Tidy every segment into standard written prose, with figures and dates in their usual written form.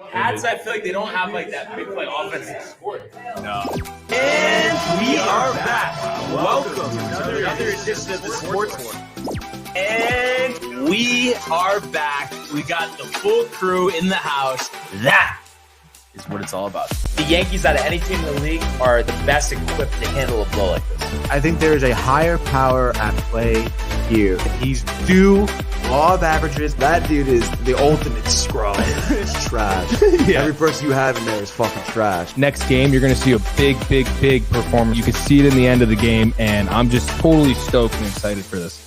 Pats, I feel like they don't have like that big play offense to score. No. And we are back. Welcome to another edition of the Sports War. And we are back. We got the full crew in the house. That is what it's all about. The Yankees, out of any team in the league, are the best equipped to handle a blow like this. I think there is a higher power at play here. He's due law of averages. That dude is the ultimate scrub. It's trash. Yeah. Every person you have in there is fucking trash. Next game, you're going to see a big performance. You can see it in the end of the game, and I'm just totally stoked and excited for this.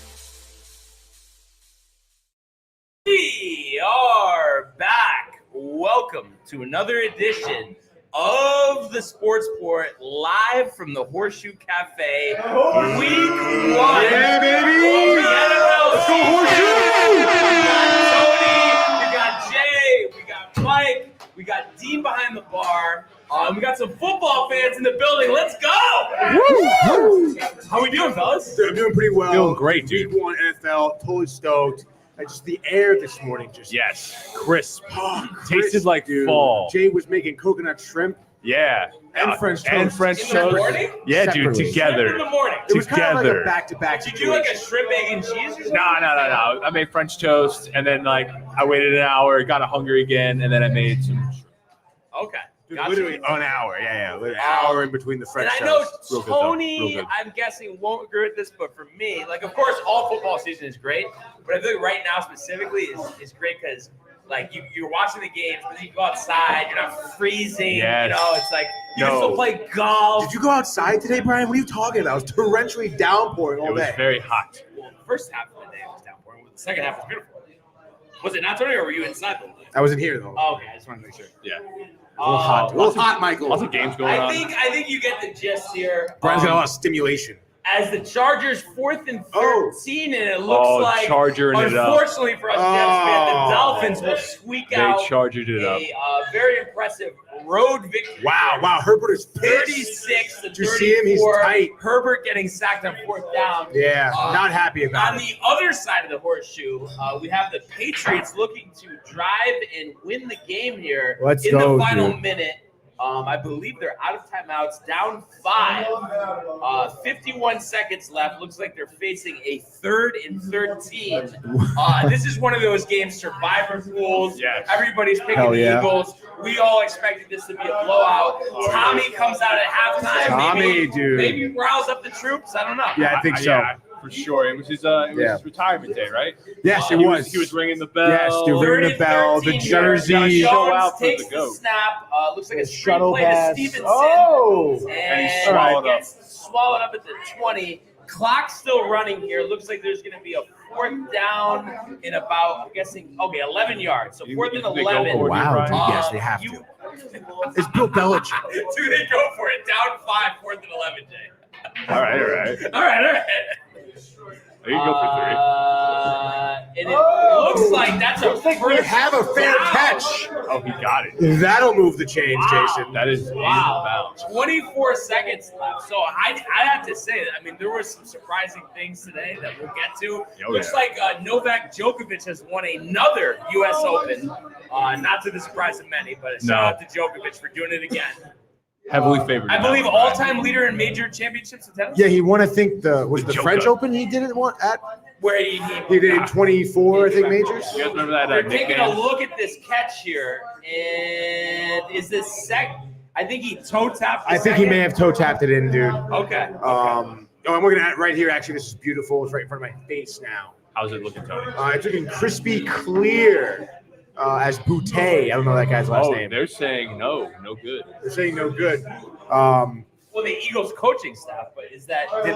We are back. Welcome to another edition of the Sports Port, live from the Horseshoe Cafe. Week 1. Yeah, baby. Let's go Horseshoe. We got Tony, we got Jay, we got Mike, we got Dean behind the bar. We got some football fans in the building. Let's go! Woo! How we doing, fellas? Dude, I'm doing pretty well. Feeling great, dude. Week 1 NFL, totally stoked. Just the air this morning, Crisp. Tasted like dude. fall. Jay was making coconut shrimp. Yeah. And French toast. And French In the toast. morning? Yeah, Separately. dude, together. In the morning. It was kind of like Together. a back-to-back Did you do like a shrimp, egg, and cheese or something? No. I made French toast, and then I waited an hour, got hungry again, and then I made some shrimp. Okay. Dude, Gotcha. literally an hour. Yeah. An hour in between the French And I know toast. Real good, though. Real Tony, good. I'm guessing, won't agree with this, but for me, of course, all football season is great, but I feel like right now specifically is great because, you're watching the games, but you go outside, you're not freezing, Yes. it's like you can still play golf. Did you go outside today, Brian? What are you talking about? It was torrentially downpouring all It was day. very hot. Well, the first half of the day was downpouring. The second half was beautiful. Was it not, Tony, or were you inside the I wasn't here, though. Oh, okay, I just wanted to make sure. Yeah. A little hot, Michael. Lots of games going I on. think you get the gist here. Brian's got a lot of stimulation. As the Chargers 4th and 13, and it looks like, Chargering it up. unfortunately for us Jets fans, the Dolphins will squeak out They charged it up. a very impressive road victory. Wow. Herbert is pissed. 36 to Did you see him? 34. He's tight. Herbert getting sacked on 4th down. Yeah, not happy about On it. the other side of the horseshoe, we have the Patriots looking to drive and win the game here Let's in go, the final dude. minute. I believe they're out of timeouts, down 5. 51 seconds left. Looks like they're facing a 3rd and 13. This is one of those games, survivor pools. Yes. Everybody's picking Hell the yeah. Eagles. We all expected this to be a blowout. Tommy comes out at halftime. Tommy, dude. Maybe riles up the troops. I don't know. Yeah, I think so. Yeah, for sure. It was his his retirement day, right? Yes, it He was. He was ringing the bell. Yes, dude, ringing the bell, the 13 jersey. Jones Show out for takes the the goat. snap. Looks like a screen Shuttle play to pass. Stevenson. Oh! And he swallowed up. gets swallowed up at the 20. Clock still running here. Looks like there's going to be a 4th down in about, I'm guessing, 11 yards. So 4th and You think they 11. go for it, Wow, Brian? dude. Yes, they have to. It's Bill Belichick. Do they go for it? Down 5, 4th and 11, Jay. All right. All right. You can go for 3. And it looks like that's a We first have a fair down. catch. Oh, he got it. That'll move the chains, Wow. Jason. That is Wow, inbounds. 24 seconds left. So I have to say that, there were some surprising things today that we'll get to. Oh, Looks yeah. like Novak Djokovic has won another U.S. Open. Not to the surprise of many, but a shout out to Djokovic for doing it again. Heavily favored. I believe all-time leader in major championships in tennis. Yeah, he won, I think, the Joker. French Open he did it at? Where he He did it 24, I think, majors. You guys remember that? They're taking a nickname? look at this catch here, and is this I think he toe tapped. I think he may have toe tapped it in, dude. Okay. I'm looking at it right here. Actually, this is beautiful. It's right in front of my face now. How's it looking, Tony? It's looking crispy clear as Boutte. I don't know that guy's last name. They're saying no good. They're saying no good. Well, the Eagles coaching staff, but did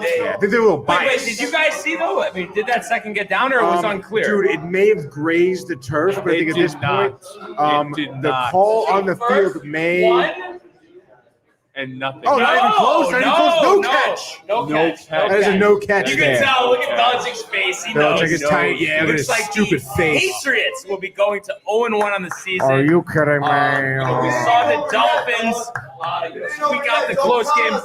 they? Yeah, I think they're a little Wait, biased. did you guys see though? Did that second get down or it was unclear? Dude, it may have grazed the turf, but I think at this point, the call on the field may. One? And nothing. Oh, not even close. Not even close. No catch. No No catch. catch. That is a no catch You there. can tell. Look at Belichick's face. He knows. Belichick is tight. Yeah, look at Looks his like stupid the face. Patriots will be going to 0-1 on the season. Are you kidding me? We saw the Dolphins squeak out the close game.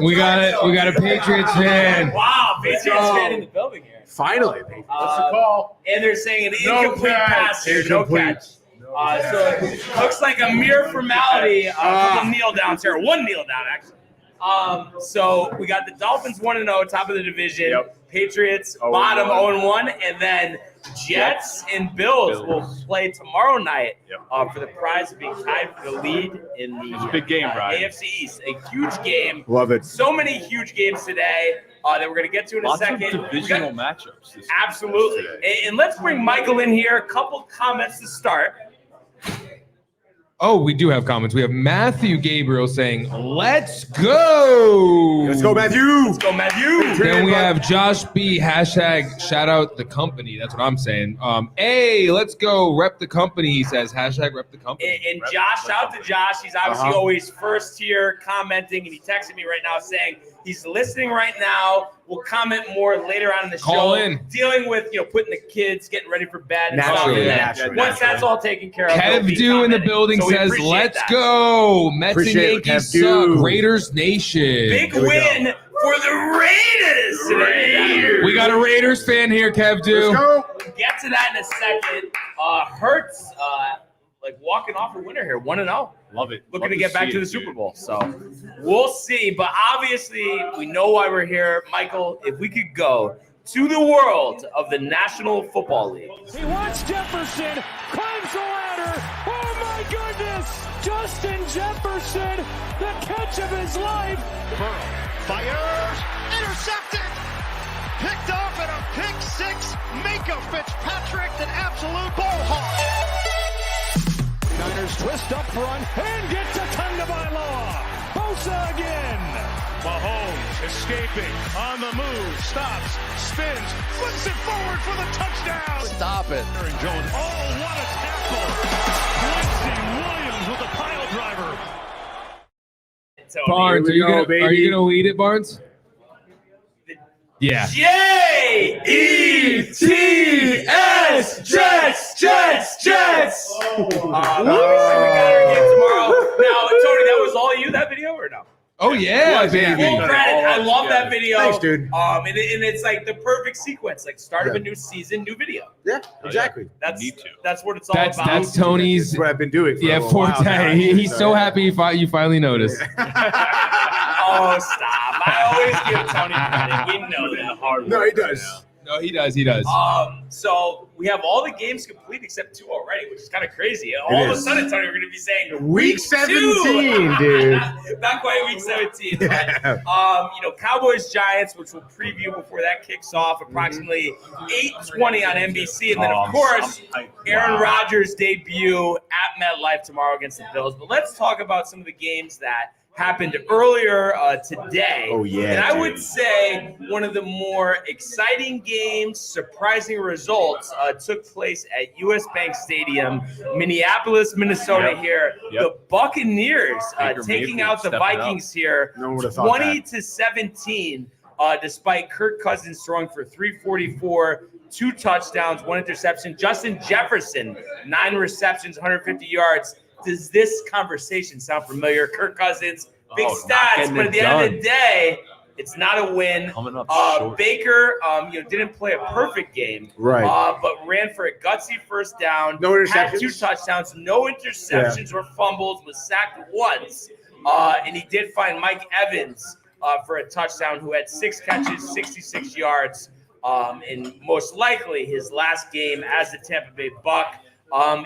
We got it. We got a Patriots fan. Wow, Patriots fan in the building here. Finally. What's the call? And they're saying an incomplete pass here. No catch. So it looks like a mere formality. A couple kneel downs here. One kneel down, actually. So we got the Dolphins 1-0, top of the division. Yep. Patriots bottom 0-1, and then Jets and Bills will play tomorrow night for the prize of being tied for the lead in the big game, Brian. AFC East. A huge game. Love it. So many huge games today that we're going to get to in a second. Of divisional matchups. Absolutely. And let's bring Michael in here. A couple comments to start. Oh, we do have comments. We have Matthew Gabriel saying, "Let's go." Let's go, Matthew. Let's go, Matthew. Then we have Josh B. Hashtag shout out the company. That's what I'm saying. Hey, let's go. Rep the company, he says. Hashtag rep the company. And Josh, shout out to Josh. He's obviously always first here commenting, and he texted me right now saying he's listening right now. We'll comment more later on in the show. Call in. Dealing with, putting the kids, getting ready for bed. And stuff. Naturally, And then once that's all taken care of, Kev Do in the building So we says, appreciate "Let's that. go. Mets and Appreciate it, Yankees Kev Do. suck. Raiders Nation." Big win for the Raiders today. We got a Raiders fan here, Kev Do. Let's go. We'll get to that in a second. Hurts, like walking off a winner here, 1-0. Love it. Looking to get back to the Super Bowl. So we'll see. But obviously, we know why we're here. Michael, if we could go to the world of the National Football League. He wants Jefferson, climbs the ladder. Oh, my goodness. Justin Jefferson, the catch of his life. Burrow fires, intercepted, picked off at a pick six. Minka Fitzpatrick, an absolute ball hawk. Niners twist up front and get to Tagovailoa. Bosa again. Mahomes escaping on the move, stops, spins, flips it forward for the touchdown. Stop it. Aaron Jones. Oh, what a tackle. Quincy Williams with a pile driver. Barnes, are you gonna lead it, Barnes? Yeah. J-E-T-S, Jets. Obviously, we got our game tomorrow. Now, Tony, that was all you, that video, or no? Oh yeah, baby. Full credit. I love that video. Thanks, dude. And it's like the perfect sequence, like start of a new season, new video. Yeah, exactly. That's Need to. that's what it's all That's about. Tony's. That's what I've been doing. For a little while forte. now. He's so happy you finally noticed. Oh, stop! I always give Tony credit. We know that. No, he does. No, he does. He does. So we have all the games complete except 2 already, which is kind of crazy. All of a sudden, Tony, we're going to be saying Week 17, dude. Not quite week 17. Yeah. But, Cowboys Giants, which we'll preview before that kicks off, approximately 8:20 on NBC, and then of course Aaron Rodgers' debut at MetLife tomorrow against the Bills. But let's talk about some of the games that happened earlier today. Oh, yeah, and I dude. would say one of the more exciting games, surprising results took place at US Bank Stadium, Minneapolis, Minnesota here. The Buccaneers Baker taking Mayfield out the stepping Vikings here, No one would have thought 20-17, despite Kirk Cousins throwing for 344, 2 touchdowns, 1 interception. Justin Jefferson, 9 receptions, 150 yards. Does this conversation sound familiar? Kirk Cousins, big not stats, getting but it at the end of done. the day, it's not a win. Coming up short. Baker, didn't play a perfect game, Right. but ran for a gutsy first down. No Had interceptions? 2 touchdowns, no interceptions or fumbles. Was sacked once, and he did find Mike Evans for a touchdown, who had 6 catches, 66 yards, and most likely his last game as the Tampa Bay Buck.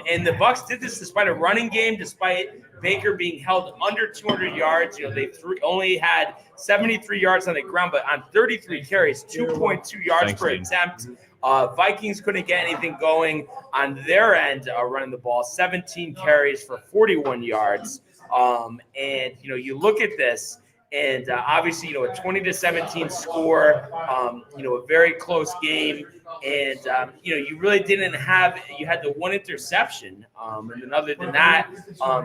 And the Bucs did this despite a running game, despite Baker being held under 200 yards. They only had 73 yards on the ground, but on 33 carries, 2.2 yards per attempt. Vikings couldn't get anything going on their end running the ball. 17 carries for 41 yards. And you look at this. And obviously, a 20-17 score, a very close game. And, you really didn't have – you had the 1 interception. And then other than that,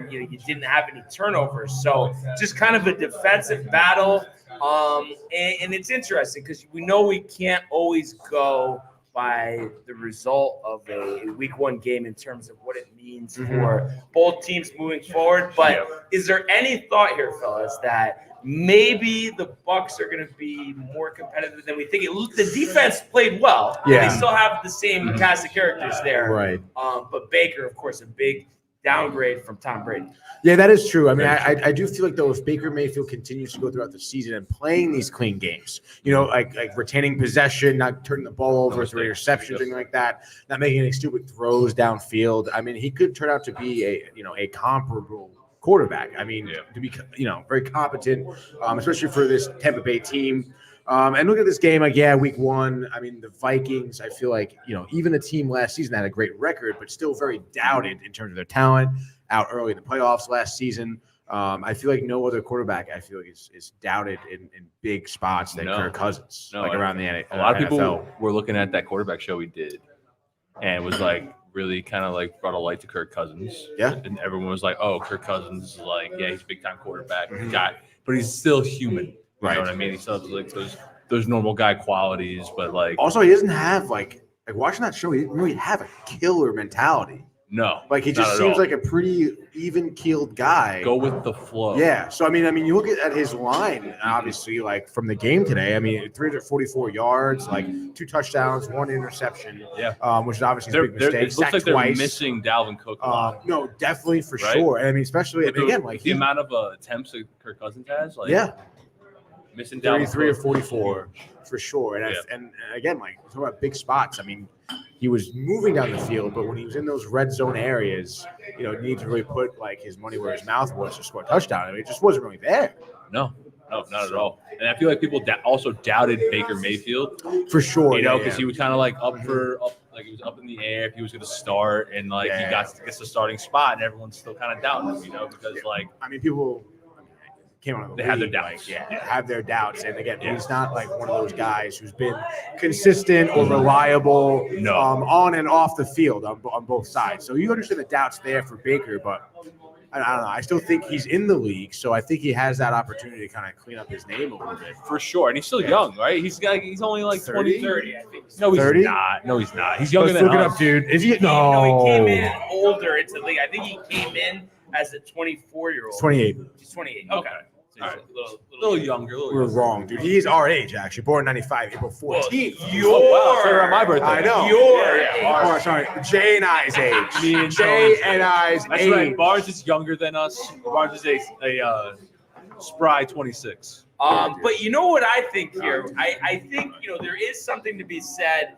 you didn't have any turnovers. So just kind of a defensive battle. And it's interesting because we know we can't always go by the result of a week one game in terms of what it means for both teams moving forward. But is there any thought here, fellas, that maybe the Bucks are going to be more competitive than we think? The defense played well. Yeah. They still have the same cast of characters there. Right. But Baker, of course, a big downgrade from Tom Brady. Yeah, that is true. I mean, I do feel like, though, if Baker Mayfield continues to go throughout the season and playing these clean games, like retaining possession, not turning the ball over through interceptions, anything like that, not making any stupid throws downfield, I mean, he could turn out to be a comparable quarterback. I mean, to be, very competent, especially for this Tampa Bay team. And look at this game, week one. I mean, the Vikings, I feel like, even the team last season had a great record, but still very doubted in terms of their talent, out early in the playoffs last season. I feel like no other quarterback, is doubted in big spots than Kirk Cousins, around the NFL. A lot of people were looking at that quarterback show we did, and it was like really kind of like brought a light to Kirk Cousins. Yeah. And everyone was like, oh, Kirk Cousins is like, he's a big-time quarterback. But he's still human. Right. You know what I mean? He still has like those normal guy qualities, but like also he doesn't have like watching that show, he didn't really have a killer mentality. No. Like he just seems like a pretty even-keeled guy. Go with the flow. Yeah. So I mean, you look at his line, obviously, like from the game today. I mean, 344 yards, like 2 touchdowns, 1 interception. Yeah. Which is obviously a big mistake. It looks like they're twice. Missing Dalvin Cook a lot. No, definitely for sure. And I mean, especially again, like the amount of attempts that Kirk Cousins has. Like, missing 33 or 44 for sure. And again, like talking about big spots. I mean, he was moving down the field, but when he was in those red zone areas, he needed to really put like his money where his mouth was to score a touchdown. I mean, it just wasn't really there. No, not at all. And I feel like people also doubted Baker Mayfield for sure. Because he was kind of like like he was up in the air if he was going to start, and like he gets the starting spot, and everyone's still kind of doubting him, because like people came on they had their doubts. Have their doubts. And again, he's not like one of those guys who's been consistent or reliable on and off the field on both sides. So you understand the doubts there for Baker, but I don't know. I still think he's in the league, so I think he has that opportunity to kind of clean up his name a little bit. For sure. And he's still young, right? He's only like 30, I think. No, he's 30? not. No, he's not. He's younger than look it us. up, dude. Is he? No, he came in older into the league. I think he came in as a 24-year-old. 28. He's 28. Okay. All right. A little younger. We're wrong, dude. He's our age, actually. Born in 95, April 14th. Wow. So around my birthday. I know. Your age. Sorry. Jay and I's age. Me and Jay and I's That's age. right. Barnes is younger than us. Barnes is a spry 26. But you know what I think here? I think, there is something to be said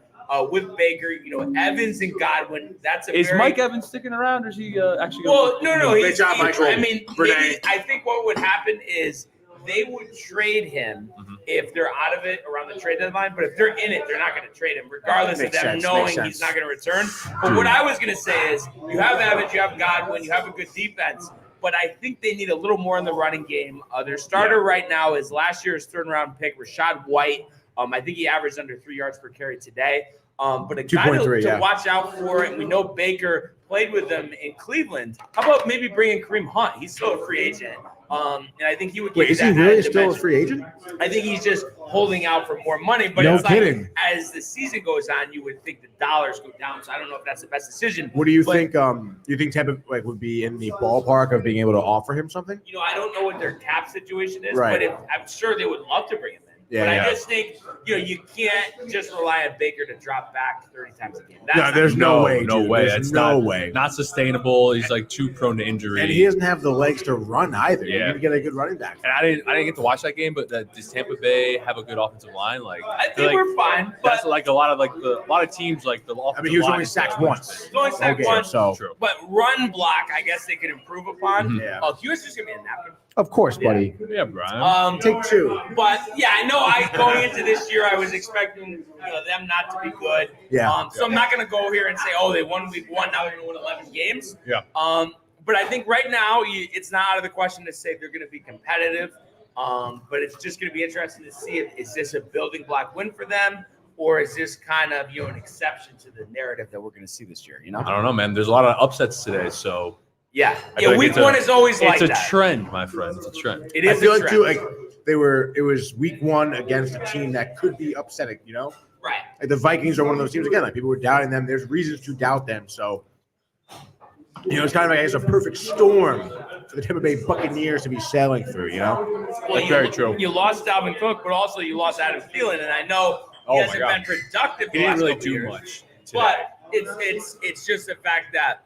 with Baker, Evans and Godwin. Is Mike Evans sticking around, or is he actually? Well, no. Great job, Michael. I mean, maybe, I think what would happen is they would trade him if they're out of it around the trade deadline. But if they're in it, they're not going to trade him, regardless of them knowing he's not going to return. But what I was going to say is, you have Evans, you have Godwin, you have a good defense. But I think they need a little more in the running game. Their starter right now is last year's third-round pick, Rachaad White. I think he averaged under 3 yards per carry today. But a guy to watch out for, and we know Baker played with them in Cleveland. How about maybe bringing Kareem Hunt? He's still a free agent. And I think he would. Wait, is he really still a free agent? I think he's just holding out for more money. But No it's kidding. Like, as the season goes on, you would think the dollars go down. So I don't know if that's the best decision. What do you think? You think Tampa would be in the ballpark of being able to offer him something? I don't know what their cap situation is, Right. but I'm sure they would love to bring him in. Yeah, but I just think, you can't just rely on Baker to drop back 30 times a game. There's no way. No way. There's That's no way. Not sustainable. He's like too prone to injury. And he doesn't have the legs to run either. Yeah. You need to get a good running back. And I didn't get to watch that game, but does Tampa Bay have a good offensive line? Like I think we're fine. But that's like a lot of teams like the offensive I mean, he was line only is sacked good. once. He's only sacked once. So True. But run block, I guess they could improve upon. Yeah. He was just going to be a napkin. of course, buddy. Yeah, Brian. Take 2. But I know. Going into this year, I was expecting them not to be good. Yeah. So I'm not going to go here and say, they won week 1. Now they're going to win 11 games. Yeah. But I think right now it's not out of the question to say they're going to be competitive. But it's just going to be interesting to see is this a building block win for them, or is this kind of an exception to the narrative that we're going to see this year? I don't know, man. There's a lot of upsets today, so Yeah. I feel like Week 1 is always like that. It's a trend, my friend. It's a trend. It is I feel a like trend. too, it was week 1 against a team that could be upsetting, Right. Like the Vikings are one of those teams again. Like people were doubting them. There's reasons to doubt them. So, it's kind of like a perfect storm for the Tampa Bay Buccaneers to be sailing through. Well, That's very true. You lost Dalvin Cook, but also you lost Adam Thielen, and I know he hasn't been productive. He didn't really do much today. But it's just the fact that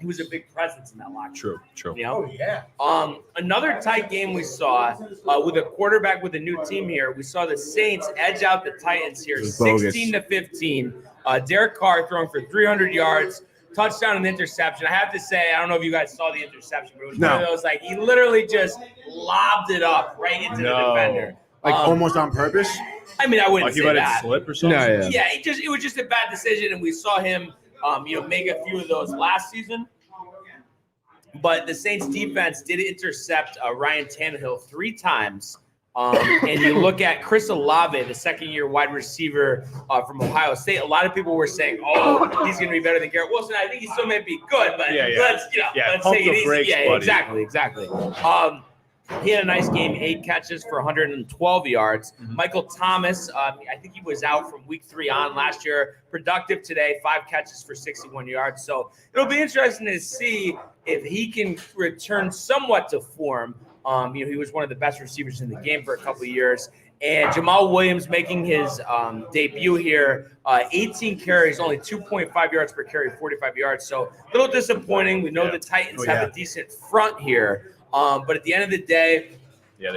he was a big presence in that locker room. True. You know? Another tight game we saw with a quarterback with a new team here. We saw the Saints edge out the Titans here, 16-15. Derek Carr throwing for 300 yards, touchdown and interception. I have to say, I don't know if you guys saw the interception, but it was one of those, like, he literally just lobbed it up right into the defender. Like almost on purpose? I mean, I wouldn't He say let that. it slip or something? Yeah, it was just a bad decision, and we saw him make a few of those last season. But the Saints defense did intercept Ryan Tannehill 3 times. And you look at Chris Olave, the second-year wide receiver from Ohio State. A lot of people were saying, "Oh, he's going to be better than Garrett Wilson." I think he still may be good, but let's take it easy. Brakes, buddy. Exactly. He had a nice game, 8 catches for 112 yards. Michael Thomas, I think he was out from week 3 on last year. Productive today, 5 catches for 61 yards. So it'll be interesting to see if he can return somewhat to form. He was one of the best receivers in the game for a couple of years. And Jamal Williams making his debut here, 18 carries, only 2.5 yards per carry, 45 yards. So a little disappointing. We know the Titans have a decent front here. But at the end of the day,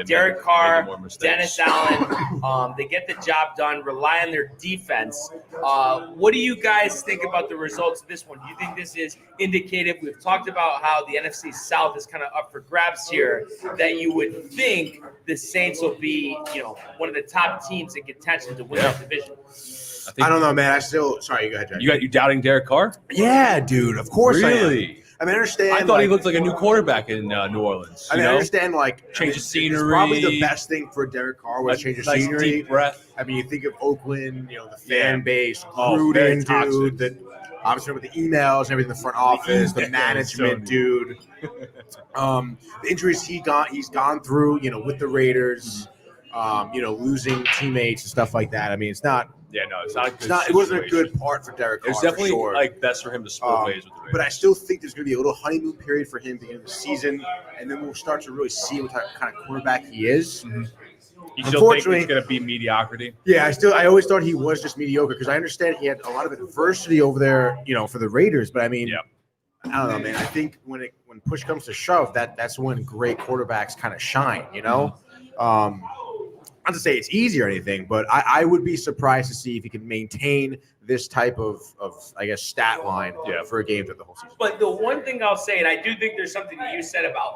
Derek Carr, Dennis Allen, they get the job done, rely on their defense. What do you guys think about the results of this one? Do you think this is indicative? We've talked about how the NFC South is kind of up for grabs here, that you would think the Saints will be, one of the top teams in contention to win that division. I don't know, man. Sorry, go ahead, Jack. You doubting Derek Carr? Yeah, dude. Of course I am. I mean, I understand. I thought he looked like a new quarterback in New Orleans. I understand, change of scenery. It's probably the best thing for Derek Carr was change of scenery. Deep breath. I mean, you think of Oakland, the fan base, Gruden, dude. That obviously with the emails and everything, the front office, the management, dude. The injuries he's gone through, with the Raiders, losing teammates and stuff like that. I mean, it's not. Yeah, no, it's not. It wasn't a good part for Derek Carr. It's definitely best for him to split ways with the Raiders. But I still think there's going to be a little honeymoon period for him at the end of the season, and then we'll start to really see what kind of quarterback he is. You still think it's going to be mediocrity? Yeah, I always thought he was just mediocre because I understand he had a lot of adversity over there, for the Raiders. But I mean, I don't know, man. I think when push comes to shove, that's when great quarterbacks kind of shine. Not to say it's easy or anything, but I would be surprised to see if he can maintain this type of I guess, stat line for a game through the whole season. But the one thing I'll say, and I do think there's something that you said about,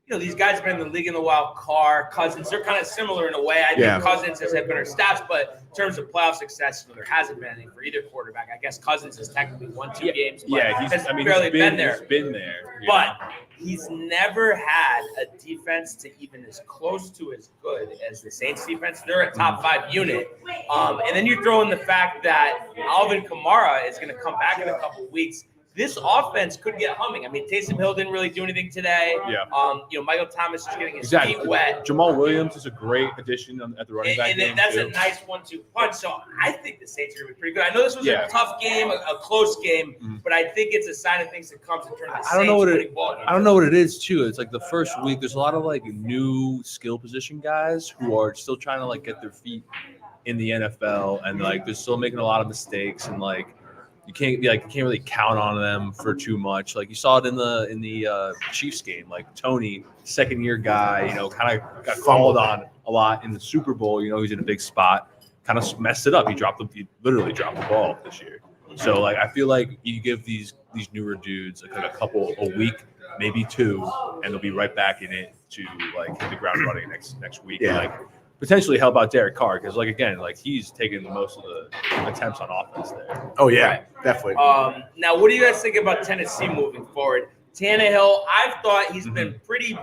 these guys have been in the league in a while, Carr, Cousins, they're kind of similar in a way. I think Cousins has had better stats, but in terms of playoff success, there hasn't been any for either quarterback. I guess Cousins has technically won 2 games, but has barely been there. He's been there. But he's never had a defense to even as close to as good as the Saints defense. They're a top 5 unit. And then you throw in the fact that Alvin Kamara is going to come back in a couple of weeks. This offense could get humming. I mean, Taysom Hill didn't really do anything today. Michael Thomas is getting his feet wet. Jamal Williams is a great addition at the running back. And that's a nice 1-2 punch. So I think the Saints are going to be pretty good. I know this was a tough game, a close game, but I think it's a sign of things to come to turn the Saints winning ball game. I don't know what it is too. It's like the first week. There's a lot of new skill position guys who are still trying to get their feet in the NFL, and they're still making a lot of mistakes, and you can't really count on them for too much. You saw it in the Chiefs game. Tony, second-year guy, kind of got called on a lot in the Super Bowl. He's in a big spot, kind of messed it up. He literally dropped the ball this year. So I feel like you give these newer dudes a week, maybe 2, and they'll be right back in it to hit the ground running next week. Potentially help out Derek Carr because, he's taking most of the attempts on offense there. Oh, yeah, definitely. Now, what do you guys think about Tennessee moving forward? Tannehill, I've thought he's been pretty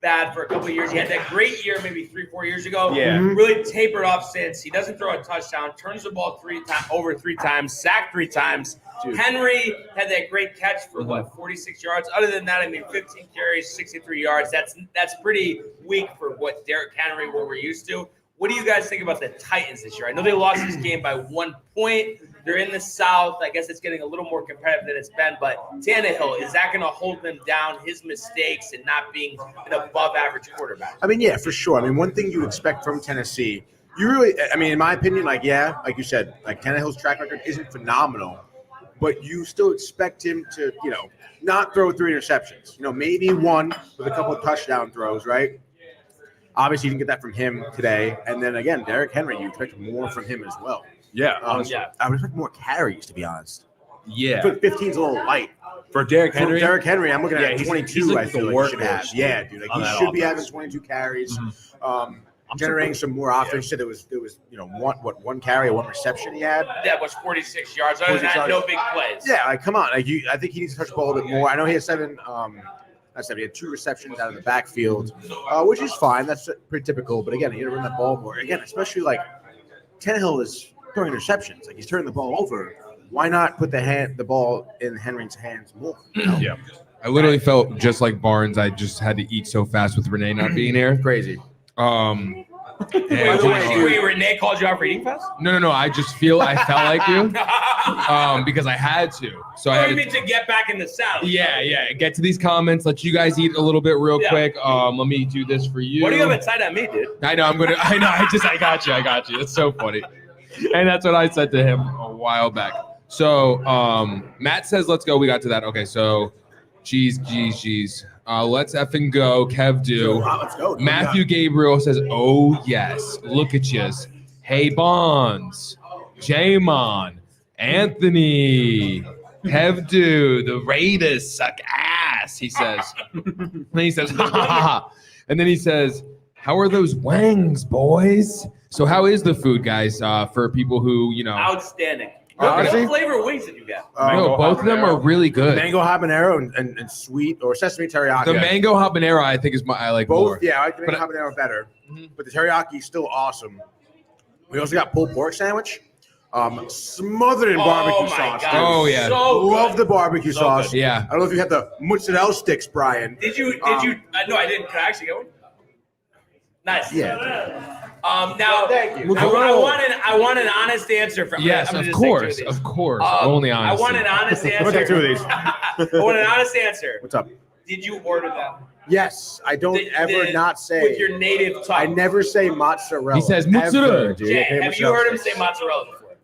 bad for a couple of years. He had that great year maybe 3-4 years ago. Really tapered off since. He doesn't throw a touchdown, turns the ball over 3 times, sacked 3 times. Dude. Henry had that great catch for 46 yards. Other than that, 15 carries, 63 yards. That's pretty weak for what Derrick Henry, what we're used to. What do you guys think about the Titans this year? I know they lost this game by 1 point. They're in the South. I guess it's getting a little more competitive than it's been. But Tannehill, is that going to hold them down, his mistakes, and not being an above-average quarterback? I mean, yeah, for sure. I mean, one thing you expect from Tennessee, in my opinion, like you said, like Tannehill's track record isn't phenomenal, but you still expect him to, not throw 3 interceptions. Maybe one with a couple of touchdown throws, right? Obviously, you didn't get that from him today. And then, again, Derrick Henry, you expect more from him as well. Yeah, I would expect more carries, to be honest. Yeah. 15's a little light. For Derrick Henry? For Derrick Henry, I'm looking at 22, he's like I feel the like he should workhorse have. Yeah, dude. Like, he should be having 22 carries. Generating some more offense. You said there was one carry or one reception he had? That was 46 yards. Other than that, no big plays. Yeah, like, come on. Like, I think he needs to touch the ball a bit more. I know he has he had 2 receptions out of the backfield, which is fine. That's pretty typical. But again, he had to run that ball more. Again, especially like Tannehill is throwing interceptions. Like, he's turning the ball over. Why not put the ball in Henry's hands more? Yeah. I literally felt just like Barnes. I just had to eat so fast with Renee not being here. Crazy. Wait, Renee called you out for eating fast? No. I felt like you because I had to. So I had to get back in the saddle. Yeah. Get to these comments. Let you guys eat a little bit real quick. Let me do this for you. What do you have inside at me, dude? I know. I got you. It's so funny. And that's what I said to him a while back. So Matt says, let's go. We got to that. Okay. So geez. Let's effing go. Kev do. Let's go. Matthew Gabriel says, oh, yes. Look at yous. Hey, Bonds. Jamon. Anthony. Kev do. The Raiders suck ass, he says. And then he says, ha, ha, ha. And then he says, how are those wangs, boys? So how is the food, guys, for people who, Outstanding. What flavor wings did you get? Both of them are really good. Mango habanero and sweet or sesame teriyaki. The mango habanero, I think, I like both. More. Yeah, I like the mango habanero better. But the teriyaki is still awesome. We also got pulled pork sandwich, smothered in barbecue sauce. God. Oh yeah, so love the barbecue sauce. Good. Yeah. I don't know if you had the mozzarella sticks, Brian. Did you? No, I didn't. Could I actually get one? Nice. Yeah. Now, thank you. I want an honest answer from. Yes, of course. Only honest. I want an honest answer. I'm gonna take 2 of these. I want an honest answer. What's up? Did you order them? Yes, I don't ever not say with your native tongue. I never say mozzarella. He says mozzarella. Ever, dude. Jay, have you heard him say mozzarella before?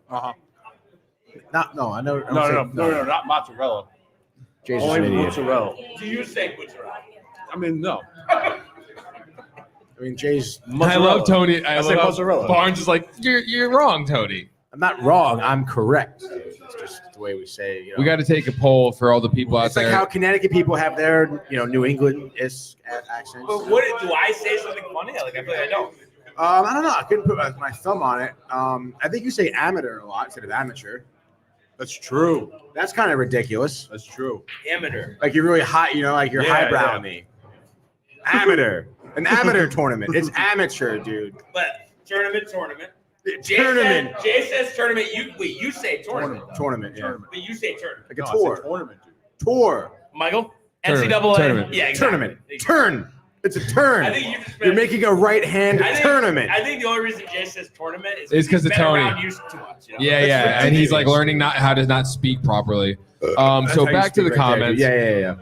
No, I know. No, not mozzarella. Jason's Only an idiot. mozzarella. Do you say mozzarella? I mean, no. I mean, Jay's. I love Tony. I say love mozzarella. Barnes is like, you're wrong, Tony. I'm not wrong. I'm correct. It's just the way we say. We got to take a poll for all the people out It's there. like how Connecticut people have their, New England-ish accents. But what do I say something funny? Like I feel like I don't. I don't know. I couldn't put my thumb on it. I think you say amateur a lot instead of amateur. That's true. That's kind of ridiculous. That's true. Amateur. Like you're really hot, like you're highbrowing me. Amateur. An amateur tournament. It's amateur, dude. But tournament. Jay says tournament. You say tournament. Tournament, yeah. But you say tournament. Like a tour. Tournament, dude. Tour. Michael? Tournament. NCAA? Tournament. Yeah, exactly. Tournament. Turn. It's a turn. I think you just You're making a right-hand tournament. I think the only reason Jay says tournament is It's 'cause of he's been Tony. around you too much. Yeah, and he's like learning how to not speak properly. So back to the comments. Yeah.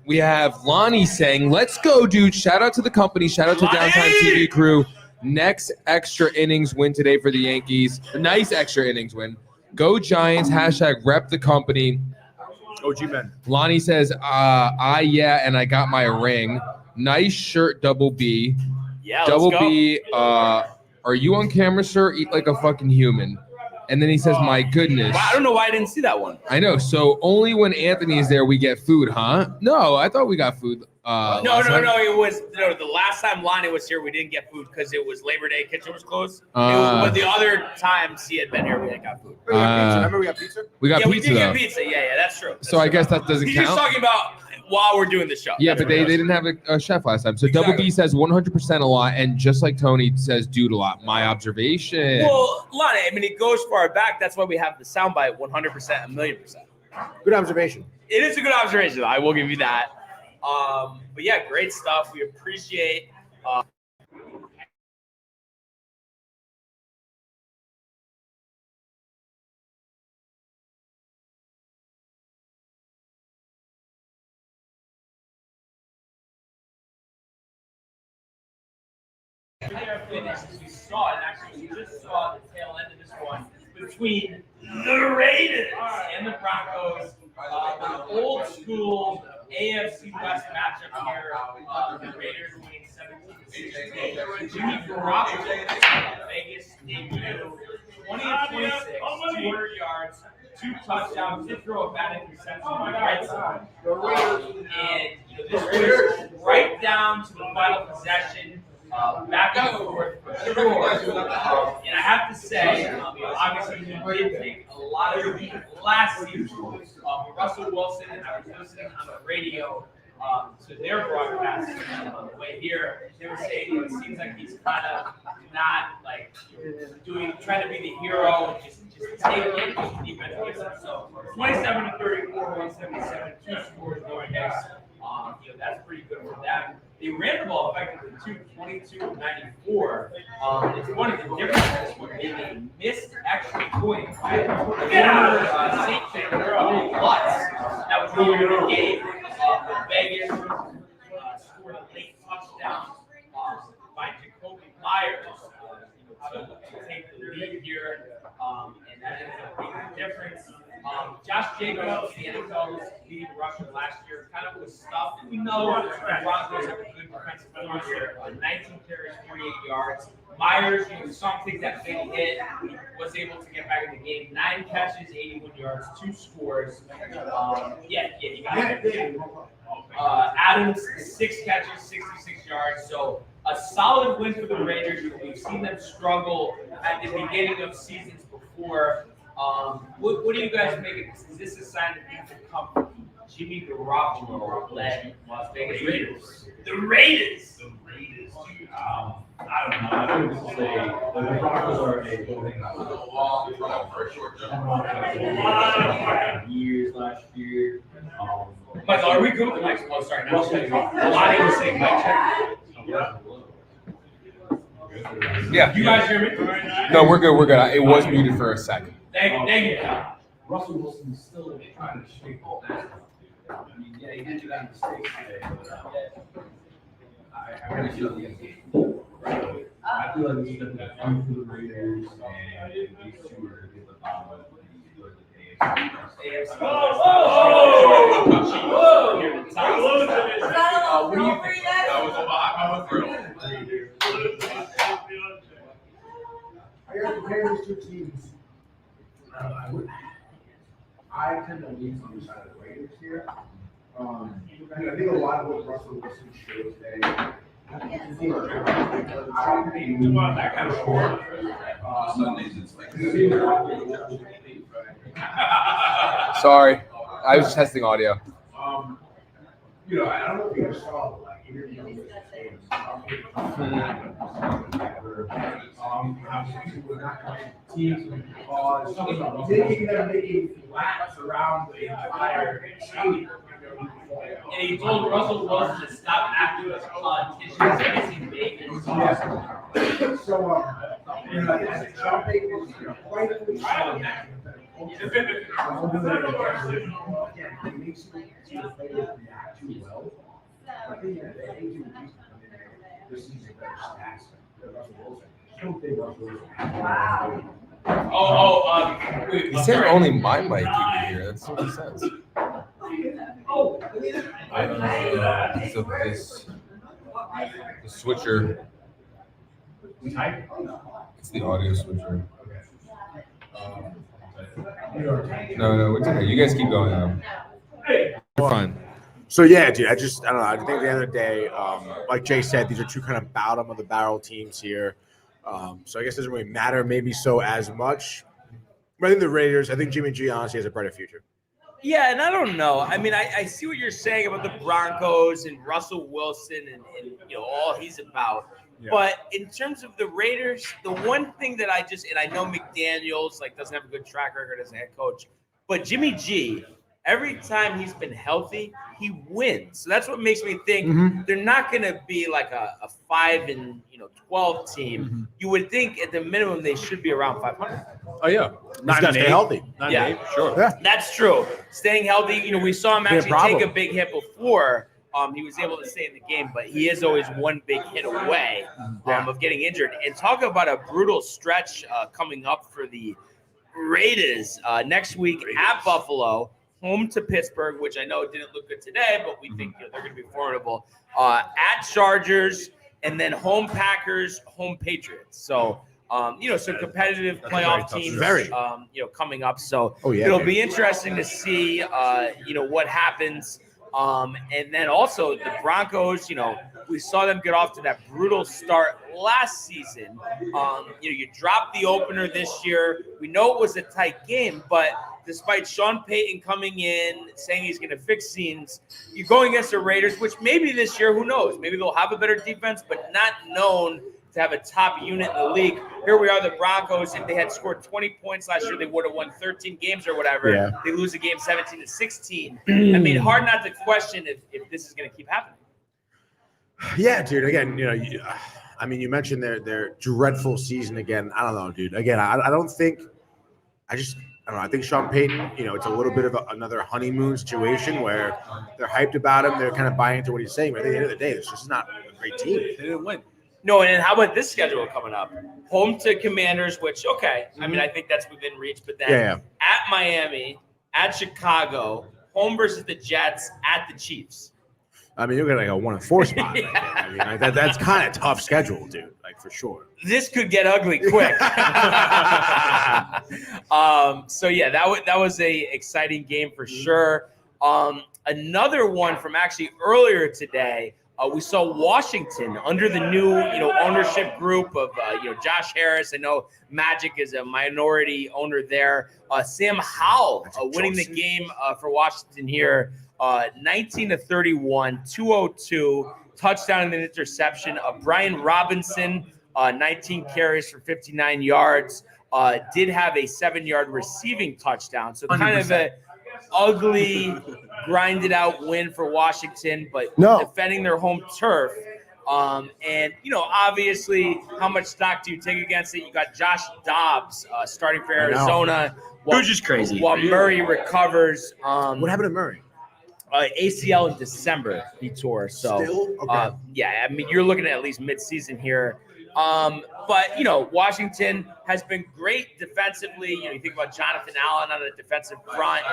We have Lonnie saying, let's go, dude. Shout out to the company. Shout out to Downtime TV crew. Next extra innings win today for the Yankees. A nice extra innings win. Go Giants. # rep the company. OG men. Lonnie says, yeah, and I got my ring. Nice shirt, Double B. Yeah, Double let's go. B, are you on camera, sir? Eat like a fucking human. And then he says, my goodness. Wow, I don't know why I didn't see that one. I know. So only when Anthony is there, we get food, huh? No, I thought we got food. No. It was the last time Lonnie was here, we didn't get food because it was Labor Day. Kitchen was closed. But the other times he had been here, we had got food. Remember we got pizza? We got Yeah, we pizza, did though. get pizza. Yeah, that's true. So I guess that doesn't He's count. just talking about while we're doing the show. Yeah, That's but what they it was. didn't have a chef last time. So Double B says 100% a lot, and just like Tony says dude a lot. My observation. Well, Lonnie, I mean, it goes far back. That's why we have the soundbite 100%, 1,000,000%. Good observation. It is a good observation, though. I will give you that. But yeah, great stuff. We appreciate Player finish, as we saw, and actually we just saw the tail end of this one between the Raiders and the Broncos. An old school AFC West matchup here. The Raiders winning 17-16. Jimmy Garoppolo, Vegas debut, 20 of 26, 200 yards, 2 touchdowns, did throw a bad interception on the right side. And this was right down to the final possession. Back and forth for sure. And I have to say, obviously, we did take a lot of the last season. Russell Wilson, and I was listening on the radio to their broadcast on the way here. They were saying it seems like he's kind of not like trying to be the hero and just take it. The defense gives him. So 27-34, 177, 2 scores, no hits. That's pretty good for them. They ran the ball effectively 22 of 94. It's one of the differences when they missed extra points. St. Lutz. That was earlier in the game. Vegas scored a late touchdown by Jacoby Myers to take the lead here, and that is a big difference. Josh Jacobs, the NFL's leading rusher last year, kind of was stuffed. We know the Broncos have a good defensive front here. 19 carries, 48 yards. Myers, we saw him take that big hit. He was able to get back in the game. 9 catches, 81 yards, 2 scores. He got it. Adams, 6 catches, 66 yards. So a solid win for the Raiders. We've seen them struggle at the beginning of seasons before. What do you guys make of this? Is this a sign that things have come from Jimmy Garoppolo led Las Vegas Raiders? The Raiders. I don't know. I think this is the Broncos are a building years last year. Michael, are we good with the mics? Oh, sorry. No, a lot of you saying mic check. Yeah. You guys hear me? No, we're good. We're good. It was muted for a second. Thank you. Russell Wilson is still trying to shake all that. I mean, yeah, he did do that mistake today, but I really feel the game. Right? I feel like he's going to be fun for the Raiders, and these two are going to get the bottom of the AFC. What do you think? That was a lot. I was thrilled. I got to compare these two teams. I tend to lean on the side of the Raiders here. I think a lot of what Russell Wilson showed today. That kind of short. Sundays it's like. Sorry, I was testing audio. I don't know if you guys saw interview with the James. Obviously, we're not going to teams because making laps around the entire stadium. And he told Russell Wilson to stop acting as a politician because he's making So, jumping is rightfully so. Again, he makes the players react too well. I think that they do this season better stats than Russell Wilson. I don't think Russell Wilson. He said only my mic you can hear. That's what he says. So the switcher. It's the audio switcher. No, it's okay. You guys keep going on. You're fine. So yeah, dude, I don't know. I think at the end of the day, like Jay said, these are two kind of bottom of the barrel teams here. So I guess it doesn't really matter maybe so as much. But I think the Raiders, I think Jimmy G honestly has a brighter future. Yeah, and I don't know. I mean, I see what you're saying about the Broncos and Russell Wilson and all he's about. Yeah. But in terms of the Raiders, the one thing that I know McDaniels doesn't have a good track record as a head coach, but Jimmy G, every time he's been healthy, he wins. So that's what makes me think they're not going to be like a 5-12 team. Mm-hmm. You would think at the minimum they should be around 500. Oh yeah, not stay healthy. Sure. Yeah. That's true. Staying healthy. We saw him actually take a big hit before. he was able to stay in the game, but he is always one big hit away of getting injured. And talk about a brutal stretch coming up for the Raiders next week at Buffalo, home to Pittsburgh, which I know didn't look good today, but we think they're going to be formidable. At Chargers, and then home Packers, home Patriots. So, some competitive playoff teams, coming up. So it'll be interesting to see, what happens. And then also the Broncos, we saw them get off to that brutal start last season. You dropped the opener this year. We know it was a tight game, but despite Sean Payton coming in, saying he's going to fix scenes, you're going against the Raiders, which maybe this year, who knows? Maybe they'll have a better defense, but not known to have a top unit in the league. Here we are, the Broncos. If they had scored 20 points last year, they would have won 13 games or whatever. Yeah. They lose a game 17-16. I mean, hard not to question if this is going to keep happening. Yeah, dude. Again, you mentioned their dreadful season again. I don't know, dude. Again, I don't think – I don't know. I think Sean Payton, it's a little bit of another honeymoon situation where they're hyped about him. They're kind of buying into what he's saying. But at the end of the day, this is not a great team. They didn't win. No, and how about this schedule coming up? Home to Commanders, which, I mean, I think that's within reach. But then at Miami, at Chicago, home versus the Jets, at the Chiefs. I mean, you're going to like a 1-4 spot. I mean, that's kind of tough schedule, dude, for sure. This could get ugly quick. That was a exciting game for sure. Another one from actually earlier today, we saw Washington under the new, ownership group of, Josh Harris. I know Magic is a minority owner there. Sam Howell winning the game for Washington here, 19-31, 202, touchdown and an interception. Brian Robinson, 19 carries for 59 yards, did have a 7-yard receiving touchdown. So kind 100%. Of a ugly, grinded out win for Washington, but defending their home turf. Obviously, how much stock do you take against it? You got Josh Dobbs starting for Arizona. Which is just crazy. While Murray recovers. What happened to Murray? ACL in December, he tore. So, still? Okay. I mean, you're looking at least mid-season here. But, Washington has been great defensively. You think about Jonathan Allen on the defensive front.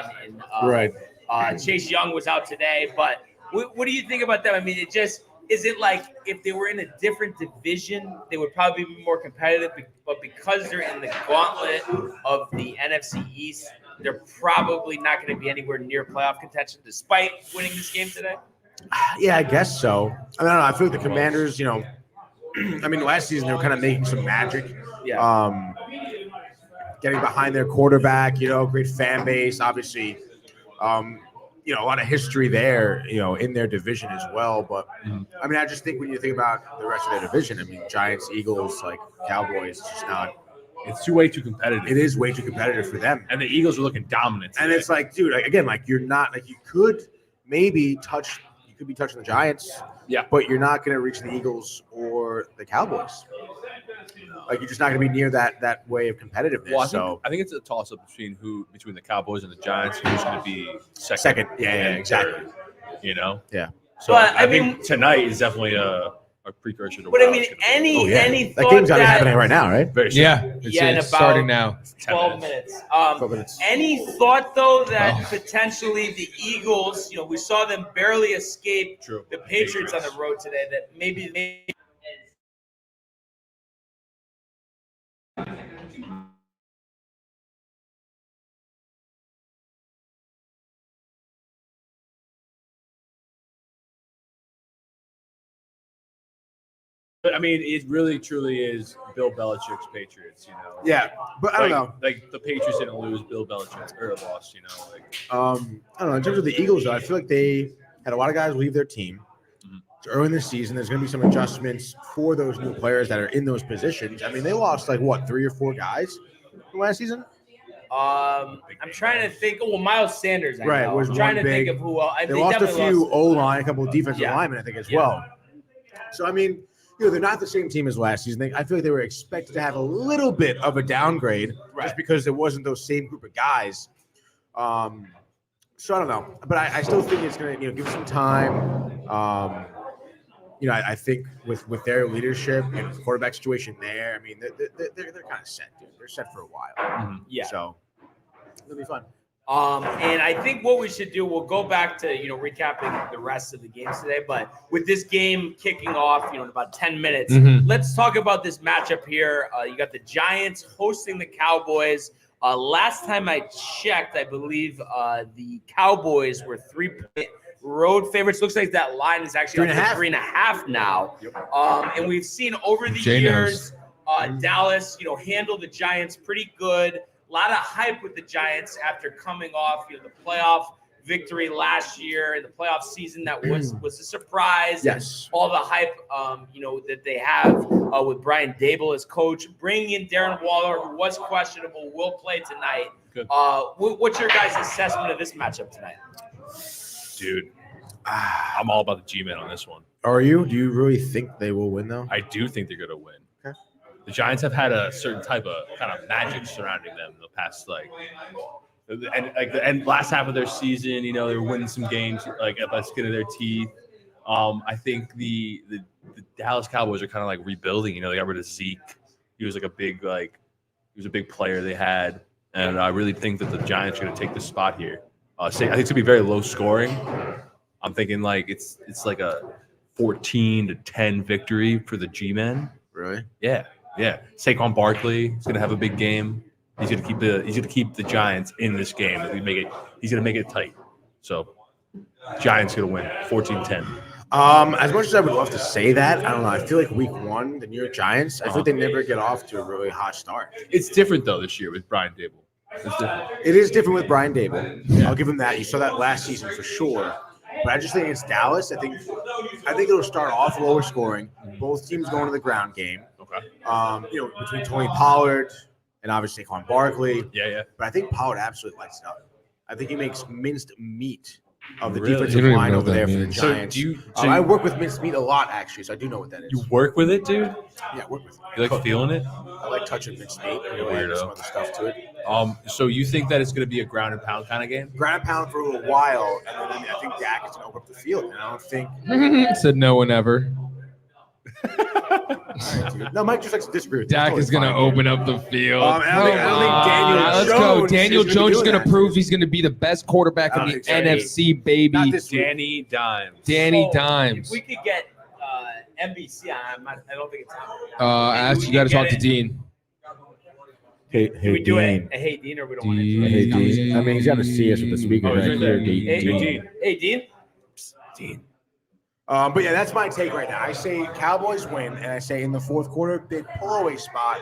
And Chase Young was out today. But what do you think about them? I mean, is it like if they were in a different division, they would probably be more competitive? But because they're in the gauntlet of the NFC East, they're probably not going to be anywhere near playoff contention despite winning this game today? Yeah, I guess so. I don't know. I feel like the Commanders, last season they were kind of making some magic. Yeah. Getting behind their quarterback, great fan base, obviously. A lot of history there, in their division as well. But I mean, I just think when you think about the rest of their division, I mean, Giants, Eagles, like Cowboys, it's just not. It's way too competitive. It is way too competitive for them. And the Eagles are looking dominant today. And it's like, dude, you're not like you could maybe touch. You could be touching the Giants. Yeah. But you're not going to reach the Eagles or the Cowboys. Like you're just not going to be near that way of competitiveness. Well, I think it's a toss-up between the Cowboys and the Giants. Who's going to be second? Yeah, exactly. Yeah. So but, I think tonight is definitely a precursor to. But I mean, any that game's already happening right now, right? It's starting now. 12 minutes. Any thought though that potentially the Eagles, we saw them barely escape the Patriots on the road today. That maybe they. But I mean, it really, truly is Bill Belichick's Patriots, Yeah, but I don't know. Like the Patriots didn't lose, Bill Belichick lost, I don't know. In terms of the Eagles, though, I feel like they had a lot of guys leave their team. It's early in the season. There's going to be some adjustments for those new players that are in those positions. I mean, they lost 3 or 4 guys from last season. I'm trying to think. Well, Miles Sanders. I know. Was I'm trying to big. think of who else. They lost a few O-line, a couple of defensive linemen, I think, as well. So, I mean, they're not the same team as last season. I feel like they were expected to have a little bit of a downgrade just because there wasn't those same group of guys. So I don't know, but I still think it's going to give some time. I think with their leadership and the quarterback situation there, I mean they're kind of set, dude. They're set for a while. Yeah. So it'll be fun. And I think what we should do, we'll go back to, recapping the rest of the games today. But with this game kicking off, in about 10 minutes, let's talk about this matchup here. You got the Giants hosting the Cowboys. Last time I checked, I believe the Cowboys were 3-point road favorites. Looks like that line is actually up to 3.5 now. And we've seen over the years, Dallas, handle the Giants pretty good. A lot of hype with the Giants after coming off, the playoff victory last year, the playoff season that was a surprise. Yes. All the hype, that they have with Brian Dable as coach. Bringing in Darren Waller, who was questionable, will play tonight. Good. What's your guys' assessment of this matchup tonight? Dude, I'm all about the G-Men on this one. Are you? Do you really think they will win though? I do think they're going to win. Okay. The Giants have had a certain type of kind of magic surrounding them the past and last half of their season. They were winning some games like at the skin of their teeth. I think the Dallas Cowboys are kind of like rebuilding. They got rid of Zeke. He was a big player they had, and I really think that the Giants are going to take this spot here. I think it's going to be very low scoring. I'm thinking it's like a 14-10 victory for the G-Men. Really? Yeah. Saquon Barkley is going to have a big game. He's going to keep the Giants in this game. He's going to make it tight. So, Giants going to win 14-10. As much as I would love to say that, I don't know. I feel like week one, the New York Giants, I feel like they never get off to a really hot start. It's different though this year with Brian Dable. It's different. It is different with Brian Dable. Yeah. I'll give him that. You saw that last season for sure. But I just think it's Dallas. I think it'll start off lower scoring. Both teams going to the ground game. Okay. Between Tony Pollard and obviously Saquon Barkley. Yeah. But I think Pollard absolutely lights it up. I think he makes minced meat of the Really? defensive line over there for the So Giants. so I work with minced meat a lot, actually, so I do know what that is. You work with it, dude? Yeah, I work with it. You like feeling it? I like touching minced meat. Weirdo. Some other stuff to it. So you think that it's going to be a ground and pound kind of game? Ground and pound for a little while, and then I think Dak is going to open up the field. And I don't think Said no one ever. No, Mike just likes to disagree with Dak is going to open up the field. I don't think Daniel Let's Jones go. Daniel is Jones is gonna going to prove he's going to be the best quarterback in the NFC, baby. Not this week. Danny Dimes. Danny Dimes. If we could get NBC on, I don't think it's on. You got to talk to Dean. Hey, Do we do it? Hey, Dean, or we don't want to do it? Hey, Dean. I mean, he's got to see us with the speaker right here. Hey, Dean. Dean. But yeah, that's my take right now. I say Cowboys win, and I say in the fourth quarter, big pull-away spot,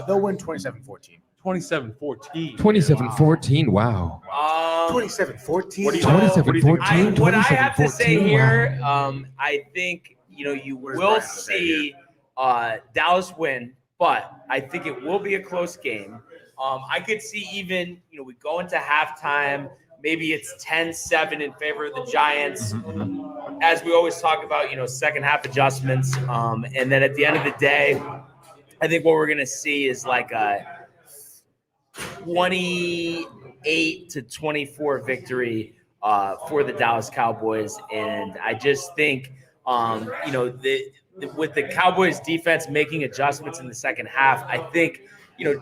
they'll win 27-14. 27-14. 27-14. Wow. 27-14. 27-14. What I have to say 27-14, here, I think you will see Dallas win, but I think it will be a close game. I could see even we go into halftime. Maybe it's 10-7 in favor of the Giants. As we always talk about, second half adjustments. And then at the end of the day, I think what we're going to see is like a 28-24 victory for the Dallas Cowboys. And I just think, with the Cowboys defense making adjustments in the second half, I think,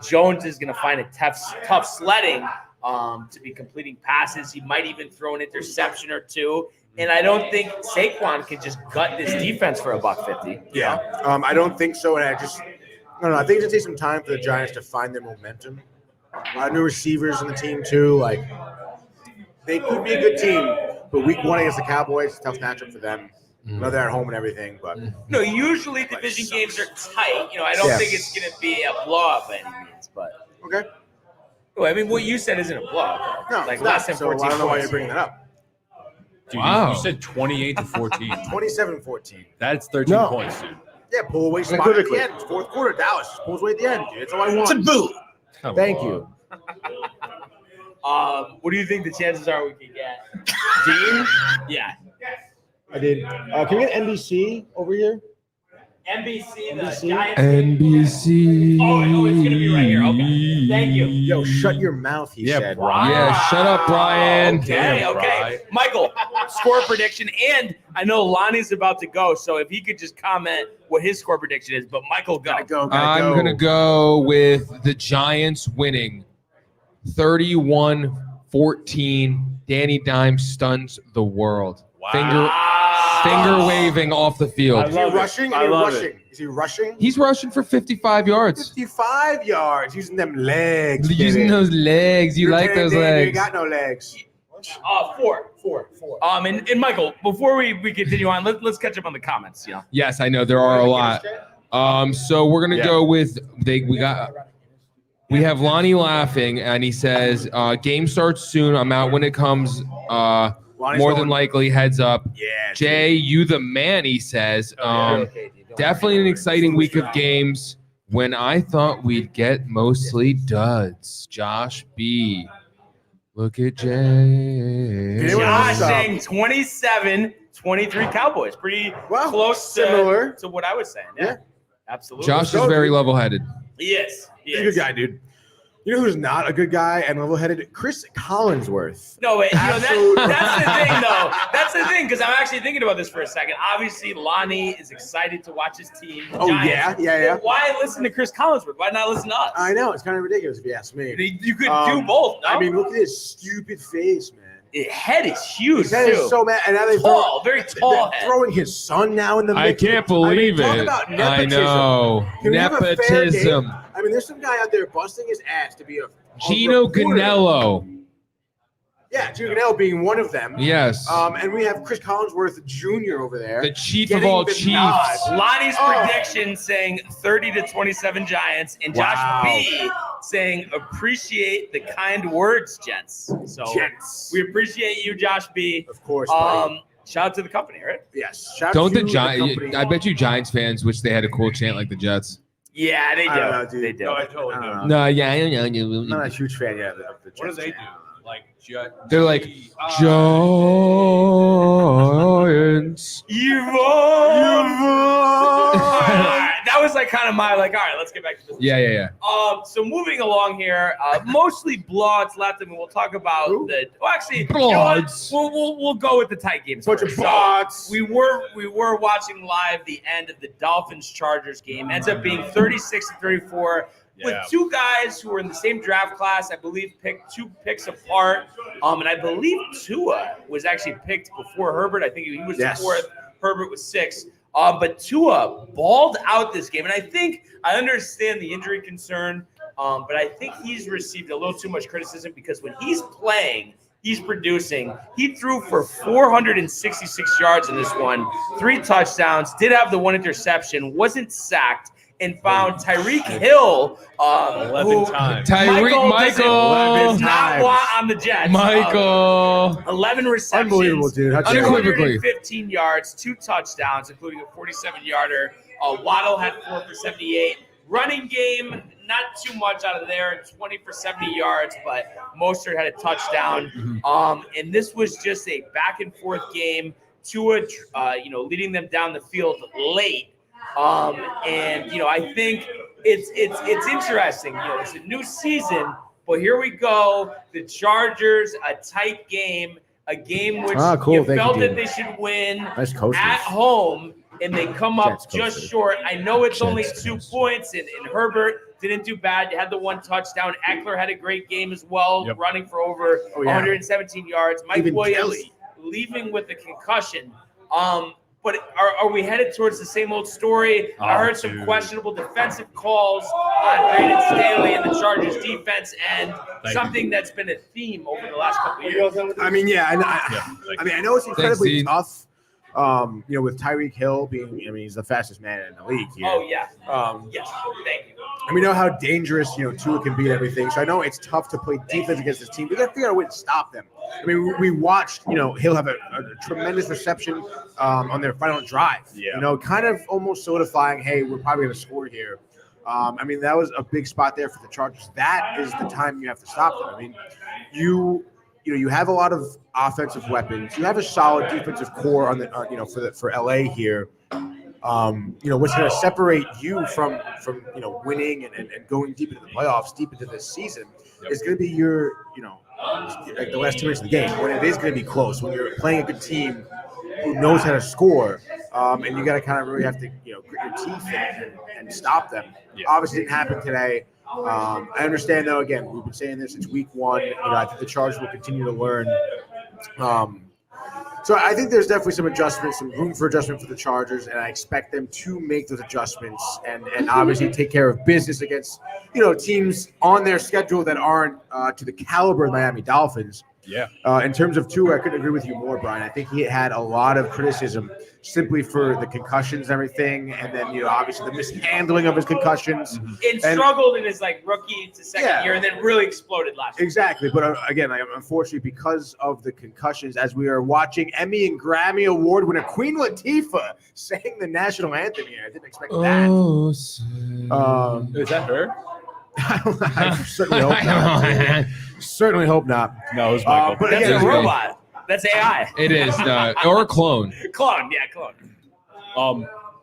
Jones is going to find it tough sledding to be completing passes. He might even throw an interception or two. And I don't think Saquon can just gut this defense for $150. Yeah, I don't think so. And I don't know. I think it's going to take some time for the Giants to find their momentum. A lot of new receivers in the team too. Like they could be a good team, but week one against the Cowboys, it's a tough matchup for them. I know they're at home and everything, but usually division games are tight. I don't think it's going to be a blowout by any means. But okay. Well, I mean, what you said isn't a blowout. No, like it's less not. than 14 So I don't know why points. you're bringing that up. Dude, Wow. you said 28-14. 27-14. That's 13 points, dude. Yeah, pull away spot at the end. Fourth quarter, Dallas just pulls away at the end, dude. That's all I want. It's a boot. Thank you. What do you think the chances are we can get? Dean? Yeah. I did. Can we get NBC over here? NBC, the NBC? Giants. NBC. Oh, it's gonna be right here. Okay, thank you. Yo, shut your mouth, he said. Brian. Yeah, shut up, Brian. Okay, Damn, okay. Brian. Michael, score prediction, and I know Lonnie's about to go, so if he could just comment what his score prediction is. But Michael, go. I'm going to go with the Giants winning 31-14. Danny Dimes stuns the world. Finger waving off the field. Is he rushing? Is he rushing? He's rushing for 55 yards. 55 yards, using them legs. Using baby. those legs. You You're like those Dan, You legs. got no legs. Four. And Michael, before we continue on, let's catch up on the comments. You know. Yes, I know there are a lot. So we're gonna go with we have Lonnie laughing, and he says, "Game starts soon. I'm out when it comes. More than likely, heads up." Yeah. Jay, you the man. He says, "Definitely an exciting week of games. When I thought we'd get mostly duds." Josh B. Look at Jay. Josh saying 27-23 Cowboys. Pretty close similar to what I was saying. Yeah. Absolutely. Josh is very level-headed. He is. He's a good guy, dude. You know who's not a good guy and level-headed? Chris Collinsworth. No, wait. That's the thing, though. That's the thing, because I'm actually thinking about this for a second. Obviously, Lonnie is excited to watch his team. Oh, Giants. yeah. But why listen to Chris Collinsworth? Why not listen to us? I know. It's kind of ridiculous if you ask me. You could do both, no? I mean, look at his stupid face, man. His head is huge, His head too. is so mad. And now Very tall they're head. throwing his son now in the mix. I can't believe talk it. about I nepotism. know. Can we have a fair Nepotism. game? I mean, there's some guy out there busting his ass to be a Gino reporter. Canello. Yeah, Gino Canello being one of them. Yes. And we have Chris Collinsworth Jr. over there. The chief of getting all the chiefs. nod. Lonnie's prediction saying 30-27 Giants, and Josh B saying appreciate the kind words, gents. So we appreciate you, Josh B. Of course. buddy. Shout out to the company, right? Yes. Shout Don't to the Giants? company. I bet you Giants fans wish they had a cool chant like the Jets. Yeah, they do. I don't know, dude. They do. No, I totally do. No, yeah, I know. I'm not a huge fan yet of the Jets. What do they do? Like, They're like Giants. That was like kind of my like. All right, let's get back to this. Yeah. So moving along here, mostly bloods left, and we'll talk about the. Well, actually, you know what? Bloods. We'll go with the tight games. Bunch of first. bots. We were watching live the end of the Dolphins Chargers game. Ends up being 36-34. With two guys who were in the same draft class, I believe picked 2 picks apart. And I believe Tua was actually picked before Herbert. I think he was the 4th. Herbert was 6th. But Tua balled out this game. And I think I understand the injury concern, but I think he's received a little too much criticism because when he's playing, he's producing. He threw for 466 yards in this one, 3 touchdowns, did have the 1 interception, wasn't sacked, and found Tyreek Hill, 11 times. Michael. does not want on the Jets. Michael. 11 receptions, Unbelievable, dude. How'd you do it? 215 yards, 2 touchdowns, including a 47-yarder. Waddle had 4 for 78. Running game, not too much out of there, 20 for 70 yards, but Mostert had a touchdown. And this was just a back-and-forth game. Tua, leading them down the field late. And I think it's interesting. It's a new season, but here we go. The Chargers, a tight game, a game which you felt that they should win at home, and they come up just short. I know it's only 2 points, and Herbert didn't do bad. They had the 1 touchdown. Eckler had a great game as well, running for over 117 yards. Mike Williams leaving with a concussion. But are we headed towards the same old story? I heard some questionable defensive calls on Brandon Staley and the Chargers defense, and something that's been a theme over the last couple of years. I mean, I know it's incredibly tough. With Tyreek Hill being, he's the fastest man in the league here. Oh yeah. Yes. Thank you. And we know how dangerous, Tua can be and everything. So I know it's tough to play defense against this team. We got to figure out a way to stop them. I mean, we watched, Hill have a tremendous reception on their final drive. Yeah. Kind of almost solidifying, hey, we're probably going to score here. That was a big spot there for the Chargers. That is the time you have to stop them. I mean, you have a lot of offensive weapons. You have a solid defensive core on the, for LA here. What's going to separate you from winning and going deep into the playoffs, deep into this season, is going to be your, like the last 2 minutes of the game, when it is going to be close, when you're playing a good team who knows how to score, and you got to kind of really have to, grit your teeth and stop them. Yeah. Obviously, it didn't happen today. I understand, though. Again, we've been saying this since week 1. I think the Chargers will continue to learn. So I think there's definitely some adjustments, some room for adjustment for the Chargers, and I expect them to make those adjustments and obviously take care of business against teams on their schedule that aren't to the caliber of Miami Dolphins. Yeah. In terms of Tua, I couldn't agree with you more, Brian. I think he had a lot of criticism simply for the concussions and everything, and then obviously the mishandling of his concussions. And struggled in his rookie to second year, and then really exploded last year. Exactly, but again, unfortunately, because of the concussions, as we are watching Emmy and Grammy Award winner Queen Latifah sang the national anthem here, I didn't expect that. Is that her? I certainly hope not. Certainly hope not. No, it was Michael. But that's a robot. That's AI. It is, or a clone. Clone.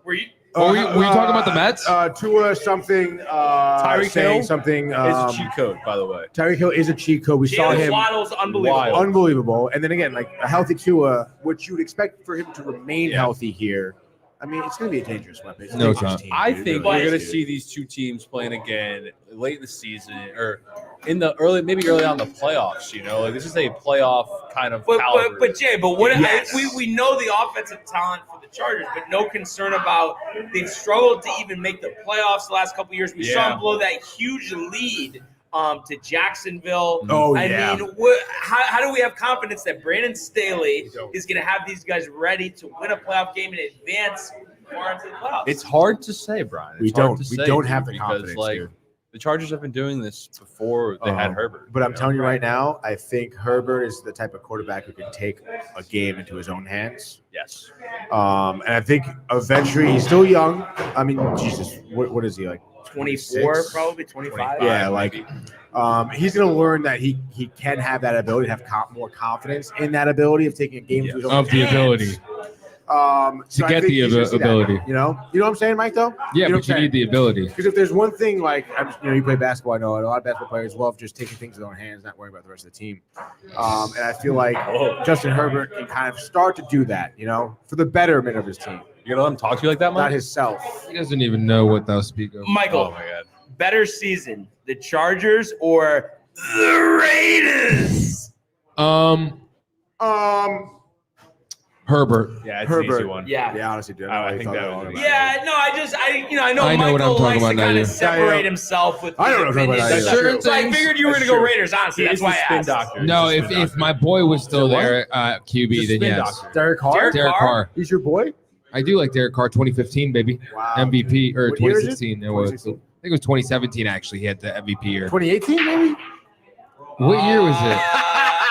Were you talking about the Mets? Tua something. Tyreek saying Hill something. Is a cheat code, by the way. Tyreek Hill is a cheat code. We saw him. Waddle's unbelievable. Unbelievable. And then again, a healthy Tua, which you would expect for him to remain healthy here. I mean, it's going to be a dangerous weapon. No, it's not. I think we're going to see these two teams playing again late in the season or in the early on the playoffs. This is a playoff kind of caliber. But Jay, what we know the offensive talent for the Chargers, but no concern about they've struggled to even make the playoffs the last couple of years. We saw them blow that huge lead to Jacksonville. I mean, how do we have confidence that Brandon Staley is going to have these guys ready to win a playoff game and advance far into the playoffs? It's hard to say, Brian. We don't have the confidence here. The Chargers have been doing this before they had Herbert. But I'm telling you right now, I think Herbert is the type of quarterback who can take a game into his own hands. Yes. And I think eventually he's still young. I mean, Jesus, what is he like? 24, probably 25. Yeah, he's going to learn that he can have that ability to have more confidence in that ability of taking a game to his own hands. The ability. To get the ability. You know what I'm saying, Mike, though? Yeah, but you need the ability. Because if there's one thing, you play basketball, I know a lot of basketball players love just taking things in their own hands, not worrying about the rest of the team. And I feel like Justin Herbert can kind of start to do that, for the betterment of his team. You're going to let him talk to you like that, Mike? Not himself. He doesn't even know what thou speak of. Michael, oh my God. Better season, the Chargers or the Raiders? Herbert. Yeah, it's Herbert. an easy one. Yeah, honestly, dude. I think that would be. Yeah, no, I know I know what I'm Michael talking likes about to now, kind yeah. of separate himself with I don't know what I'm talking about opinions. now, Certain So I things- figured you were going to go Raiders, honestly. That's why I asked. Doctor. No, if my boy was still there, QB, then yes. Derek Carr? Derek Carr. He's your boy? I do like Derek Carr, 2015, baby. Wow. MVP, or What year is it? 2016. It was. I think it was 2017, actually. He had the MVP year. 2018, maybe? What year was it?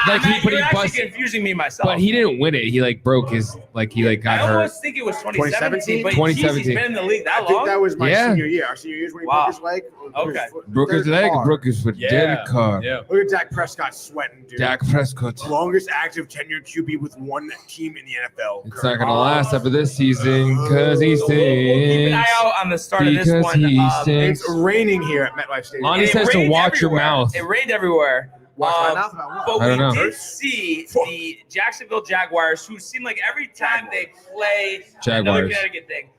You're actually confusing me myself. But he didn't win it. He broke his got I hurt. almost think it was 2017, but 2017. he's been in the league that I think long. that was my Yeah. senior year. Our senior year is when he broke his leg. Okay. Broke his leg, broke his foot. Derek Carr. Yeah. Look at Dak Prescott sweating, dude. Dak Prescott. Longest active tenured QB with one team in the NFL. It's not going to last after this season because he We'll keep an eye stinks. out on the start of this Because one. he It's stinks. raining here at MetLife Stadium. Lonnie It says to rained watch your everywhere. mouth. It rained everywhere. Watch my mouth about what? But I don't we know. did see the Jacksonville Jaguars, who seem like every time they play another Jaguars. Connecticut thing,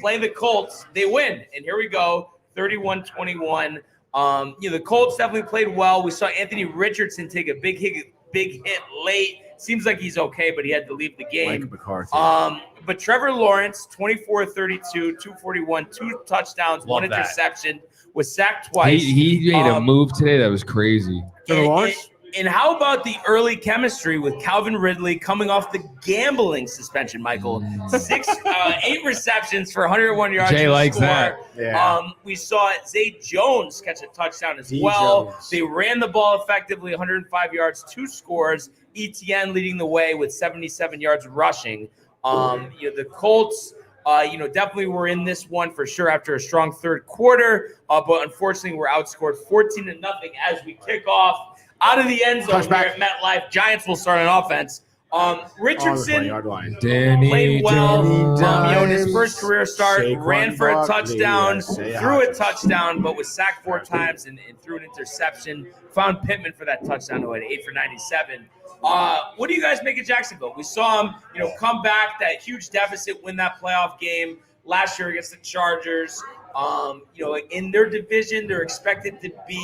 play the Colts, they win. And here we go, 31-21. The Colts definitely played well. We saw Anthony Richardson take a big hit late. Seems like he's okay, but he had to leave the game. Mike McCarthy. But Trevor Lawrence, 24-32, 241, 2 touchdowns, 1 interception, was sacked twice. He made a move today that was crazy. Trevor Lawrence? And how about the early chemistry with Calvin Ridley coming off the gambling suspension, Michael? 8 receptions for 101 yards. Jay to likes score. that. Yeah. We saw Zay Jones catch a touchdown as Zay well. Jones. They ran the ball effectively, 105 yards, 2 scores. ETN leading the way with 77 yards rushing. The Colts, definitely were in this one for sure after a strong third quarter, but unfortunately we're outscored 14-0 as we kick off out of the end zone here at MetLife. Giants will start on offense. Richardson Yard line. Danny played well. In his Dimes. first career start, Saquon ran for a Barkley, touchdown, yes, say threw a hi. touchdown, but was sacked 4 times and threw an interception. Found Pittman for that touchdown, who had 8 for 97. What do you guys make of Jacksonville? We saw him, come back, that huge deficit, win that playoff game last year against the Chargers. In their division, they're expected to be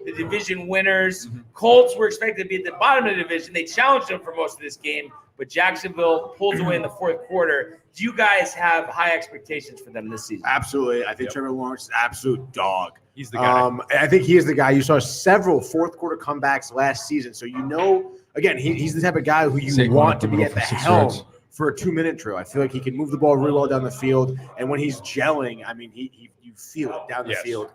the division winners. Colts were expected to be at the bottom of the division. They challenged them for most of this game, but Jacksonville pulls away in the fourth quarter. Do you guys have high expectations for them this season? Absolutely. I think Trevor Lawrence is an absolute dog. He's the guy. I think he is the guy. You saw several fourth quarter comebacks last season. So, again, he's the type of guy who you Saquon want to be go at the for 6 helm yards. for a 2-minute drill. I feel like he can move the ball really well down the field. And when he's gelling, I mean, you feel it down the field.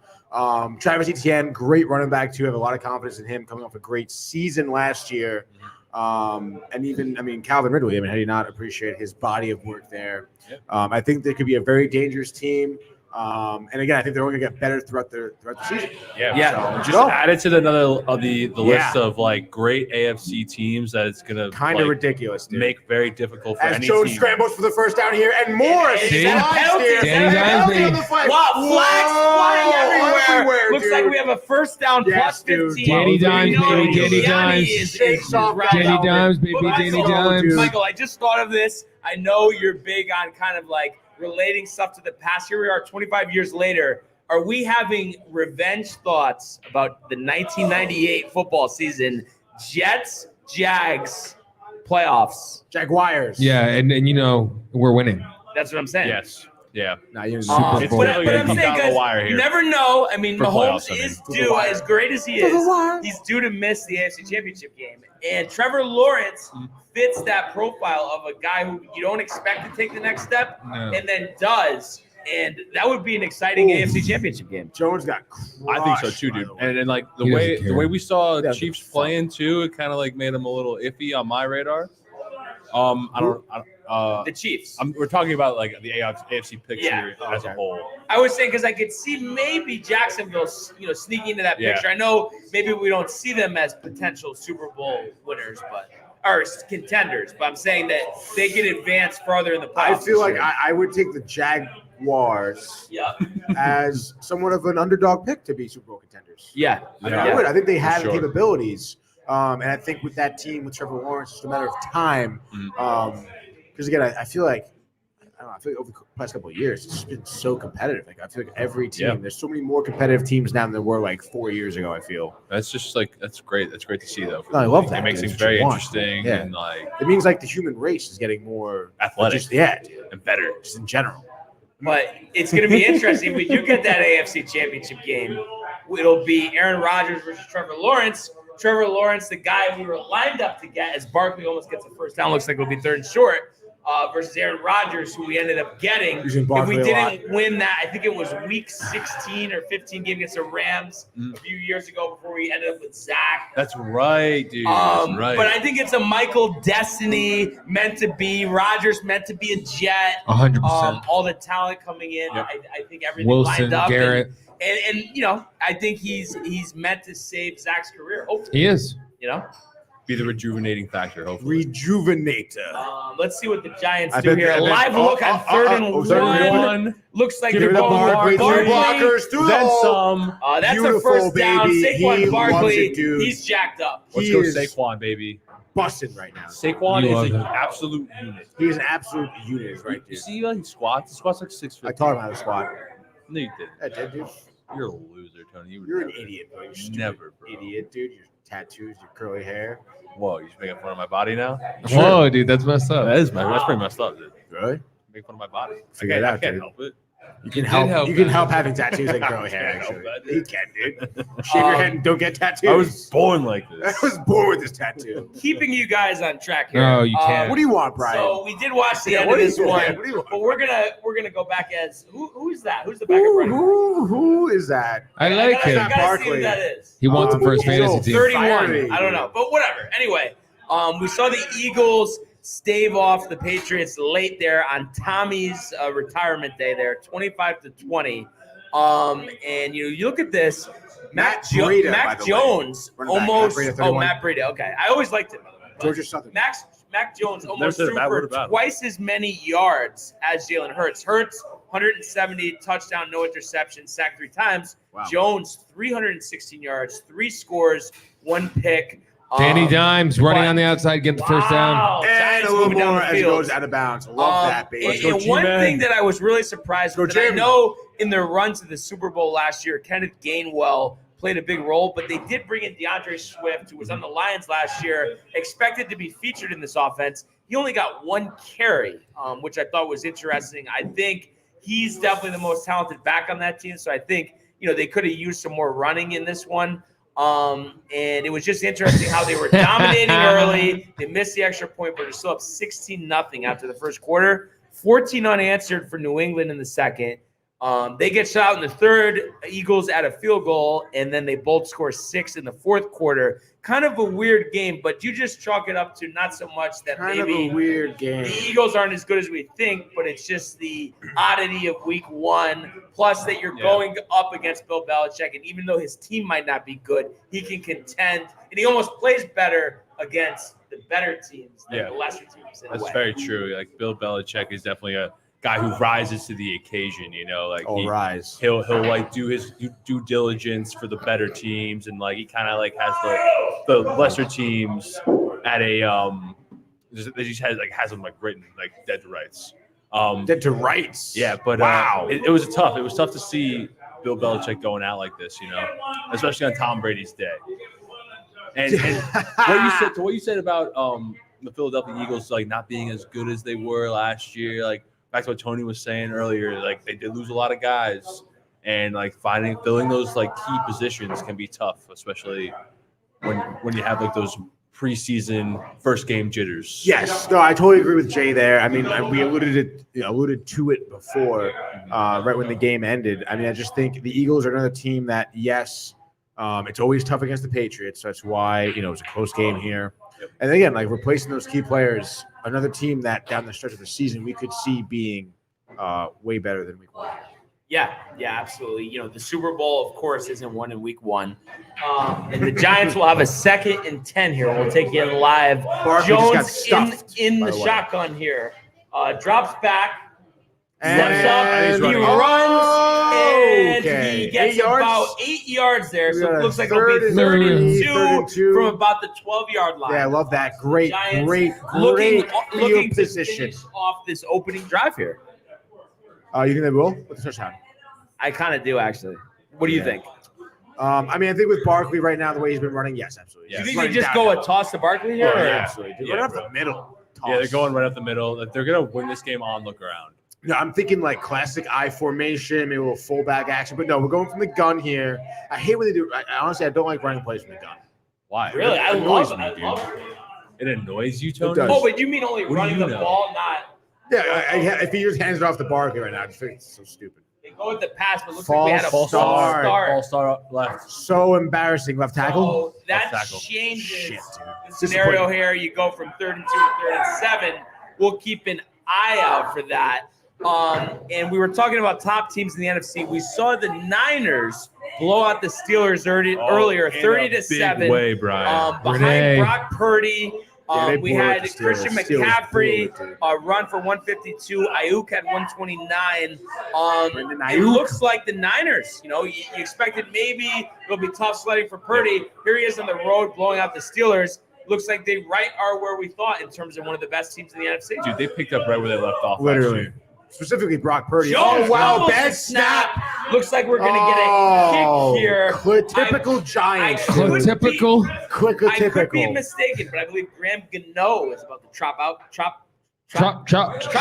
Travis Etienne, great running back too. I have a lot of confidence in him coming off a great season last year. And even, Calvin Ridley, how do you not appreciate his body of work there? I think they could be a very dangerous team. And again, I think they're only going to get better throughout the season. So just add it to another of the list of like great AFC teams that it's going to Kind of ridiculous, dude. make very difficult for As any Jones team. scrambles for the first down here, and Morris See? Penalty. Danny Dimes, baby. on the flag. Wow, flags flying everywhere. Looks dude. like we have a first down Yes, plus dude. 15. Danny Dimes, baby, Danny Dimes. Shakes off Danny Dimes, baby, But Danny Michael, Dimes. Michael, I just thought of this. I know you're big on kind of like relating stuff to the past. Here we are 25 years later. Are we having revenge thoughts about the 1998 football season? Jets, Jags, playoffs. Jaguars. Yeah, and we're winning. That's what I'm saying. Yes. Yeah. Nah, you're Super It's Bowl. But definitely I'm gonna come saying, down the guys, wire you here. never know. I mean, For Mahomes playoffs, I mean. is the due, wire. as great as he To the is, wire. he's due to miss the AFC Championship game. And Trevor Lawrence fits that profile of a guy who you don't expect to take the next step No. and then does. And that would be an exciting AFC Championship game. Jones got crushed. I think so too, by dude. the way. And like the He doesn't way care. we saw Yeah, Chiefs fuck. playing too, it kind of like made him a little iffy on my radar. I don't. The Chiefs. We're talking about like the AFC picture Yeah. as a whole. I was saying because I could see maybe Jacksonville, sneaking into that Yeah. picture. I know maybe we don't see them as potential Super Bowl winners, or contenders, but I'm saying that they can advance farther in the playoffs. I feel like this year. I would take the Jaguars Yeah. as somewhat of an underdog pick to be Super Bowl contenders. Yeah. I would. I think they have sure. the capabilities. And I think with that team, with Trevor Lawrence, it's just a matter of time. Because again, I feel like over the past couple of years, it's just been so competitive. Like I feel like every team, there's so many more competitive teams now than there were like 4 years ago. I feel That's just like that's great. That's great to see though. No, I love It that, makes dude. things It's what very you want. interesting Yeah. and like it means like the human race is getting more athletic Just, yeah, dude, and better. just in general. But it's going to be interesting. If we do get that AFC Championship game, it'll be Aaron Rodgers versus Trevor Lawrence. Trevor Lawrence, the guy we were lined up to get, as Barkley almost gets a first down, looks like it'll be third and short, versus Aaron Rodgers, who we ended up getting. Using If Barkley we a lot. didn't win that, I think it was week 16 or 15 game against the Rams a few years ago before we ended up with Zach. That's right, dude. That's right. But I think it's a Michael Destiny meant to be, Rodgers meant to be a Jet. 100%. All the talent coming in, Yep. I think everything Wilson, lined up. Garrett. And I think he's meant to save Zach's career. Hopefully, He is. Be the rejuvenating factor, hopefully. Rejuvenator. Let's see what the Giants I do bet- here. I bet- Live look on third and third and one. Looks like Give they're it up, going Barkley. Three Barkley. blockers through the Then hole. some. That's a Beautiful, first down. baby. He Saquon loves Barkley, it, dude. he's jacked up. Let's He go is- Saquon, baby. Busting right now. Saquon You is love an it. absolute unit. He is an absolute unit, right You dude. see how he squats? He squats like 6'5". I taught him how to squat. No, you didn't. I did, dude. You're a loser, Tony. You would You're an never. idiot, bro. You're stupid. Never, bro. Idiot, dude. Your tattoos, your curly hair. Whoa, you just making fun of my body now? Whoa, dude, that's messed up. That is, man. That's pretty messed up, dude. Really? Make fun of my body. Figure it out, I can't dude. help it. You can did help. help You can that. help having tattoos and curly hair. Can't help Actually, that, you dude. can, dude. Shave your head and don't get tattoos. I was born like I this. was born with this tattoo. Keeping you guys on track here. No, you can't. What do you want, Brian? So we did watch the Yeah, end what of do this you want? one, What do you want? but we're gonna go back as who's that? Who's the backup running back? Who is that? I like I him. gotta see Barkley. who that is. He wants him for his fantasy team. 31. Fiery. I don't know, but whatever. Anyway, we saw the Eagles stave off the Patriots late there on Tommy's retirement day there, 25-20. And you look at this, Matt Breida, by Mac the way. Jones Running back, almost. Matt Breida, Oh, 31. Matt Breida. Okay, I always liked him. Georgia Southern. Max Mac Jones Never almost said a threw bad word for about him. twice as many yards as Jalen Hurts. Hurts, 170, touchdown, no interception, sacked 3 times. Wow. Jones, 316 yards, 3 scores, 1 pick. Danny Dimes running on the outside, get the first down. Wow. And Giants a little moving down more the as it field. goes out of bounds. Love that, baby. And, and one thing that I was really surprised with, and I Jim. know in their run to the Super Bowl last year, Kenneth Gainwell played a big role, but they did bring in DeAndre Swift, who was on the Lions last year, expected to be featured in this offense. He only got 1 carry, which I thought was interesting. I think he's definitely the most talented back on that team, so I think they could have used some more running in this one. And it was just interesting how they were dominating early. They missed the extra point, but they're still up 16-0 after the first quarter. 14 unanswered for New England in the second. They get shot out in the third. Eagles add a field goal, and then they both score 6 in the fourth quarter. Kind of a weird game, but you just chalk it up to not so much that Kind maybe of a weird game. the Eagles aren't as good as we think, but it's just the oddity of week 1, plus that you're going up against Bill Belichick, and even though his team might not be good, he can contend, and he almost plays better against the better teams than the lesser teams. That's very true. Like Bill Belichick is definitely a guy who rises to the occasion, like rise. He'll like do his due diligence for the better teams, and like he kind of like has the lesser teams at a they just has them like written like dead to rights. Dead to rights. Yeah, but wow, it was tough. It was tough to see Bill Belichick going out like this, especially on Tom Brady's day. And what you said about the Philadelphia Eagles like not being as good as they were last year, like. Back to what Tony was saying earlier, like they did lose a lot of guys, and like filling those like key positions can be tough, especially when you have like those preseason first game jitters. Yes, no, I totally agree with Jay there. I mean, we alluded to it before, right when the game ended. I mean, I just think the Eagles are another team that, yes, it's always tough against the Patriots. That's why it was a close game here. And again, like replacing those key players, another team that down the stretch of the season we could see being way better than week 1. Yeah, absolutely. The Super Bowl, of course, isn't won in week 1. And the Giants will have a 2nd and 10 here. We'll take you in live. Barkley Jones just got stuffed, in the by the way. shotgun here. Drops back. And He runs, and okay. he gets 8 yards? about 8 yards there. So got it a looks like it'll be 32 from about the 12-yard line. Yeah, I love that. Great looking field to position. finish off this opening drive here. You think they will with the touchdown? I kind of do, actually. What do you think? I mean, I think with Barkley right now, the way he's been running, yes, absolutely. Do you think they just go a toss to Barkley here? Yeah, or? absolutely. Dude, right up the middle. Toss. Yeah, they're going right up the middle. Like, they're gonna win this game on the ground. No, I'm thinking like classic I formation, maybe a little fullback action. But no, we're going from the gun here. I hate when they do. Honestly, I don't like running plays from the gun. Why? Really? I annoys love me, it. dude. I love it. It annoys you, Tony? does. Oh, but you mean only What do running you the know? ball, not Yeah, if he just hands it off to Barkley right now, I just think it's so stupid. they go with the pass, but it looks like we had a False false start. start. All star left. So embarrassing. Left tackle. So that Left tackle. changes Shit, dude. the scenario here. You go from 3rd and 2 to 3rd and 7. We'll keep an eye out for that. And we were talking about top teams in the NFC. We saw the Niners blow out the Steelers earlier, 30-7. Big way, Brian. Behind Renee. Brock Purdy. they We blew it, had the Steelers. Christian Steelers blew McCaffrey it, dude. run for 152. Ayuk had 129. Brendan It Ayuk. looks like the Niners. You expected maybe it'll be tough sledding for Purdy. Here he is on the road blowing out the Steelers. Looks like they are where we thought in terms of one of the best teams in the NFC. Dude, they picked up right where they left off. Literally. Last year. Specifically, Brock Purdy. Jones Oh, wow. fumbles Bad the snap. Looks like we're going to get a kick here. Typical Giants. I could Typical. Quick, I could be typical. mistaken, but I believe Graham Gano is about to trot Chop.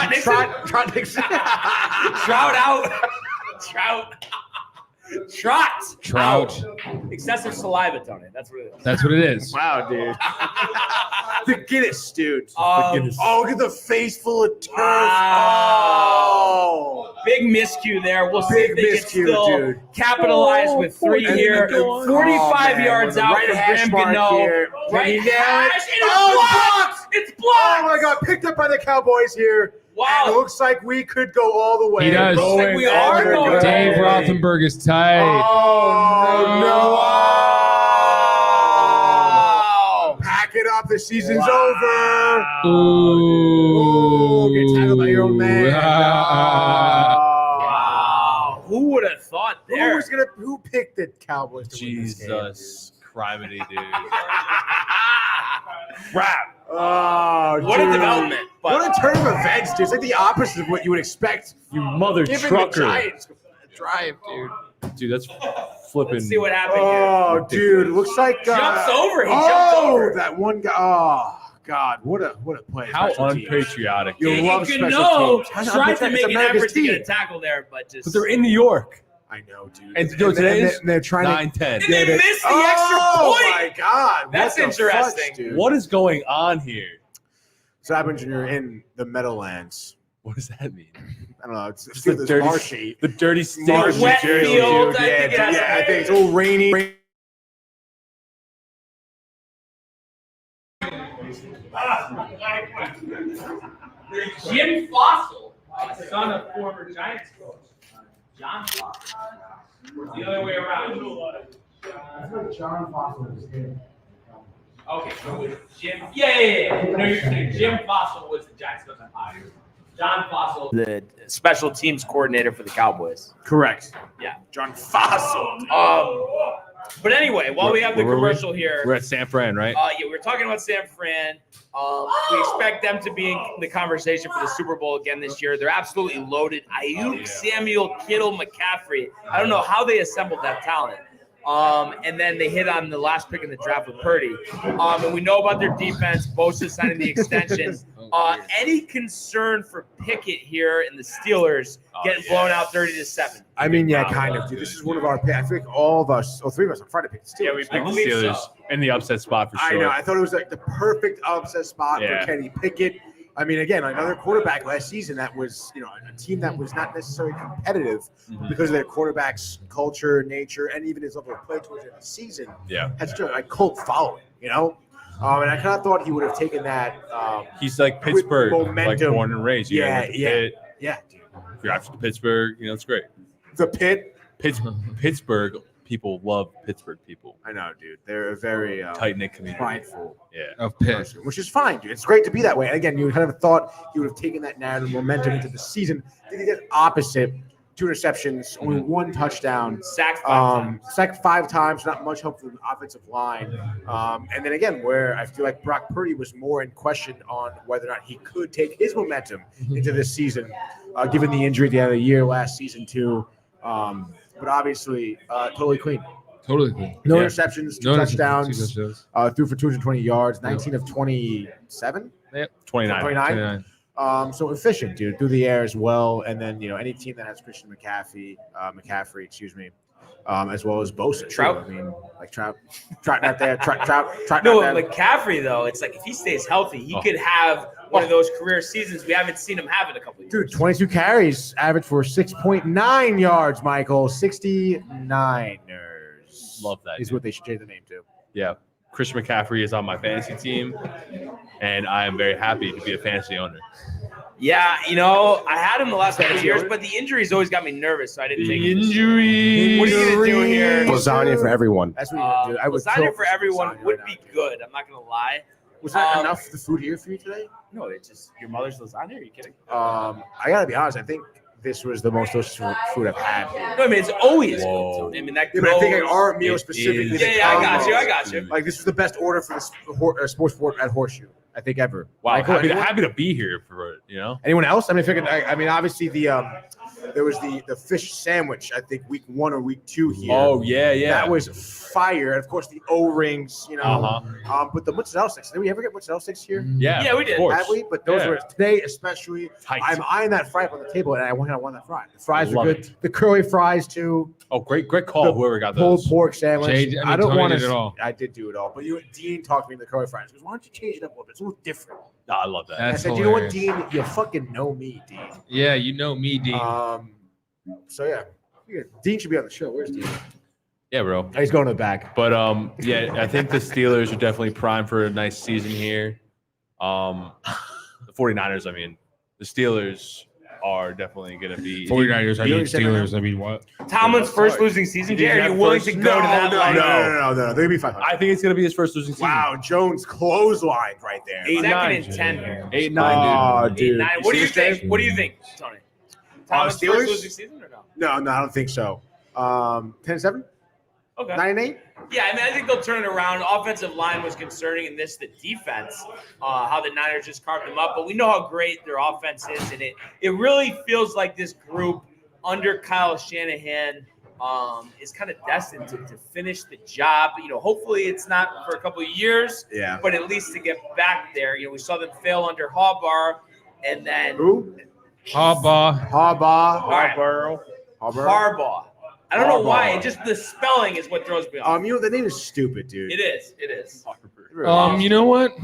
Nixon? Trot Nixon. Trout out. Trout. Trout. Out. Excessive saliva, Tony. That's what it is. That's what it is. Wow, dude. The Guinness, dude. Guinness. Oh, look at the face full of turf. Wow. Big miscue there. We'll see Big if they can miscue, still dude. capitalize with 3 And here. then 45 man, yards the out right for hash Graham mark Gano. here. Right Can he nail it? hash. It is Oh, blocked. It's blocked. Oh my God! Picked up by the Cowboys here. Wow. And it looks like we could go all the way. He does. Looks like we are going. Dave Rothenberg is tight. Oh no! Wow. Pack it up. the season's over. Ooh. Get tackled by your own man. Wow. Who would have thought there? Who picked the Cowboys to win this game? Jesus, criminy, dude. Crap. Oh, What a dude. development. But What a turn of events, dude. It's like the opposite of what you would expect. You mother Given the trucker. Giants drive, dude. Dude, that's flipping. let's see what happened Oh, dude. Looks like Jumps over. He jumped over. that one guy. Oh, God. What a play. How Special teams. unpatriotic. You here. love You special know, teams. How's tried to unpatriotic? make It's an America's effort to get a team. tackle there, but just. But they're in New York. I know, dude. And yo, today's they're trying to. 9-10. And they missed the extra Oh, point. my God. That's What the interesting. fudge, dude. What is going on here? So happens when you're in the Meadowlands. What does that mean? I don't know. It's Just the dirty, marshy. the dirty state. Marshy wet Jersey, field, dude. I think it has to I be. think it's all rainy. Jim Fossil, son of former Giants coach John Fossil. The other way around. I feel like John Fossil was him. Okay, so it was Jim. Yeah. No, you're kidding. Jim Fossil was the Giants coach. John Fossil. The special teams coordinator for the Cowboys. Correct. Yeah. John Fossil. But anyway, while we have the Where were we? commercial here, We're at San Fran, right? yeah, we're talking about San Fran. We expect them to be in the conversation for the Super Bowl again this year. They're absolutely loaded. Ayuk, Samuel, Kittle, McCaffrey. I don't know how they assembled that talent. And then they hit on the last pick in the draft with Purdy. And we know about their defense. Bosa signing the extension. Any concern for Pickett here and the Steelers getting blown out 30-7? I mean, yeah, kind of, dude. This is one of our picks. I think all of us, three of us on Friday picked the Steelers. Yeah, we picked the Steelers in the upset spot for sure. I know. I thought it was like the perfect upset spot Yeah. for Kenny Pickett. I mean, again, another quarterback last season that was, a team that was not necessarily competitive because of their quarterback's culture, nature, and even his level of play towards the end of the season. Yeah. Had such a cult following, And I kind of thought he would have taken that. He's like Pittsburgh, like momentum. born and raised. You know, with the Pit. Yeah, dude. If you're after Pittsburgh, it's great. The Pit. Pittsburgh people love Pittsburgh people. I know, dude. They're a very Tight-knit community. prideful. Yeah. Of Pitt. person, which is fine, dude. It's great to be that way. And again, you kind of thought he would have taken that narrative momentum into the season. Did he get opposite? 2 interceptions, only 1 touchdown. Sacked 5 times. Sacked 5 times, not much help from the offensive line. And then again, where I feel like Brock Purdy was more in question on whether or not he could take his momentum into this season, given the injury at the end of the year last season too. But obviously, totally clean. Totally cool. No Yeah. interceptions, 2 No touchdowns. 2 touchdowns. Threw for 220 yards, 19 of 27. 29. 29. So efficient, dude, through the air as well. And then, any team that has Christian McCaffrey, as well as Bosa. Trout? Too. I mean, like Trout not there. Trout No, not there. McCaffrey, though, it's like if he stays healthy, he could have one of those career seasons we haven't seen him have in a couple of years. Dude, 22 carries, average for 6.9 yards, Michael. 69ers. Love that, Is dude. what they should change the name to. Yeah. Christian McCaffrey is on my fantasy team, and I am very happy to be a fantasy owner. Yeah, I had him the last couple of years, but the injuries always got me nervous, so I didn't take it. Injury. What are you going to do here? Lasagna for everyone. That's what you're going to do. I would Lasagna kill for everyone lasagna would right be now. good. I'm not going to lie. Was that enough the food here for you today? No, it's just your mother's lasagna. Are you kidding? I got to be honest. I think this was the most delicious food I've had here. No, I mean, it's always Whoa. good. I mean, that Yeah, but I think goes- our meal It specifically. is. the Yeah, I got you. I combos. got you. Like this was the best order for the sports sport at Horseshoe, I think ever. Wow, Michael, happy to be here for it, anyone else? I mean, obviously there was the fish sandwich. I think week 1 or week 2 here. Oh, yeah. That was fire. And of course, the O-rings. But the mozzarella sticks. Did we ever get mozzarella sticks here? Yeah. Yeah, we did. Of course. Have we? But those Yeah. were today, especially. Tight. I'm eyeing that fry up on the table, and I want that fry. The fries Love were good. it. The curly fries too. Oh, great call. The Whoever got Pulled those. pork sandwich. I don't Tony want did it all. I did do it all, but Dean talked to me in the curly fries. He goes, "Why don't you change it up a little bit? It's a little different." Oh, I love that. And I That's said, "You know what, hilarious. Dean? You fucking know me, Dean." Yeah, you know me, Dean. So yeah, Dean should be on the show. Where's Dean? Yeah, bro. Oh, he's going to the back. But yeah, I think the Steelers are definitely primed for a nice season here. The 49ers, I mean, the Steelers, are definitely going to be 49ers, I You mean understand Steelers, I mean what? Tomlin's first losing season, Jay. Are you willing to go to that? No, they're gonna be 500. I think it's going to be his first losing season. Wow, Jones clotheslined right there. 2nd and 10 here. 8-9, Oh, dude. dude. 8-9. What do you think? What do you think, Tony? Tomlin's Steelers? first losing season or no? No, I don't think so. 10-7? Okay. 9-8? Yeah, I mean, I think they'll turn it around. Offensive line was concerning in this, the defense, how the Niners just carved them up. But we know how great their offense is, and it really feels like this group under Kyle Shanahan is kind of destined to finish the job. You know, hopefully it's not for a couple of years, but at least to get back there. You know, we saw them fail under Harbaugh, and then Who? Harbaugh. Harbaugh. I don't know why. It just the spelling is what throws me off. You know, the name is stupid, dude. It is. It is. You know what?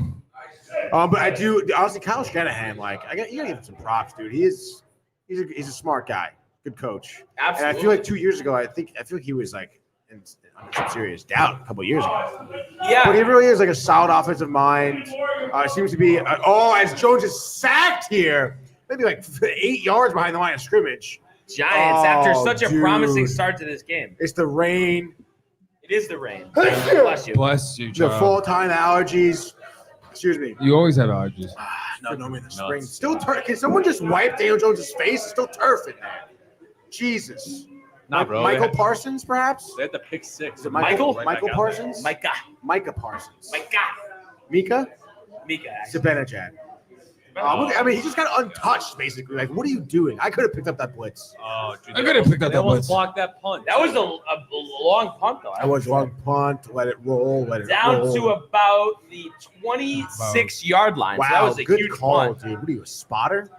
But I do honestly, Kyle Shanahan, like you gotta give him some props, dude. He's a smart guy, good coach. Absolutely. And I feel like 2 years ago, I feel like he was like in some serious doubt a couple of years ago. Yeah. But he really is like a solid offensive mind. Seems to be as Jones is sacked here, maybe like 8 yards behind the line of scrimmage. Giants after such a promising start to this game. It's the rain. It is the rain. Bless you. Bless you, The child. full-time allergies. Excuse me. You always have allergies. No, normally in the spring. Still turf. Can someone just wipe Daniel Jones' face? It's still turf in there. Jesus. Nah, bro. Michael Parsons, perhaps? They had the pick 6. Is it Michael Michael Parsons? Micah. Micah Parsons. Mika. Mika? Actually. Zibanejad. I mean, he just got untouched, basically. Like, what are you doing? I could have picked up that blitz. Oh, dude, I could have picked up they that almost blitz. blocked that punt. That was a long punt, though. I was long punt. Let it roll. Let it Down roll. to about the 26-yard line. Wow, So that was a good huge call, punt. dude. What are you, a spotter?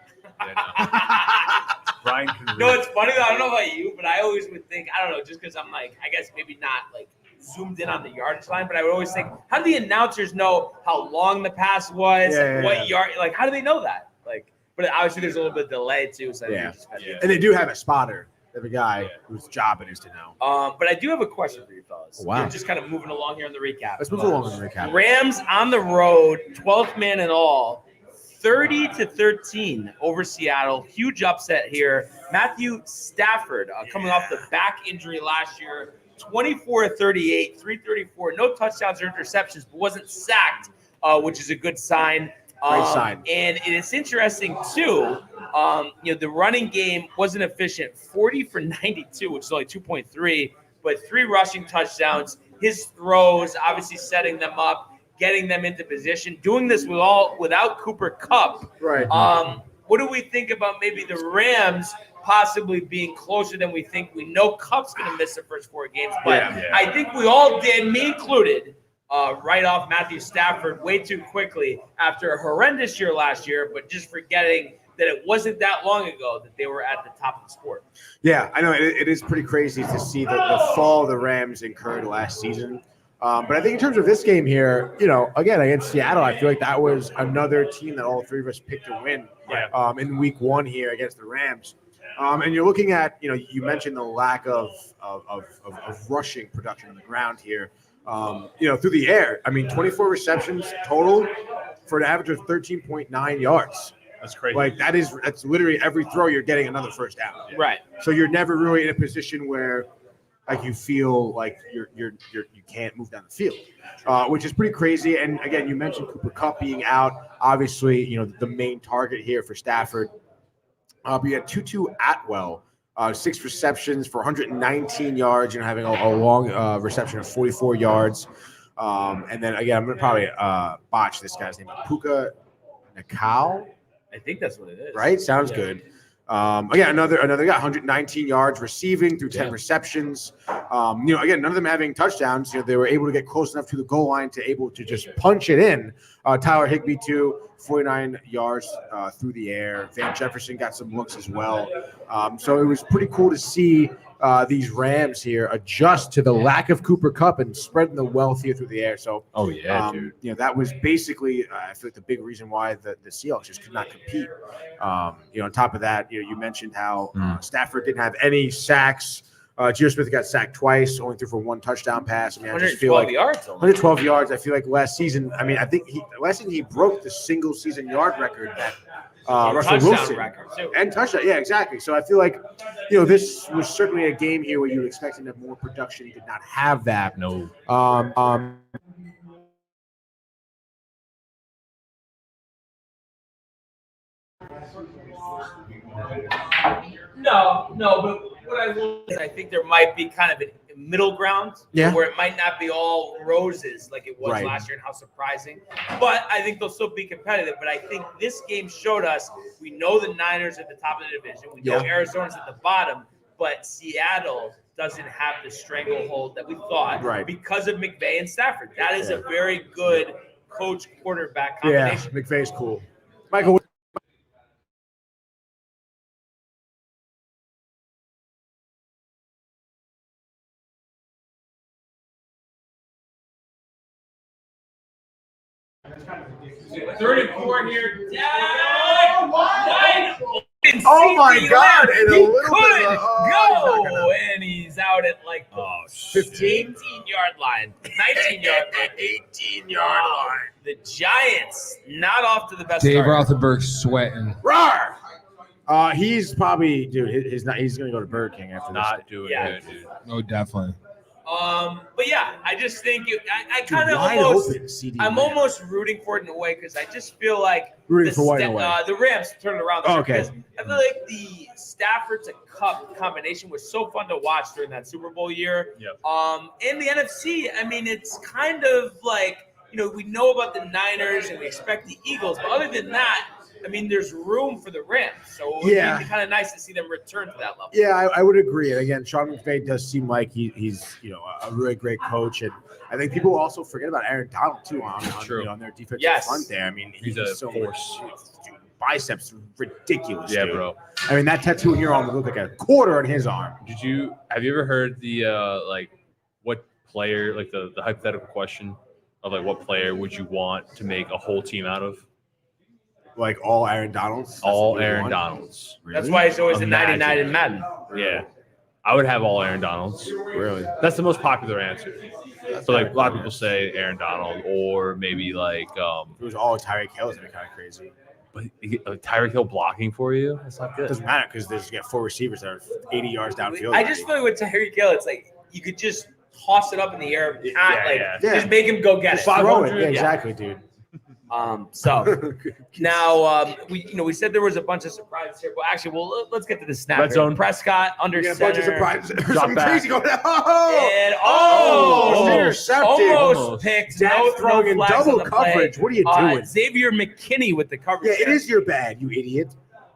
Brian can No, it's funny though. I don't know about you, but I always would think, I don't know, just because I'm like, I guess maybe not like zoomed in on the yardage line, but I would always think, how do the announcers know how long the pass was, what yard? Like, how do they know that? Like, but obviously there's a little bit of delay too. So And they do have a spotter. They have a guy whose job it is to know. But I do have a question for you fellas. Wow. We're just kind of moving along here in the recap. Let's move along in the recap. Rams on the road, 12th man and all, 30-13 over Seattle. Huge upset here. Matthew Stafford coming off the back injury last year, 24-38, 334, no touchdowns or interceptions, but wasn't sacked, which is a good sign. Great sign. And it's interesting too. The running game wasn't efficient. 40 for 92, which is only 2.3, but 3 rushing touchdowns. His throws, obviously setting them up, getting them into position. Doing this without Cooper Kupp. Right. What do we think about maybe the Rams possibly being closer than we think? We know Kupp's going to miss the first 4 games, but I think we all did, me included, write off Matthew Stafford way too quickly after a horrendous year last year, but just forgetting that it wasn't that long ago that they were at the top of the sport. Yeah, I know. It is pretty crazy to see the fall the Rams incurred last season. But I think in terms of this game here, again, against Seattle, I feel like that was another team that all 3 of us picked to win in week 1 here against the Rams. And you're looking at, you mentioned the lack of rushing production on the ground here. Through the air. I mean, 24 receptions total for an average of 13.9 yards. That's crazy. Like that's literally every throw you're getting another first down. Right. So you're never really in a position where like you feel like you can't move down the field, which is pretty crazy. And again, you mentioned Cooper Kupp being out. Obviously, the main target here for Stafford. We had Tutu Atwell. 6 receptions for 119 yards, having a long reception of 44 yards. And then, again, I'm going to probably botch this guy's name. Puka Nakau? I think that's what it is. Right? Sounds good. Again, another guy, 119 yards receiving through 10 receptions. Again, none of them having touchdowns. They were able to get close enough to the goal line to able to just punch it in. Tyler Higbee, too, 49 yards through the air. Van Jefferson got some looks as well. So it was pretty cool to see these Rams here adjust to the lack of Cooper Kupp and spreading the wealth here through the air. So, dude. That was basically, I feel like the big reason why the Seahawks just could not compete. On top of that, you mentioned how Stafford didn't have any sacks. Gio Smith got sacked twice, only threw for 1 touchdown pass. I mean, I just feel like 112 yards. I feel like last season. I mean, I think last season he broke the single season yard record that Russell touchdown Wilson record, too. and touchdown. Yeah, exactly. So I feel like, this was certainly a game here where you would expect him to have more production. He did not have that. No. No, but what I will is I think there might be kind of a middle ground where it might not be all roses like it was last year, and how surprising. But I think they'll still be competitive. But I think this game showed us we know the Niners at the top of the division. We know Arizona's at the bottom, but Seattle doesn't have the stranglehold that we thought because of McVay and Stafford. That is a very good coach-quarterback combination. Yeah, McVay's cool. Michael. Third and 4 here. Down. Oh my God! And He could go, and he's out at like the 18-yard line, 19-yard, 18-yard line. The Giants not off to the best Dave start. Rothenberg's sweating. Roar! He's probably, dude. He's not. He's gonna go to Burger King after this. Not doing good, dude. Oh, definitely. But yeah, I just think I kind of wide almost open, CD I'm Lamb. almost rooting for it in a way because I just feel like Rooting for what in a way? The Rams turned it around. Oh, okay. Because I feel like the Stafford to Cup combination was so fun to watch during that Super Bowl year. Yep. In the NFC, I mean, it's kind of like, we know about the Niners and we expect the Eagles, but other than that, I mean, there's room for the Rams. So it would be kind of nice to see them return to that level. Yeah, I would agree. And again, Sean McVay does seem like he's a really great coach, and I think people also forget about Aaron Donald too on their defensive front there. I mean, he's a so force. Dude, biceps ridiculous. Yeah, dude. bro. I mean, that tattoo in your arm would look like a quarter on his arm. Have you ever heard the what player, like the hypothetical question of like what player would you want to make a whole team out of? Like all Aaron Donalds? All Aaron Donalds. Really? That's why he's always Imagine. a 99 in Madden. Yeah. I would have all Aaron Donalds. Really? That's the most popular answer. So like a lot of people say Aaron Donald, or maybe like If it was all Tyreek Hill, it'd be kind of crazy. but Tyreek Hill blocking for you, that's not It good. doesn't matter because there's 4 receivers that are 80 yards downfield. I just feel like with Tyreek Hill, it's like you could just toss it up in the air, Yeah. just make him go get just it. throw it. Yeah, exactly, dude. So now we said there was a bunch of surprises here. Well, actually, let's get to the snap. Red zone. Prescott under You got a center. bunch of surprises. There's Drop something back. crazy going on. Oh! And Intercepted. almost picked. Dak No throwing in flags on double the play. coverage. What are you doing? Xavier McKinney with the coverage. Yeah, it there. is your bad, you idiot.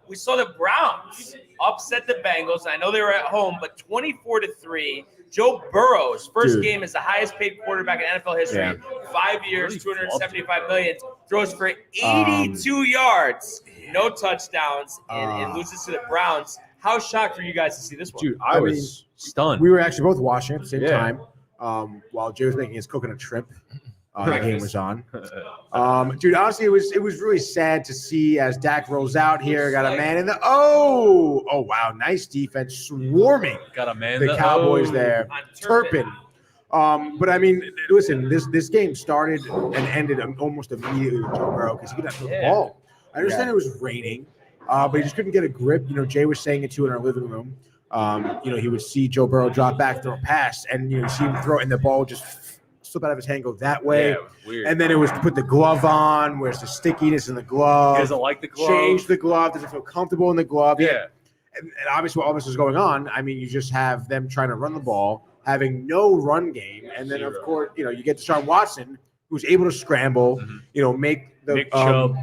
We saw the Browns upset the Bengals. I know they were at home, but 24-3. Joe Burrow's first Dude. game as the highest paid quarterback in NFL history. Yeah. 5 years, $275 million. Throws for 82 yards, no touchdowns, and loses to the Browns. How shocked were you guys to see this one? Dude, I mean, was stunned. We were actually both watching at the same Yeah. time while Jay was making his coconut shrimp. The game was on. Dude, honestly, it was really sad to see as Dak rolls out here. Got a man in the oh wow, nice defense, swarming Got a man. the Cowboys there. On Turpin. But I mean, listen, this game started and ended almost immediately with Joe Burrow because he could not throw the ball. I understand it was raining, but he just couldn't get a grip. Jay was saying it too in our living room. He would see Joe Burrow drop back, throw a pass, and you see him throw it, and the ball just slip out of his hand, go that way. Yeah, it was weird. And then it was to put the glove on. Where's the stickiness in the glove? He doesn't like the glove. Change the glove. Doesn't feel comfortable in the glove. Yeah. And obviously, what all this is going on. I mean, you just have them trying to run the ball, having no run game, and then of course, you get Deshaun Watson, who's able to scramble. Make the Nick Chubb.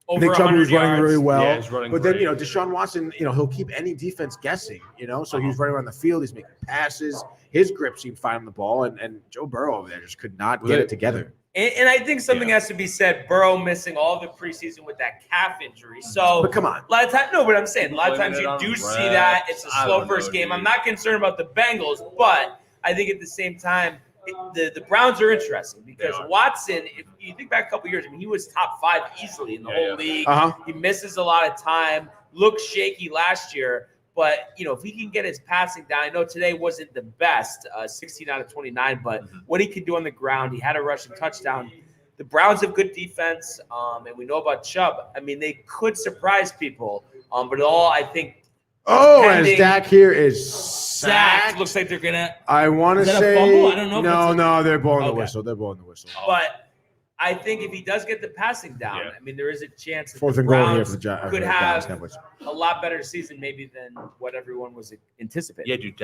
Over Nick Chubb 100 was running yards. really well. Yeah, he's running but then, great. Deshaun Watson, he'll keep any defense guessing, so he's running around the field. He's making passes. His grip seemed fine on the ball. And Joe Burrow over there just could not get it together. And I think something has to be said. Burrow missing all the preseason with that calf injury. So But come on. a lot of times, no, but I'm saying a lot of times Blaming it you on do refs. see that. It's a I slow don't know, first game. dude. I'm not concerned about the Bengals, but I think at the same time, the Browns are interesting because Watson, if you think back a couple years, I mean, he was top 5 easily in the whole league. Uh-huh. He misses a lot of time, looked shaky last year. But, if he can get his passing down, I know today wasn't the best, 16 out of 29, but what he could do on the ground, he had a rushing touchdown. the Browns have good defense, and we know about Chubb. I mean, they could surprise people, but all I think. Oh, as pending Dak here is sacked. Looks like they're gonna. I want to Is that a say fumble? I don't know if No, they're blowing the Okay. whistle. They're blowing the whistle. But I think if he does get the passing down, I mean, there is a chance that Fourth the and goal here Browns for the could Dallas have Cowboys. a lot better season maybe than what everyone was anticipating. Yeah, dude,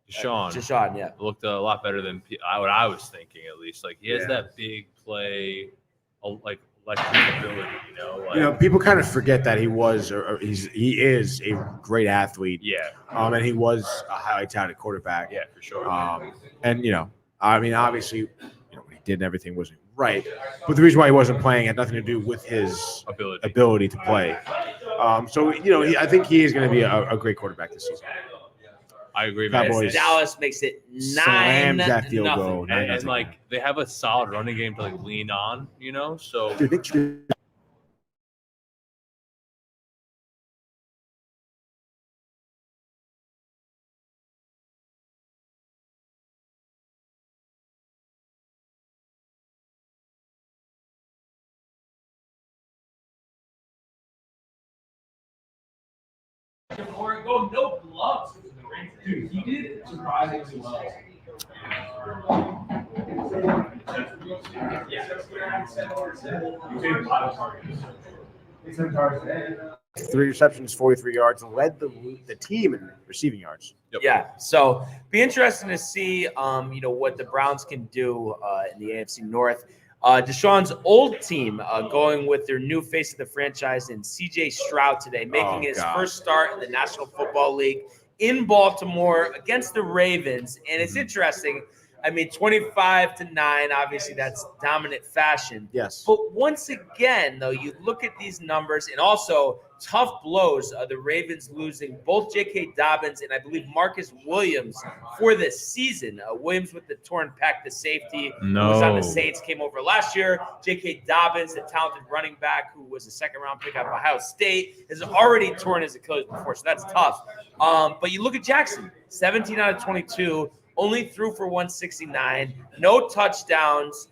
Deshaun yeah. looked a lot better than what I was thinking, at least. Like, he has Yeah. that big play, like ability, you know? Like, You know, people kind of forget that he is a great athlete. yeah. And he was a highly talented quarterback. Yeah, for sure. And you know, I mean, obviously, you know, what he did and everything wasn't right, but the reason why he wasn't playing had nothing to do with his ability to play. So you know, I think he is going to be a great quarterback this season. I agree, man. Cowboys Dallas makes it 9-0. slams that field goal. And like, they have a solid running game to like lean on, you know? So Dude, Nick- Go no gloves. Dude, he did surprisingly well. Three receptions, 43 yards, and led the team in receiving yards. Yeah, so be interesting to see, you know, what the Browns can do in the AFC North. Deshaun's old team going with their new face of the franchise in C.J. Stroud today, making his first start in the National Football League in Baltimore against the Ravens. And it's interesting. I mean, 25-9, obviously that's dominant fashion. Yes. But once again, though, you look at these numbers and also tough blows. The Ravens losing both J.K. Dobbins and I believe Marcus Williams for this season. Williams with the torn pec, the safety who was on the Saints, came over last year. J.K. Dobbins, the talented running back who was a second-round pick out of Ohio State, has already torn his Achilles before, so that's tough. But you look at Jackson, 17 out of 22, only threw for 169, no touchdowns,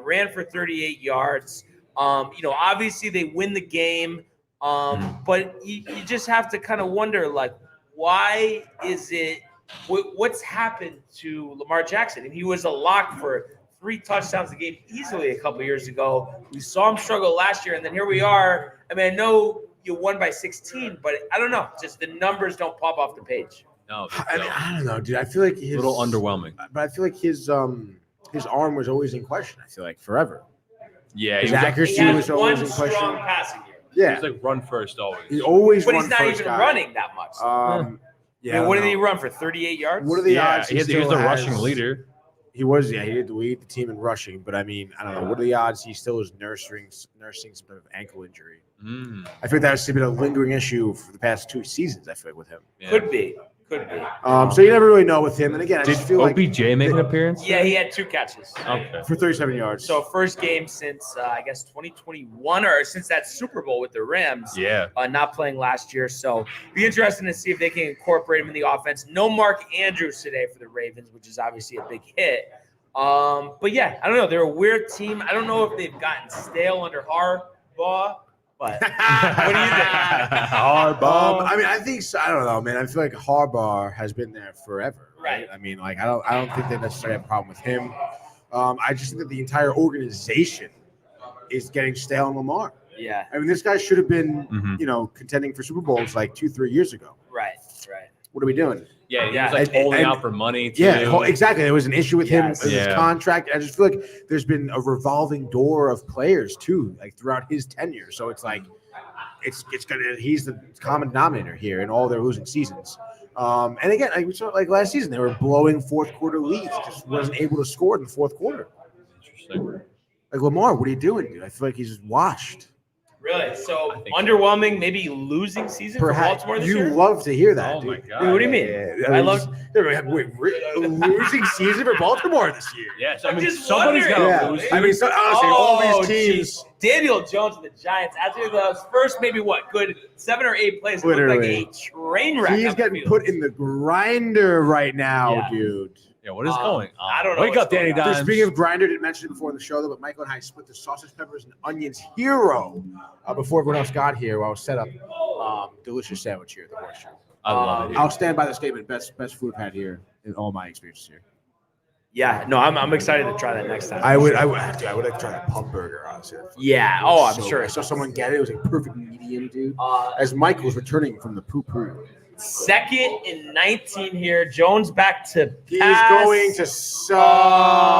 ran for 38 yards. You know, obviously they win the game, but you just have to kind of wonder, like, why is it what's happened to Lamar Jackson? And he was a lock for 3 touchdowns a game easily a couple years ago. We saw him struggle last year, and then here we are. I mean, I know you won by 16, but I don't know. Just the numbers don't pop off the page. No, I mean, I don't know, dude. I feel like a little underwhelming. But I feel like his arm was always in question. I feel like forever. Yeah, His he was accuracy was always in question. Strong passing game. Yeah, He's like run first always. he always But run he's not first even guy. running that much. Yeah. I mean, what I did he don't know. run for? 38 yards? What are the odds? he was still the has- rushing leader. He was, yeah. He did lead the team in rushing, but I mean, I don't know. What are the odds he still is nursing some kind of ankle injury? I feel like that's been a lingering issue for the past 2 seasons. I feel like with him. Yeah. Could be. So you never really know with him. And again, I Did just feel like OBJ make an appearance? Yeah, he had 2 catches. Okay. for 37 yards. So first game since I guess 2021 or since that Super Bowl with the Rams. Yeah. Not playing last year. So be interesting to see if they can incorporate him in the offense. No Mark Andrews today for the Ravens, which is obviously a big hit. But yeah, I don't know. They're a weird team. I don't know if they've gotten stale under Harbaugh. But what do you think? Harbaugh. I mean, I think so, I don't know, man. I feel like Harbaugh has been there forever, right? I mean, like I don't think they necessarily have a problem with him. I just think that the entire organization is getting stale on Lamar. Yeah. I mean, this guy should have been, you know, contending for Super Bowls like 2-3 years ago. Right. What are we doing? Yeah, he Yeah. was like holding And- out for money too. Yeah, exactly. There was an issue with him Yes. with his Yeah. contract. I just feel like there's been a revolving door of players too, like throughout his tenure. So it's like it's gonna he's the common denominator here in all their losing seasons. And again, like we saw like last season, they were blowing fourth quarter leads, just wasn't able to score in the fourth quarter. Interesting. Like Lamar, what are you doing, dude? I feel like he's washed. Really? So I think underwhelming, maybe losing season Perhaps for Baltimore this you year? love to hear that. Oh my dude. God. Wait, what do you mean? Yeah, I love. losing season for Baltimore this year. Yes, I'm I mean just somebody's wondering. got to Yeah. lose. I mean, so, honestly, all these teams. geez. Daniel Jones and the Giants, after the first maybe good 7 or 8 plays, it looked Literally. like a train wreck. He's on the getting field. put in the grinder right now, Yeah. dude. Yeah, what is going on? I don't know. Wake up, Danny Dude, Dimes. speaking of grinder, didn't mention it before in the show, though, but Michael and I split the sausage, peppers, and onions hero before everyone else got here while I was set up. Delicious sandwich here at the Horseshoe. I love it. I'll stand by the statement. Best food I've had here in all my experiences here. Yeah, no, I'm excited to try that next time. I would like to try that pump burger, honestly. Yeah. Oh, I'm So sure. I saw someone get it. It was a perfect medium, dude. As Michael was returning from the poo-poo. 2nd and 19 here. Jones back to He pass. is going to suck.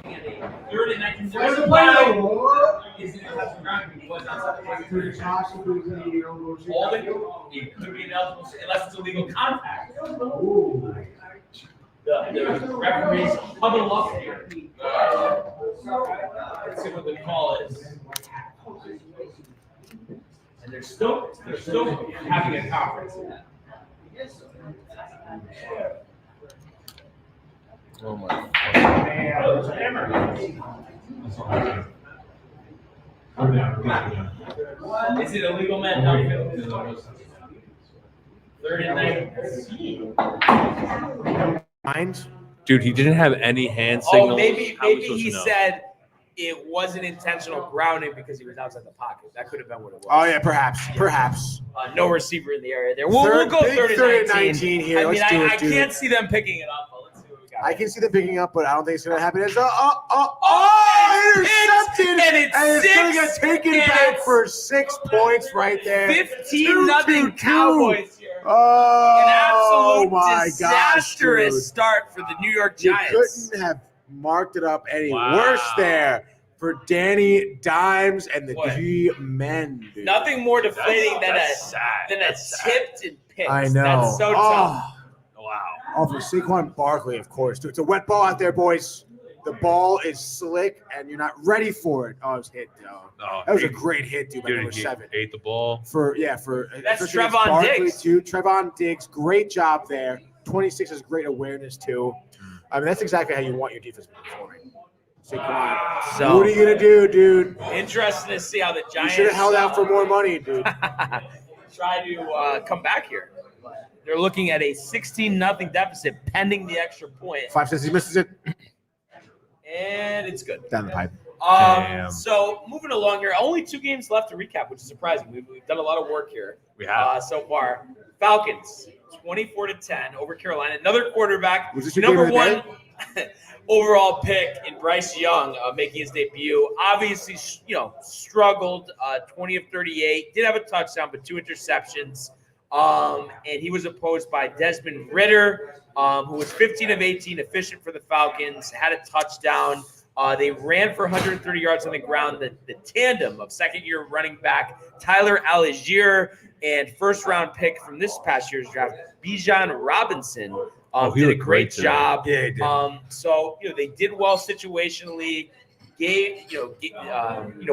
Third and 19. There's a play. Is it touching ground? He was outside the holding. It could be ineligible unless it's illegal contact. The referees huddle up here. Let's see what the call is. And they're still having a conference. Oh my. Is it illegal, man? No. 3rd and 19. Dude, he didn't have any hand signals. Oh, maybe How are we he supposed to know? said it wasn't intentional grounding because he was outside the pocket. That could have been what it was. Oh, yeah, perhaps. No receiver in the area there. We'll go Big 3rd and 19 here. I mean, Let's do it, I dude. can't see them picking it up, but let's see what we got. I can see them picking up, but I don't think it's going to happen. It's intercepted, and it's going to get six, taken and back it's for 6 points right there. 15-0 Cowboys here. Oh, An absolute my disastrous gosh, dude. start for the New York You Giants. couldn't have marked it up any Wow. worse there for Danny Dimes and the What? G-Men. Dude. Nothing more deflating than a tipped and picked. I know. That's so tough. Wow. Oh, for Saquon Barkley, of course. Dude, it's a wet ball out there, boys. The ball is slick, and you're not ready for it. Oh, it was hit, though. Oh, That was a great hit, dude, by Dude, number he 7. ate the ball. That's especially against Trevon Barkley, Diggs. too. Trevon Diggs, great job there. 26 has great awareness, too. I mean, that's exactly how you want your defense to be performing. Saquon, So- what are you going to do, dude? Interesting to see how the You Giants should have held out for more money, dude. try to come back here. They're looking at a 16-0 deficit pending the extra point, 5 cents, he misses it. and it's good. Down the pipe. Damn. So moving along here, only 2 games left to recap, which is surprising. We've done a lot of work here We have. so far. Falcons 24-10 over Carolina. Another quarterback, Was this your number game of the 1 overall pick in Bryce Young, making his debut. Obviously, struggled. 20 of 38, did have a touchdown, but 2 interceptions. And he was opposed by Desmond Ridder, who was 15 of 18, efficient for the Falcons, had a touchdown. They ran for 130 yards on the ground. The tandem of second-year running back Tyler Algier and first-round pick from this past year's draft, Bijan Robinson, he did a looked great great today. job. Yeah, he did. So they did well situationally.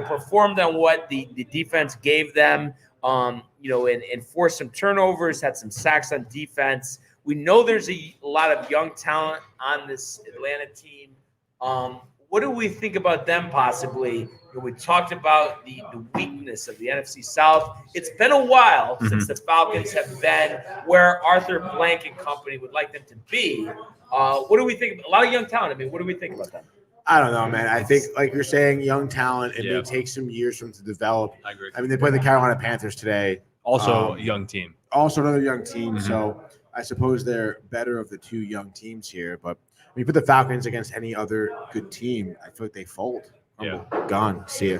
Performed on what the defense gave them. And forced some turnovers, had some sacks on defense. We know there's a lot of young talent on this Atlanta team. What do we think about them possibly? We talked about the weakness of the NFC South. It's been a while since the Falcons have been where Arthur Blank and company would like them to be. What do we think? A lot of young talent. I mean, what do we think about them? I don't know, man. I think, like you're saying, young talent, it Yeah. may take some years for them to develop. I agree. I mean, they played the Carolina Panthers today. Also, a young team. Also another young team. So I suppose they're better of the 2 young teams here. But when you put the Falcons against any other good team, I feel like they fold. Yeah. Gone. See ya.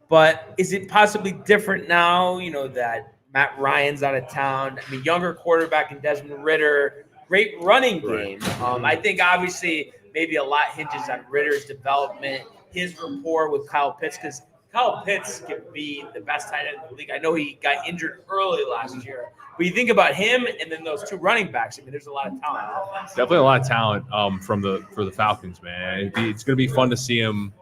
But is it possibly different now, that Matt Ryan's out of town? I mean, younger quarterback in Desmond Ridder, great running game. I think obviously maybe a lot hinges on Ridder's development, his rapport with Kyle Pitts, because Kyle Pitts can be the best tight end in the league. I know he got injured early last year, but you think about him and then those 2 running backs. I mean, there's a lot of talent. Definitely a lot of talent for the Falcons, man. It's going to be fun to see him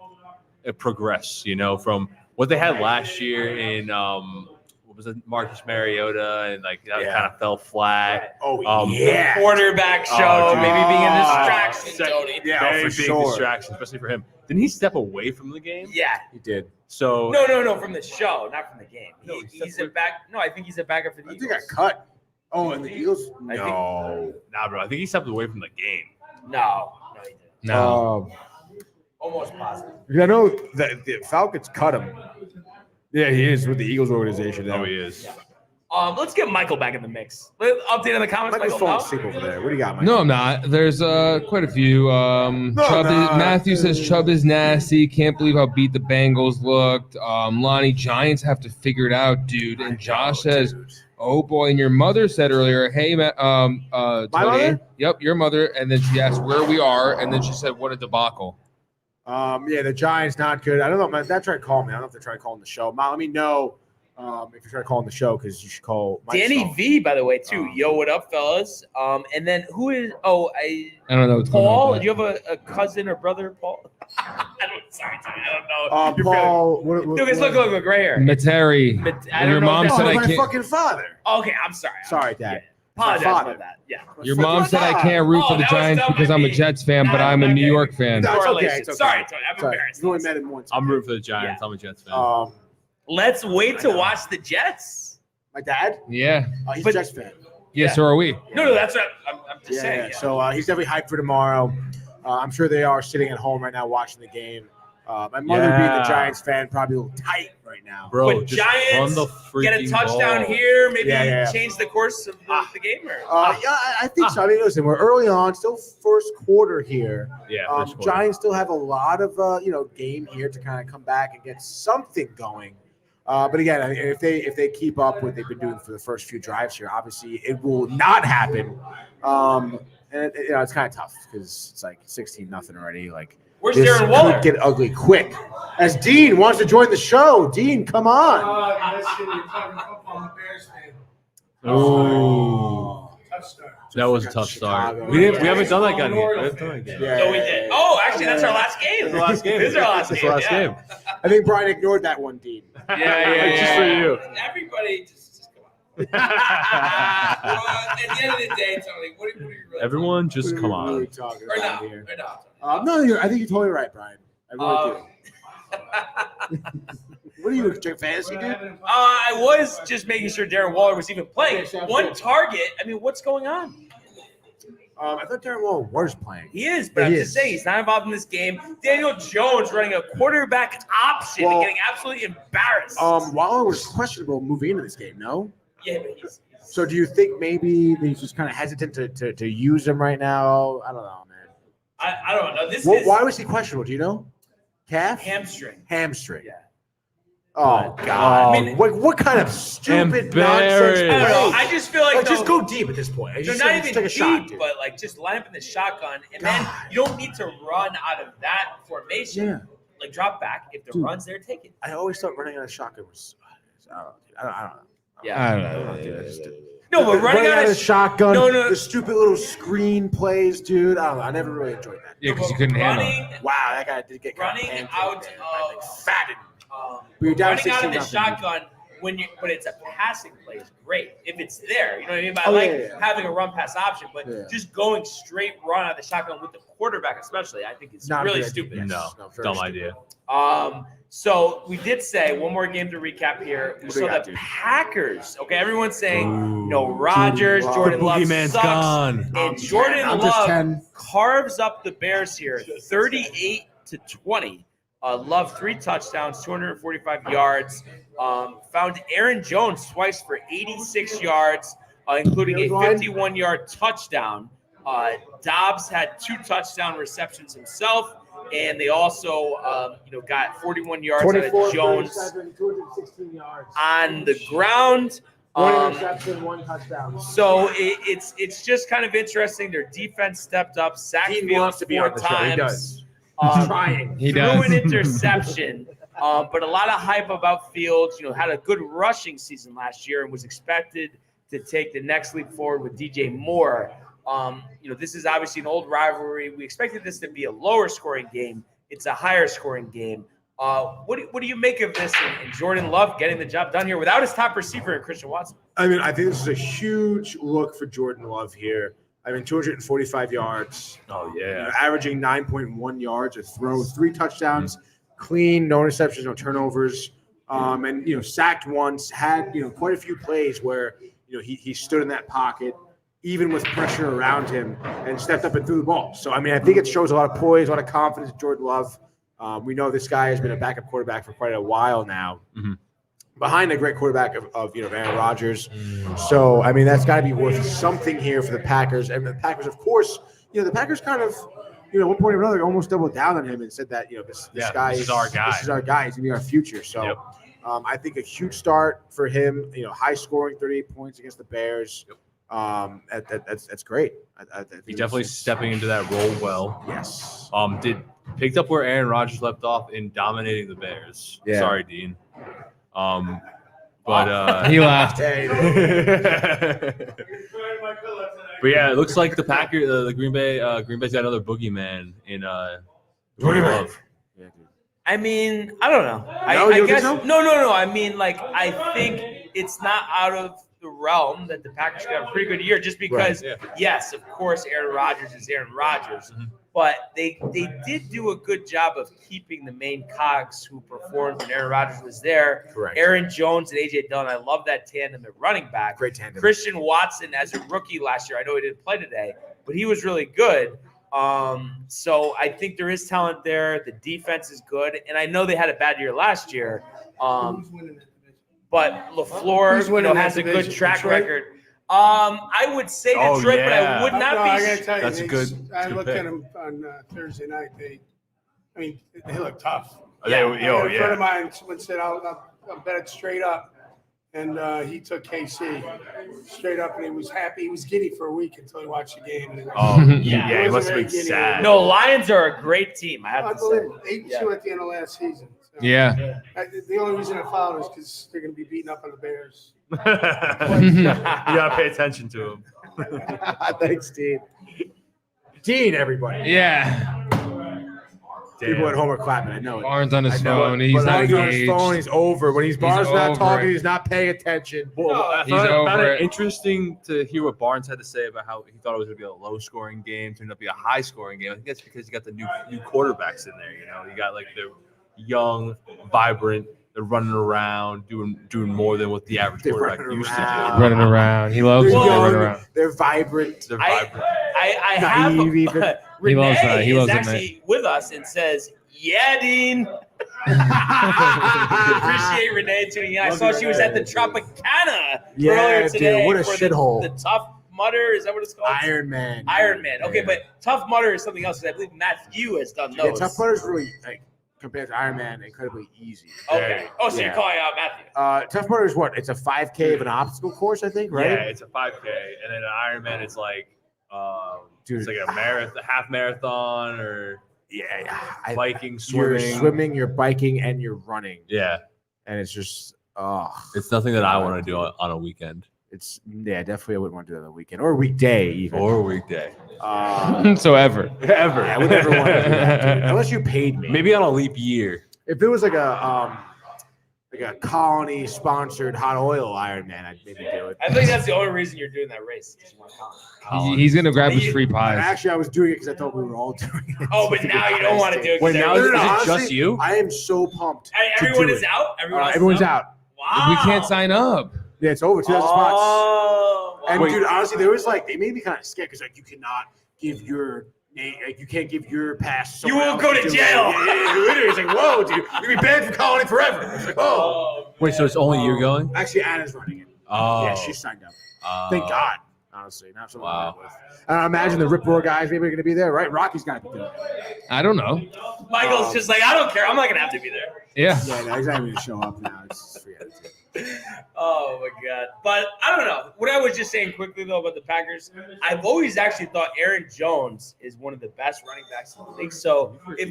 progress, from what they had last year in what was it, Marcus Mariota, and that kind of fell flat. Quarterback show, dude. maybe being a distraction, Tony. Yeah, Very for big sure. distraction, especially for him. Didn't he step away from the game? Yeah. He did. So No, from the show, not from the game. No, He's a back. No, I think he's a backup for the I Eagles. think I cut. Oh, and the Eagles? I think- No. nah, bro. I think he stepped away from the game. No, he didn't. No. Almost positive. I know that the Falcons cut him. Yeah, he is with the Eagles organization. Oh, he is. Let's get Michael back in the mix. Update on the comments. Michael's Michael, falling no? asleep over there. What do you got, Michael? No, I'm not. There's quite a few. Matthew says Chubb is nasty. Can't believe how beat the Bengals looked. Lonnie, Giants have to figure it out, dude. And Josh says, "Oh boy." And your mother said earlier, "Hey, My Tony." mother? Yep, your mother. And then she asked where we are, and then she said, "What a debacle." Yeah, the Giants not good. I don't know. My dad tried to call me. I don't know if they're trying to call on the show. Ma, let me know if you're trying to call on the show because you should call Mike's Danny phone. V, by the way, too. Yo, what up, fellas? And then who is? I don't know what's going on Paul. with Do you have a cousin or brother, Paul? Sorry, Tony, I don't know. Your Paul. family. Dude, look, right here. Materi. I And your don't know mom if said that's- I my can't. fucking father. Okay, I'm sorry. Sorry, Dad. Apologize father. about that. Yeah. Your mom said I can't root for the that was Giants dumb because of I'm a me. Jets fan, but I'm a New York fan. No, it's okay, Correlation. it's okay. Sorry, Tony. I'm Sorry. embarrassed. You only met him once. I'm rooting for the Giants. I'm a Jets fan. Let's wait to watch the Jets. My dad? Yeah. He's a Jets fan. Yeah, so are we. No, that's what I'm just Yeah, saying. Yeah. So he's definitely hyped for tomorrow. I'm sure they are sitting at home right now watching the game. My mother being a Giants fan, probably a little tight right now. Bro, But just Giants run the freaking get a touchdown ball. here, maybe Yeah. change the course of the game. Or Yeah, I think so. I mean, listen, we're early on, still first quarter here. Yeah, first quarter. Giants still have a lot of game here to kind of come back and get something going. But again, I mean, if they keep up what they've been doing for the first few drives here, obviously it will not happen. And it's kind of tough because it's like 16-0 already. Like where's this Darren Waller? could get ugly quick. As Dean wants to join the show, Dean, come on. Oh, that was a tough start. Chicago. We haven't done that yet. We haven't done that yet. Yeah, No, we did. Oh, actually, that's our last game. It's the last game. This is our last It's game. the last yeah. game. I think Brian ignored that one, Dean. Yeah. Just for you. Everybody, just come on. At the end of the day, Tony, what are you really Everyone, just come What are we on. really talking Or about no, here? or no. No, I think you're totally right, Brian. I really do. What are you, a fantasy dude? I was just making sure Darren Waller was even playing. One target. I mean, what's going on? I thought Darren Waller was playing. He is, but I'm He just is. saying he's not involved in this game. Daniel Jones running a quarterback option and getting absolutely embarrassed. Waller was questionable moving into this game, no? Yeah, but he's So do you think maybe he's just kind of hesitant to use him right now? I don't know, man. I don't know. This Well, is why was he questionable? Do you know? Calf? hamstring. Hamstring. Yeah. Oh, God. I mean- what kind of stupid Embarrassed. nonsense? I don't know. play? I just feel like Just though, go deep at this point. they're Just not take even a shot, deep, dude. but like just line up in the shotgun, and then you don't need to run out of that formation. Yeah. Like drop back. If the Dude. run's there, take it. I always thought running out of shotgun was. I don't know. Yeah. I don't know. Dude, I just did. No, but running out of shotgun. No. The stupid little screen plays, dude. I don't know. I never really enjoyed that. Yeah, because you couldn't handle it. running, Wow, that guy did get running kind of out pancaked, man. of Like, fattened. but you're down running out of the 16-0. shotgun but it's a passing play is great if it's there. You know what I mean? But Oh, I like yeah. having a run pass option, but Yeah. just going straight run out of the shotgun with the quarterback, especially, I think is Not a really good stupid. idea. No, No, very dumb stupid. idea. So we did say one more game to recap here. What do So we got, the dude? Packers. Okay, everyone's saying Ooh. no Rodgers, Wow. Jordan The Love boogeyman's sucks, gone. and Jordan I'm just Love 10. carves up the Bears here, 38-20. Love 3 touchdowns, 245 yards. Found Aaron Jones twice for 86 yards, including a 51-yard touchdown. Dobbs had 2 touchdown receptions himself, and they also, got 41 yards out of Jones 216 yards. on the ground. One interception, 1 touchdown. So it's just kind of interesting. Their defense stepped up, sacked Dean Fields wants to be 4 on the show. He times. does. Trying. He Threw does. an interception, but a lot of hype about Fields. Had a good rushing season last year and was expected to take the next leap forward with DJ Moore. This is obviously an old rivalry. We expected this to be a lower scoring game. It's a higher scoring game. What do you make of this and Jordan Love getting the job done here without his top receiver, Christian Watson? I mean, I think this is a huge look for Jordan Love here. I mean, 245 yards. Oh, yeah. You know, averaging 9.1 yards a throw, 3 touchdowns, clean, no interceptions, no turnovers. And, you know, sacked once, had, you know, quite a few plays where, you know, he stood in that pocket, even with pressure around him, and stepped up and threw the ball. So, I mean, I think it shows a lot of poise, a lot of confidence in Jordan Love. We know this guy has been a backup quarterback for quite a while now. Behind a great quarterback of Aaron Rodgers. So, I mean, that's got to be worth something here for the Packers. And the Packers, of course, you know, the Packers kind of, you know, at one point or another, almost doubled down on him and said that, you know, this guy is our guy. This is our guy. He's going to be our future. So, I think a huge start for him, you know, high scoring, 38 points against the Bears. That's great. I think He's definitely stepping into that role well. Yes. Picked up where Aaron Rodgers left off in dominating the Bears. Yeah. Sorry, Dean. But He laughed. But yeah, it looks like the Packers, the Green Bay's got another boogeyman in Jordan Love. I mean, I don't know. No, you I don't guess think so? no. I mean, like, I think it's not out of the realm that the Packers got a pretty good year, just because, yes, of course, Aaron Rodgers is Aaron Rodgers, but they did do a good job of keeping the main cogs who performed when Aaron Rodgers was there. Correct. Aaron Jones and A.J. Dillon. I love that tandem at running back. Great tandem. Christian Watson as a rookie last year. I know he didn't play today, but he was really good. So I think there is talent there. The defense is good, and I know they had a bad year last year. But LaFleur, you know, has a good track record. I would say Detroit, but I would not be. I gotta tell you, That's a good. I looked pick. at them on Thursday night. They look tough. Yeah. A friend of mine said, "I'll bet it straight up," and he took KC straight up, and he was happy. He was giddy for a week until he watched the game. And He must have been sad. No, Lions are a great team. I have to say. Unbelievable. 8-2 at the end of last season. So, the only reason I followed is because they're going to be beating up on the Bears. You gotta pay attention to him. Thanks, Dean. Dean, everybody. Yeah. People at home are clapping. I know it. Barnes on his I know phone. it. He's But not Barnes on his engaged. phone. He's over. When Barnes not over talking, it. he's not paying attention. I He's found over it it. interesting to hear what Barnes had to say about how he thought it was going to be a low-scoring game, turned out to be a high-scoring game. I think that's because you got the new quarterbacks in there. You know, you got like the young, vibrant. They're running around, doing more than what the average quarterback used to do. Running around. He loves They're it. young, Running around. They're vibrant. They're vibrant. I have Naive even. He loves that. Renee He is loves it, actually with us and says, "Yeah, Dean." Appreciate Renee tuning in. I saw she was at the Tropicana earlier today. Dude, what a for shithole. The Tough Mudder, is that what it's called? Iron Man. Iron Man. Okay, Yeah. but Tough Mudder is something else. I believe Matthew has done those. Yeah, Tough Mudder's really, like, compared to Iron Man, incredibly easy. Okay. Oh, so Yeah. you're calling out Matthew. Tough Mudder is what? It's a 5K of an obstacle course, I think, right? Yeah, it's a 5K, and then an Ironman is like, it's like a half marathon, or biking, You're swimming. swimming, you're biking, and you're running. Yeah, and it's just, it's nothing that I want to do on a weekend. It's definitely I wouldn't want to do that on a weekend or a weekday even. Or a weekday. So ever. Ever. I would never want to do that, dude. Unless you paid me. Maybe on a leap year. If it was like a colony sponsored hot oil Ironman, I'd maybe do it. I think that's the only reason you're doing that race. Just want to comment. He's going to grab his free And pies. actually, I was doing it because I thought we were all doing it. Oh, but now you don't want to do it. Wait, now is it honestly, just you? I am so pumped. to Everyone do is it. out? Everyone's out. Wow. We can't sign up. Yeah, it's over. 2,000 spots. Oh, wow. And dude, honestly, there was like they made me kind of scared because like you cannot give your name, like you can't give your pass. To You someone will go else to do it. jail. Yeah, literally, it's like whoa, dude, you'll be banned from colony forever. It's like oh. Wait, so it's only you going? Actually, Anna's running it. Oh. Yeah, she signed up. Thank God. Honestly, not something Wow. I'm with. And I imagine the Rip Roar guys maybe are going to be there, right? Rocky's got to be there. I don't know. Michael's just like, I don't care. I'm not going to have to be there. Yeah. Yeah, no, he's not even going to show up now. It's just free attitude. Oh, my God. But I don't know. What I was just saying quickly, though, about the Packers, I've always actually thought Aaron Jones is one of the best running backs in the league. So if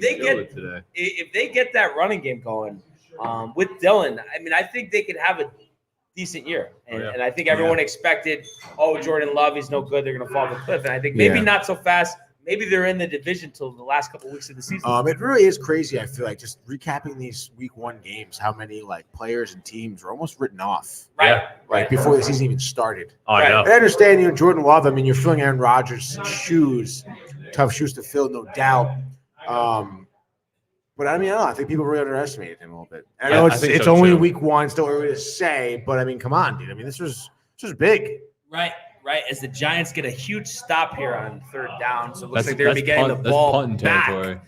they get that running game going with Dylan, I mean, I think they could have a decent year. And I think everyone expected, Jordan Love, he's no good. They're going to fall off the cliff. And I think maybe not so fast. maybe they're in the division till the last couple weeks of the season. It really is crazy. I feel like just recapping these week 1 games, how many like players and teams were almost written off, Right. like before the season even started. Oh, I know. I understand you, Jordan Love. I mean, you're filling Aaron Rodgers' shoes, tough shoes to fill, no doubt. But I mean, I don't know. I think people really underestimated him a little bit. I know it's so only too. week 1, still early to say, but I mean, come on, dude. I mean, this was big. Right. As the Giants get a huge stop here on 3rd down, so it looks That's- like they're that's getting punt- the that's ball punting back. territory.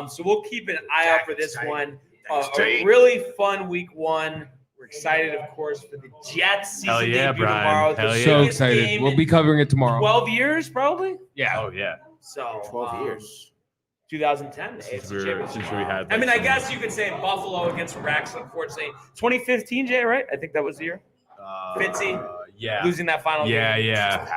So we'll keep an eye out for this one. A really fun week 1. We're excited, of course, for the Jets season Hell yeah, debut Brian. tomorrow. Hell The yeah. So biggest excited. game We'll be covering it tomorrow. 12 years, probably. Yeah. Oh yeah. So 12 years. 2010. Since AFC we Championship. had. I mean, like, I guess you could say Buffalo against Rex, unfortunately. 2015, Jay, right? I think that was the year. Fitzy Yeah. losing that final Yeah. game.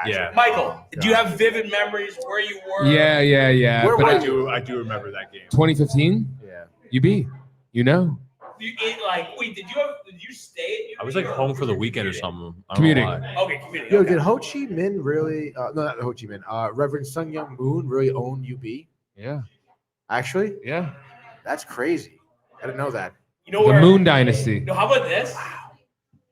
Yeah. Michael, do you have vivid memories where you were? Yeah. Where But were I do remember that game. 2015? Yeah. UB. You know. Wait, did you stay? I was like home for the weekend or something. I don't Commuting. know why. Okay, community. Yo, okay. did Ho Chi Minh really? No, not Ho Chi Minh. Reverend Sun Young Moon really own UB? Yeah. Actually, Yeah. that's crazy. I didn't know that. You know The where? Moon Dynasty. No, how about this?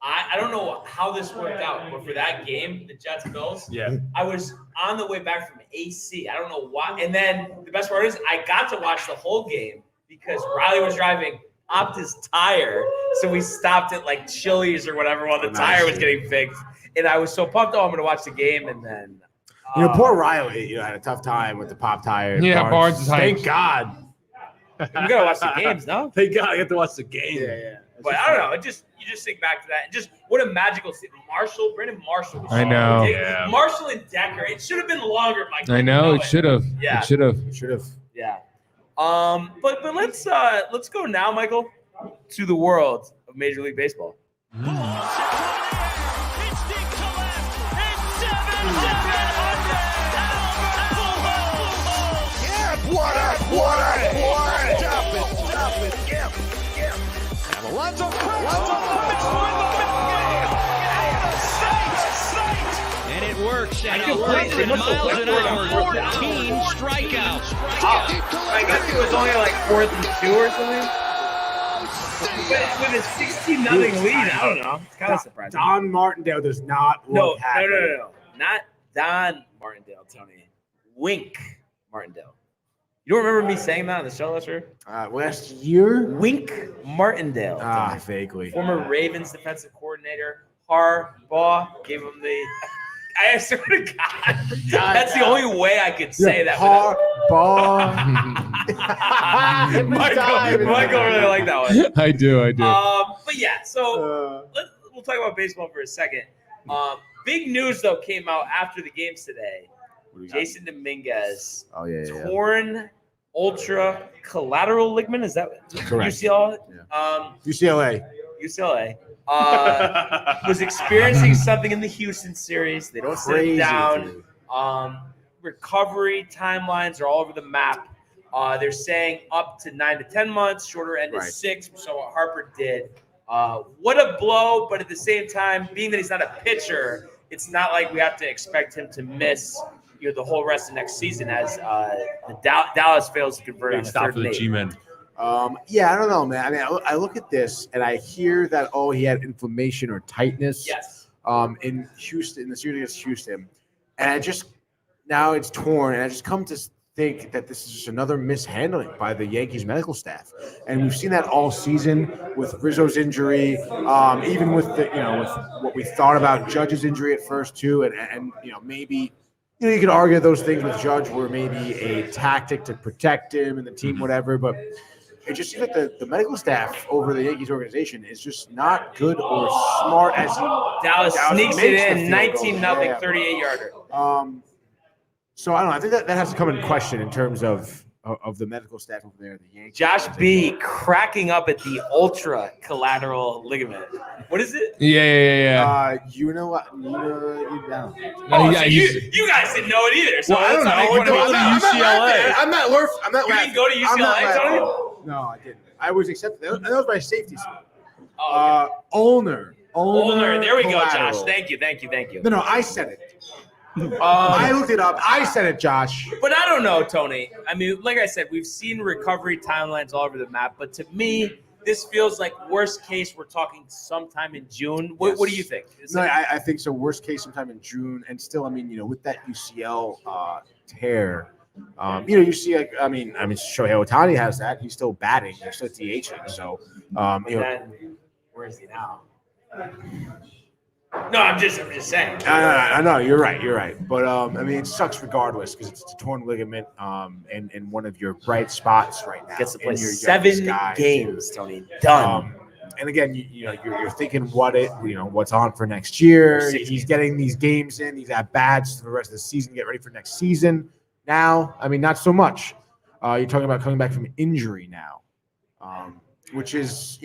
I don't know how this worked out, but for that game, the Jets Bills, Yeah. I was on the way back from AC. I don't know why. And then the best part is I got to watch the whole game because Riley was driving, popped his tire. So we stopped at like Chili's or whatever while the tire was getting fixed. And I was so pumped, I'm going to watch the game. And then, Poor Riley, had a tough time with the pop tire. Yeah, Barnes is hyped. Thank God. you got to watch the games, no? Thank God I get to watch the game. Yeah. But I don't know. You just think back to that. And just what a magical scene. Brandon Marshall. Was I so know. ridiculous. Yeah. Marshall and Decker. It should have been longer, Mike. I know. It should have. Yeah. It should have. Should have. Yeah. But let's go now, Michael, to the world of Major League Baseball. And it works at I feel great. 100 miles an hour, 14 strikeouts. I guess it was only like 4th and 2 or something. With a 16-0 lead, I don't know. It's kind of surprising. Don Martindale does not look happy. No. Not Don Martindale, Tony. Wink Martindale. You don't remember me saying that on the show last year? Last year? Wink Martindale. Tony. Vaguely. Former Ravens defensive coordinator. Harbaugh gave him the. I swear to God, that's the only way I could say that. Harbaugh. Michael really liked that one. I do. But yeah, so we'll talk about baseball for a second. Big news though came out after the games today. Jason Dominguez, torn ultra collateral ligament. Is that Correct. UCLA? UCLA. UCLA was experiencing something in the Houston series. They don't sit him down. Recovery timelines are all over the map. They're saying up to 9 to 10 months. Shorter end is 6. We saw what Harper did. What a blow! But at the same time, being that he's not a pitcher, it's not like we have to expect him to miss the whole rest of next season as the Dallas fails to convert on the Stop third for the and 8. G-men. Yeah, I don't know, man. I mean, I look at this and I hear that he had inflammation or tightness. Yes. In Houston, in the series against Houston, and now it's torn, and I just come to think that this is just another mishandling by the Yankees medical staff, and we've seen that all season with Rizzo's injury, even with with what we thought about Judge's injury at first too, and maybe. You could argue those things with Judge were maybe a tactic to protect him and the team, whatever, but it just seems like the medical staff over the Yankees organization is just not good or smart as Dallas sneaks it in, 19-0, Yeah. 38-yarder. So I don't know. I think that has to come in question in terms of the medical staff over there, the Yankees. Josh B cracking up at the ultra collateral ligament. What is it? Yeah. You know what? You know. Oh, so you guys didn't know it either. So Well, I don't know. I'm not You didn't go to UCLA, Tony? No, I didn't. I was accepted. That was my safety school. Oh, okay. Ulner. There we go, Josh. Collateral. Thank you. No, I said it. I looked it up. I said it, Josh. But I don't know, Tony. I mean, like I said, we've seen recovery timelines all over the map. But to me, this feels like worst case. We're talking sometime in June. What do you think? No, I think so. Worst case, sometime in June. And still, I mean, with that UCL tear, you see, like, I mean, Shohei Ohtani has that. He's still batting. He's still DHing. So, where is he now? No, I'm just saying. I know you're right. But I mean, it sucks regardless because it's a torn ligament in one of your bright spots right now. Gets to play your 7 games, Tony. Done. And again, you're thinking what's on for next year. He's getting these games in, these at bats for the rest of the season, get ready for next season. Now, I mean, not so much. You're talking about coming back from injury now, which is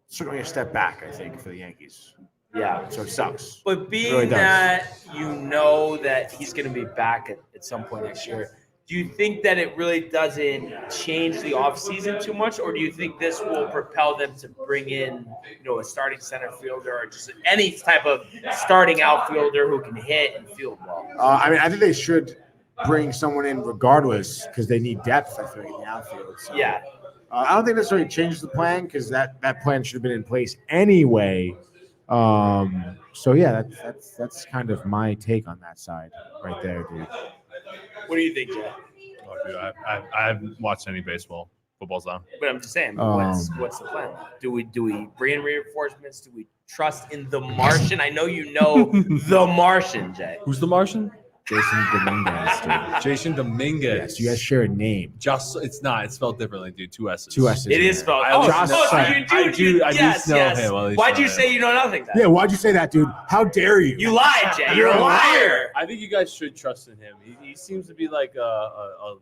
certainly a step back, I think, for the Yankees. Yeah. So it sucks. But being that that he's going to be back at some point next year, do you think that it really doesn't change the offseason too much, or do you think this will propel them to bring in, a starting center fielder or just any type of starting outfielder who can hit and field well? I mean, I think they should bring someone in regardless because they need depth, I think, in the outfield. So. Yeah. I don't think necessarily changes the plan because that plan should have been in place anyway. So yeah, that's kind of my take on that side right there, dude. What do you think, Jay? Oh, dude, I haven't watched any baseball. Football's on. But I'm just saying, what's the plan? Do we bring in reinforcements? Do we trust in the Martian? I know you know the Martian, Jay. Who's the Martian? Jason Dominguez, dude. Jason Dominguez. Yes, you guys share a name. It's not. It's spelled differently, dude. 2 S's. 2 S's. It is spelled. I Yes. him. Why'd you say you know nothing then? Yeah, why'd you say that, dude? How dare you? You lied, Jay. You're a liar. I think you guys should trust in him. He seems to be like a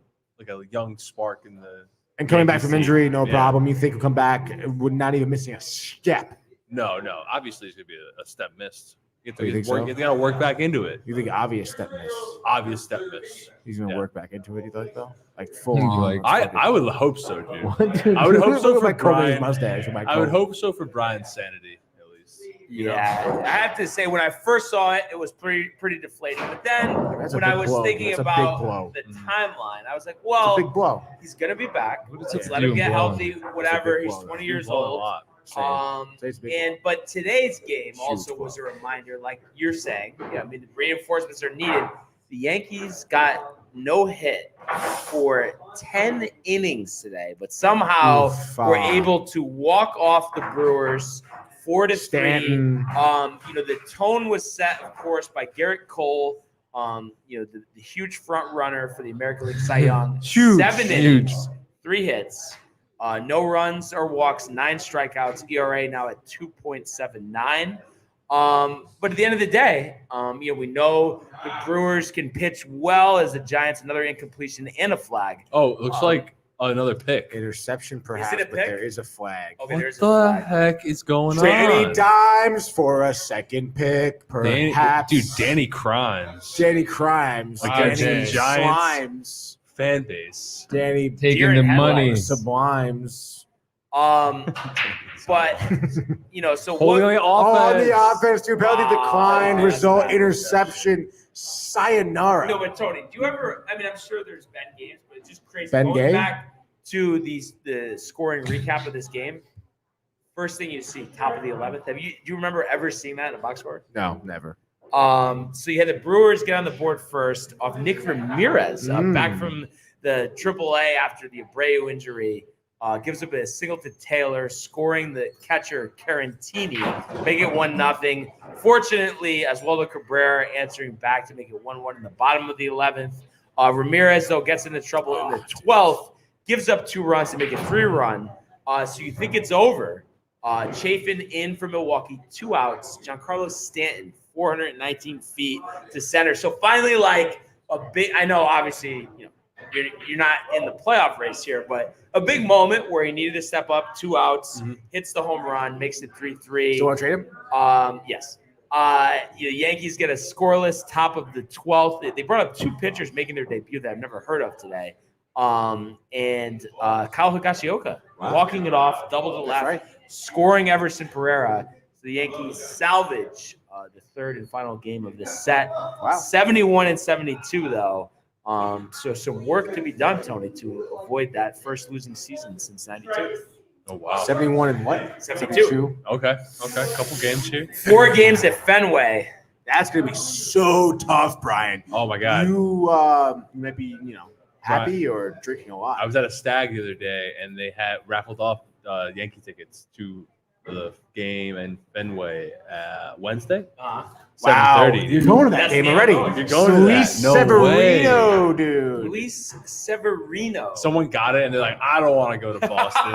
young spark in the. And coming back from injury, no Yeah. problem. You think he'll come back, would not even missing a step. No. Obviously, it's gonna be a step missed. You You think so? gotta work back into it. You think obvious step miss? Obvious step miss. He's gonna Yeah. work back into it. You think though? Like full on. Like- I would hope so, dude. Dude, I would hope so for my Brian. mustache. I would hope so for Brian's sanity, at least. Yeah, I have to say, when I first saw it, it was pretty deflating. But then, That's a when I big was blow. thinking That's a big about blow. the timeline, I was like, It's well, a big blow. he's gonna be back. does it Let's do let him him get blow? healthy. Whatever. big He's blow. 20 years Blown a old. lot. Say it's a big But today's game also blow. was a reminder, like you're saying. Yeah, I mean, the reinforcements are needed. The Yankees got no hit for 10 innings today, but somehow were able to walk off the Brewers 4-3. Stanton. The tone was set, of course, by Garrett Cole. The huge front runner for the American League Cy Young. Huge. 7 innings, 3 hits. No runs or walks, 9 strikeouts, ERA now at 2.79. But at the end of the day, we know the Brewers can pitch well as the Giants, another incompletion and a flag. Oh, it looks like another pick. Interception, perhaps, a but pick? there is a flag. Okay, What there's a the flag. heck is going Danny on? Dimes for a second pick, perhaps. Danny Crimes. Danny Crimes. Against Danny the Giants. Slimes. Fan base. Danny Taking the money. Sublimes. But so Holding what? on The offense, two penalty decline, result interception, sayonara. No, but Tony, do you ever? I mean, I'm sure there's been games, but it's just crazy. Ben Going Gay? back to the scoring recap of this game, first thing you see, top of the 11th. Do you remember ever seeing that in a box score? No, never. So you had the Brewers get on the board first off Nick Ramirez, back from the AAA after the Abreu injury. Gives up a single to Taylor, scoring the catcher Carantini, make it 1-0. Fortunately, as well as Cabrera answering back to make it 1-1 in the bottom of the 11th. Ramirez, though, gets into trouble in the 12th, gives up 2 runs to make it 3-run. So you think it's over. Chafin in for Milwaukee, 2 outs. Giancarlo Stanton, 419 feet to center. So finally, like a big, I know obviously, you're not in the playoff race here, but a big moment where he needed to step up, 2 outs, hits the home run, makes it 3-3. Do you want to trade him? Yes. The Yankees get a scoreless top of the 12th. They brought up 2 pitchers making their debut that I've never heard of today. Kyle Higashioka walking it off, double to the left, right. scoring Everson Pereira. the Yankees salvage the third and final game of this set. Wow. 71-72, though. So some work to be done, Tony, to avoid that first losing season since '92. Oh wow. 71 and what? 72. Okay. Couple games here. 4 games at Fenway. That's gonna be so tough, Brian. Oh my God. You might be, happy or drinking a lot. I was at a stag the other day, and they had raffled off Yankee tickets to the game in Fenway Wednesday. Uh-huh. Wow, 7:30. you're going to that That's game the already. end. You're going to Luis that. No Severino, way. dude. Luis Severino. Someone got it, and they're like, I don't want to go to Boston.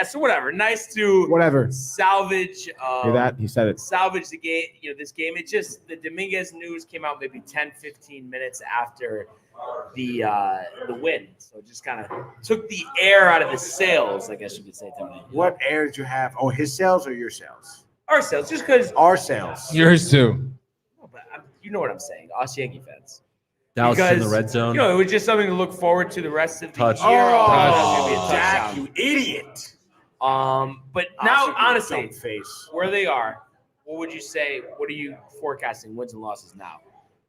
So whatever. Nice to Whatever. salvage. Hear that? He said it. Salvage the game. This game. It just the Dominguez news came out maybe 10-15 minutes after the win, so it just kind of took the air out of the sails, I guess you could say, Tony. What air did you have? Oh, his sales or your sales? Our sales, just because. Our sales. Yours too. You know what I'm saying, us Yankee fans. Dallas in the Because, red zone. it was just something to look forward to the rest of the Touch. year. Oh, Maybe a Jack, touchdown. you idiot. But now, honestly, face. where they are, what would you say? What are you forecasting wins and losses now?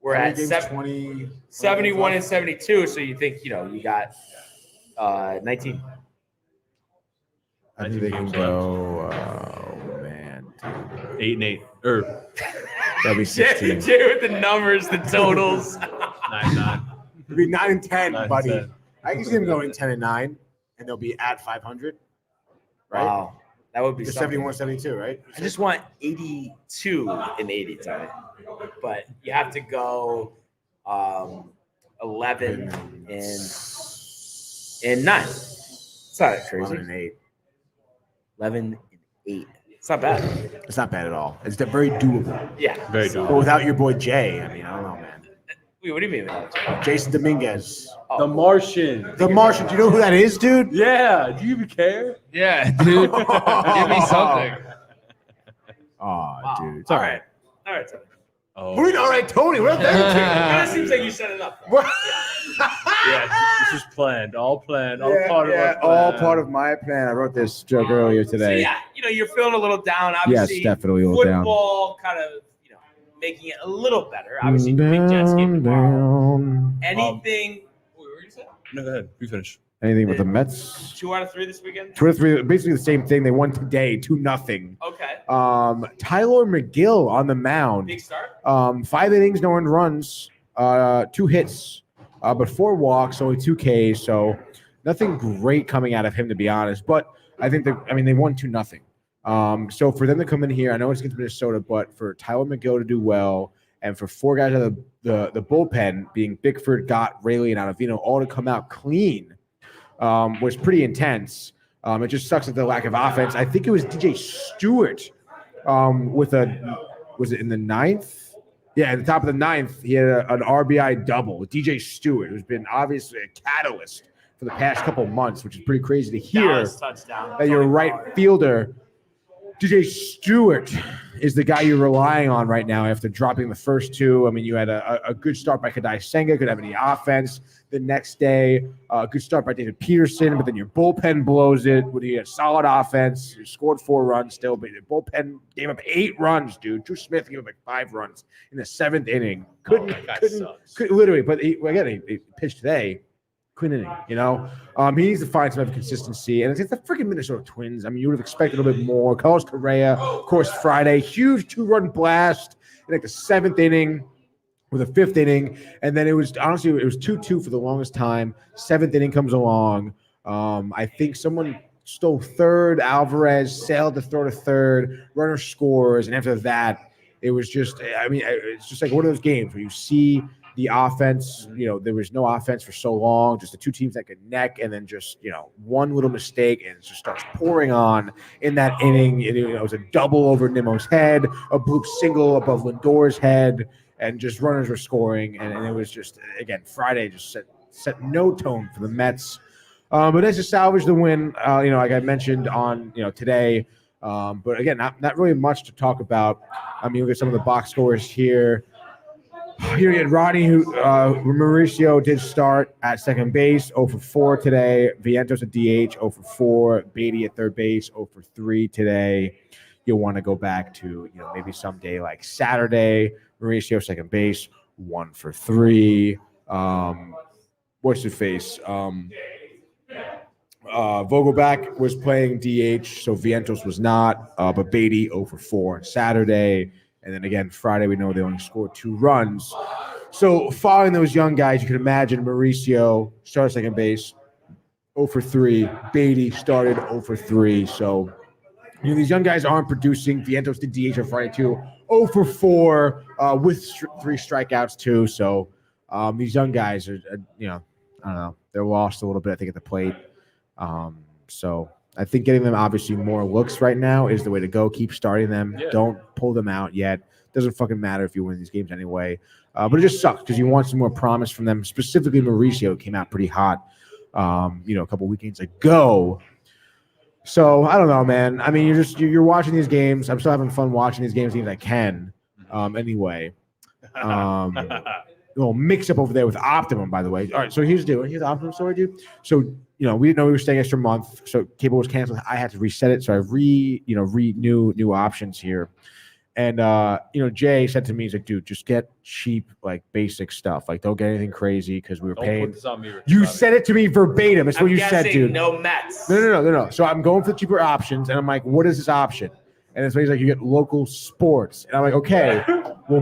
We're at 20, 71 and 72, so you think, you got 19. I think they can go. Oh man, 8-8. Or that'd be 16. Jay with the numbers, the totals. 9-9. It'll be 9 and 10, 9 and buddy. 10. I can see them going 10 and 9, and they'll be at 500. Right? Wow. That would be They're something. 71, 72, right? I just want 82 and 80, Tony. But you have to go 11 and 9. It's not that crazy. 11 and 8. 11 and 8. It's not bad. It's not bad at all. It's very doable. Yeah. Very But doable. without your boy Jay, I don't know, man. Wait, what do you mean? Jason Dominguez. The Martian. The Martian. Do you know who that is, dude? Yeah. Do you even care? Yeah, dude. Give me something. Oh, dude. It's All all right. right. All right, Tony. Oh. What do you mean, all right, Tony? What It kind of seems like you set it up. Yeah, this is planned. All planned. All part of our plan. all part of my plan. I wrote this joke earlier So, today. yeah, you're feeling a little down. Yes, Obviously, definitely a little down. football kind of, making it a little better. Obviously, the big Jets game tomorrow. Down. Anything? What were you saying? No, go ahead. You finish. Anything with the Mets? 2 out of 3 this weekend? 2 or 3, basically the same thing. They won today, 2-0. Okay. Tyler McGill on the mound. Big start. 5 innings, no earned runs, 2 hits, but 4 walks, only 2 Ks. So nothing great coming out of him, to be honest. But I think they won 2-0. So for them to come in here, I know it's against Minnesota, but for Tyler McGill to do well, and for 4 guys out of the bullpen, being Bickford, Gott, Rayleigh, and Ottavino, all to come out clean, was pretty intense. It just sucks at the lack of offense. I think it was DJ Stewart was it in the 9th? Yeah, at the top of the 9th, he had an RBI double. DJ Stewart, who's been obviously a catalyst for the past couple of months, which is pretty crazy to hear Dallas touchdown. that your right fielder, DJ Stewart, is the guy you're relying on right now after dropping the first 2. I mean, you had a good start by Kadai Senga, could have any offense. The next day, a good start by David Peterson, but then your bullpen blows it. When you had solid offense, you scored 4 runs still, but your bullpen gave up 8 runs, dude. Drew Smith gave up like 5 runs in the 7th inning. Couldn't literally, but he pitched today. Couldn't inning, he needs to find some of consistency, and it's the freaking Minnesota Twins. I mean, you would have expected a little bit more. Carlos Correa, of course, Friday, huge 2-run blast in like the 7th inning with a 5th inning, and then it was 2-2 for the longest time. 7th inning comes along. I think someone stole third. Alvarez sailed to throw to third. Runner scores, and after that, it was just. I mean, it's just like one of those games where you see the offense, there was no offense for so long, just the 2 teams that could neck, and then just, one little mistake, and it just starts pouring on in that inning. It was a double over Nimmo's head, a bloop single above Lindor's head, and just runners were scoring, and it was just, again, Friday just set no tone for the Mets. But nice to salvage the win, like I mentioned on, today. But again, not really much to talk about. I mean, look at some of the box scores here. Here you had Ronnie, who Mauricio did start at second base, 0 for 4 today. Vientos at DH, 0 for 4. Beatty at third base, 0 for 3 today. You'll want to go back to, maybe someday like Saturday. Mauricio second base, 1 for 3. What's his face? Vogelback was playing DH, so Vientos was not. But Beatty 0 for 4 on Saturday. And then again, Friday, we know they only scored 2 runs. So following those young guys, you can imagine Mauricio started second base, 0 for 3. Beatty started 0 for 3. So, these young guys aren't producing. Vientos did DH on Friday too, 0 for 4 with 3 strikeouts too. So these young guys are, I don't know, they're lost a little bit, I think, at the plate. So I think getting them obviously more looks right now is the way to go. Keep starting them. Yeah. Don't pull them out yet. Doesn't fucking matter if you win these games anyway. But it just sucks because you want some more promise from them. Specifically, Mauricio came out pretty hot, a couple weekends ago. So I don't know, man. I mean, you're watching these games. I'm still having fun watching these games I can. Anyway. Little mix up over there with Optimum, by the way. All right, so here's the Optimum story, dude. So, we didn't know we were staying extra month. So cable was canceled. I had to reset it. So I read new options here. And Jay said to me, he's like, dude, just get cheap, like basic stuff. Like, don't get anything crazy because we were paying. Put this on me, you said it to me verbatim. That's what you said, dude. No Mets. No. So I'm going for the cheaper options, and I'm like, what is this option? And so he's like, you get local sports. And I'm like, okay. Well,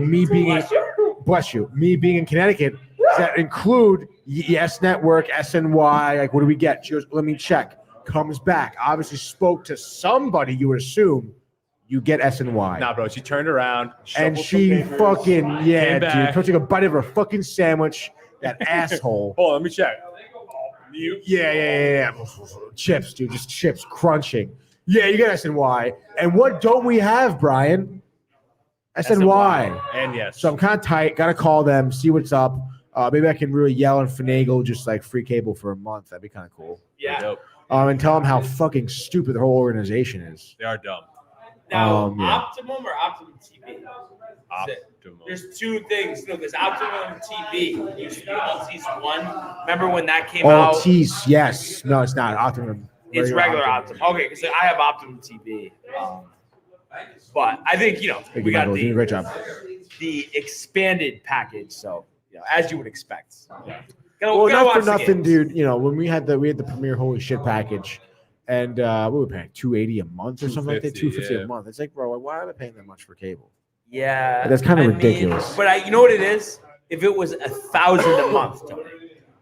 bless you. Me being in Connecticut, does that include Yes Network, SNY? Like, what do we get? She goes, let me check. Comes back. Obviously spoke to somebody, you would assume. You get SNY. Nah, bro. She turned around. And she fucking, dude. Took a bite of her fucking sandwich. That asshole. Hold on, let me check. Yeah. Chips, dude. Just chips crunching. Yeah, you get SNY. And what don't we have, Brian? SNY. And yes. So I'm kind of tight. Got to call them, see what's up. Maybe I can really yell and finagle just like free cable for a month. That'd be kind of cool. Yeah. And tell them how fucking stupid the whole organization is. They are dumb. Now, Optimum or Optimum TV? There's 2 things. No, there's Optimum TV. Used to be Altice One. Remember when that came out? Altice, yes. No, it's not. Optimum. It's regular Optimum. Okay, because I have Optimum TV. But I think, we got great job. The expanded package. So, as you would expect. Well, not for nothing, dude. When we had the premier holy shit package, and what were we paying? $280 a month or something like that. $250 a month. It's like, bro, why am I paying that much for cable? Yeah, that's kind of ridiculous. But you know what it is? If it was $1,000 a month, Tony,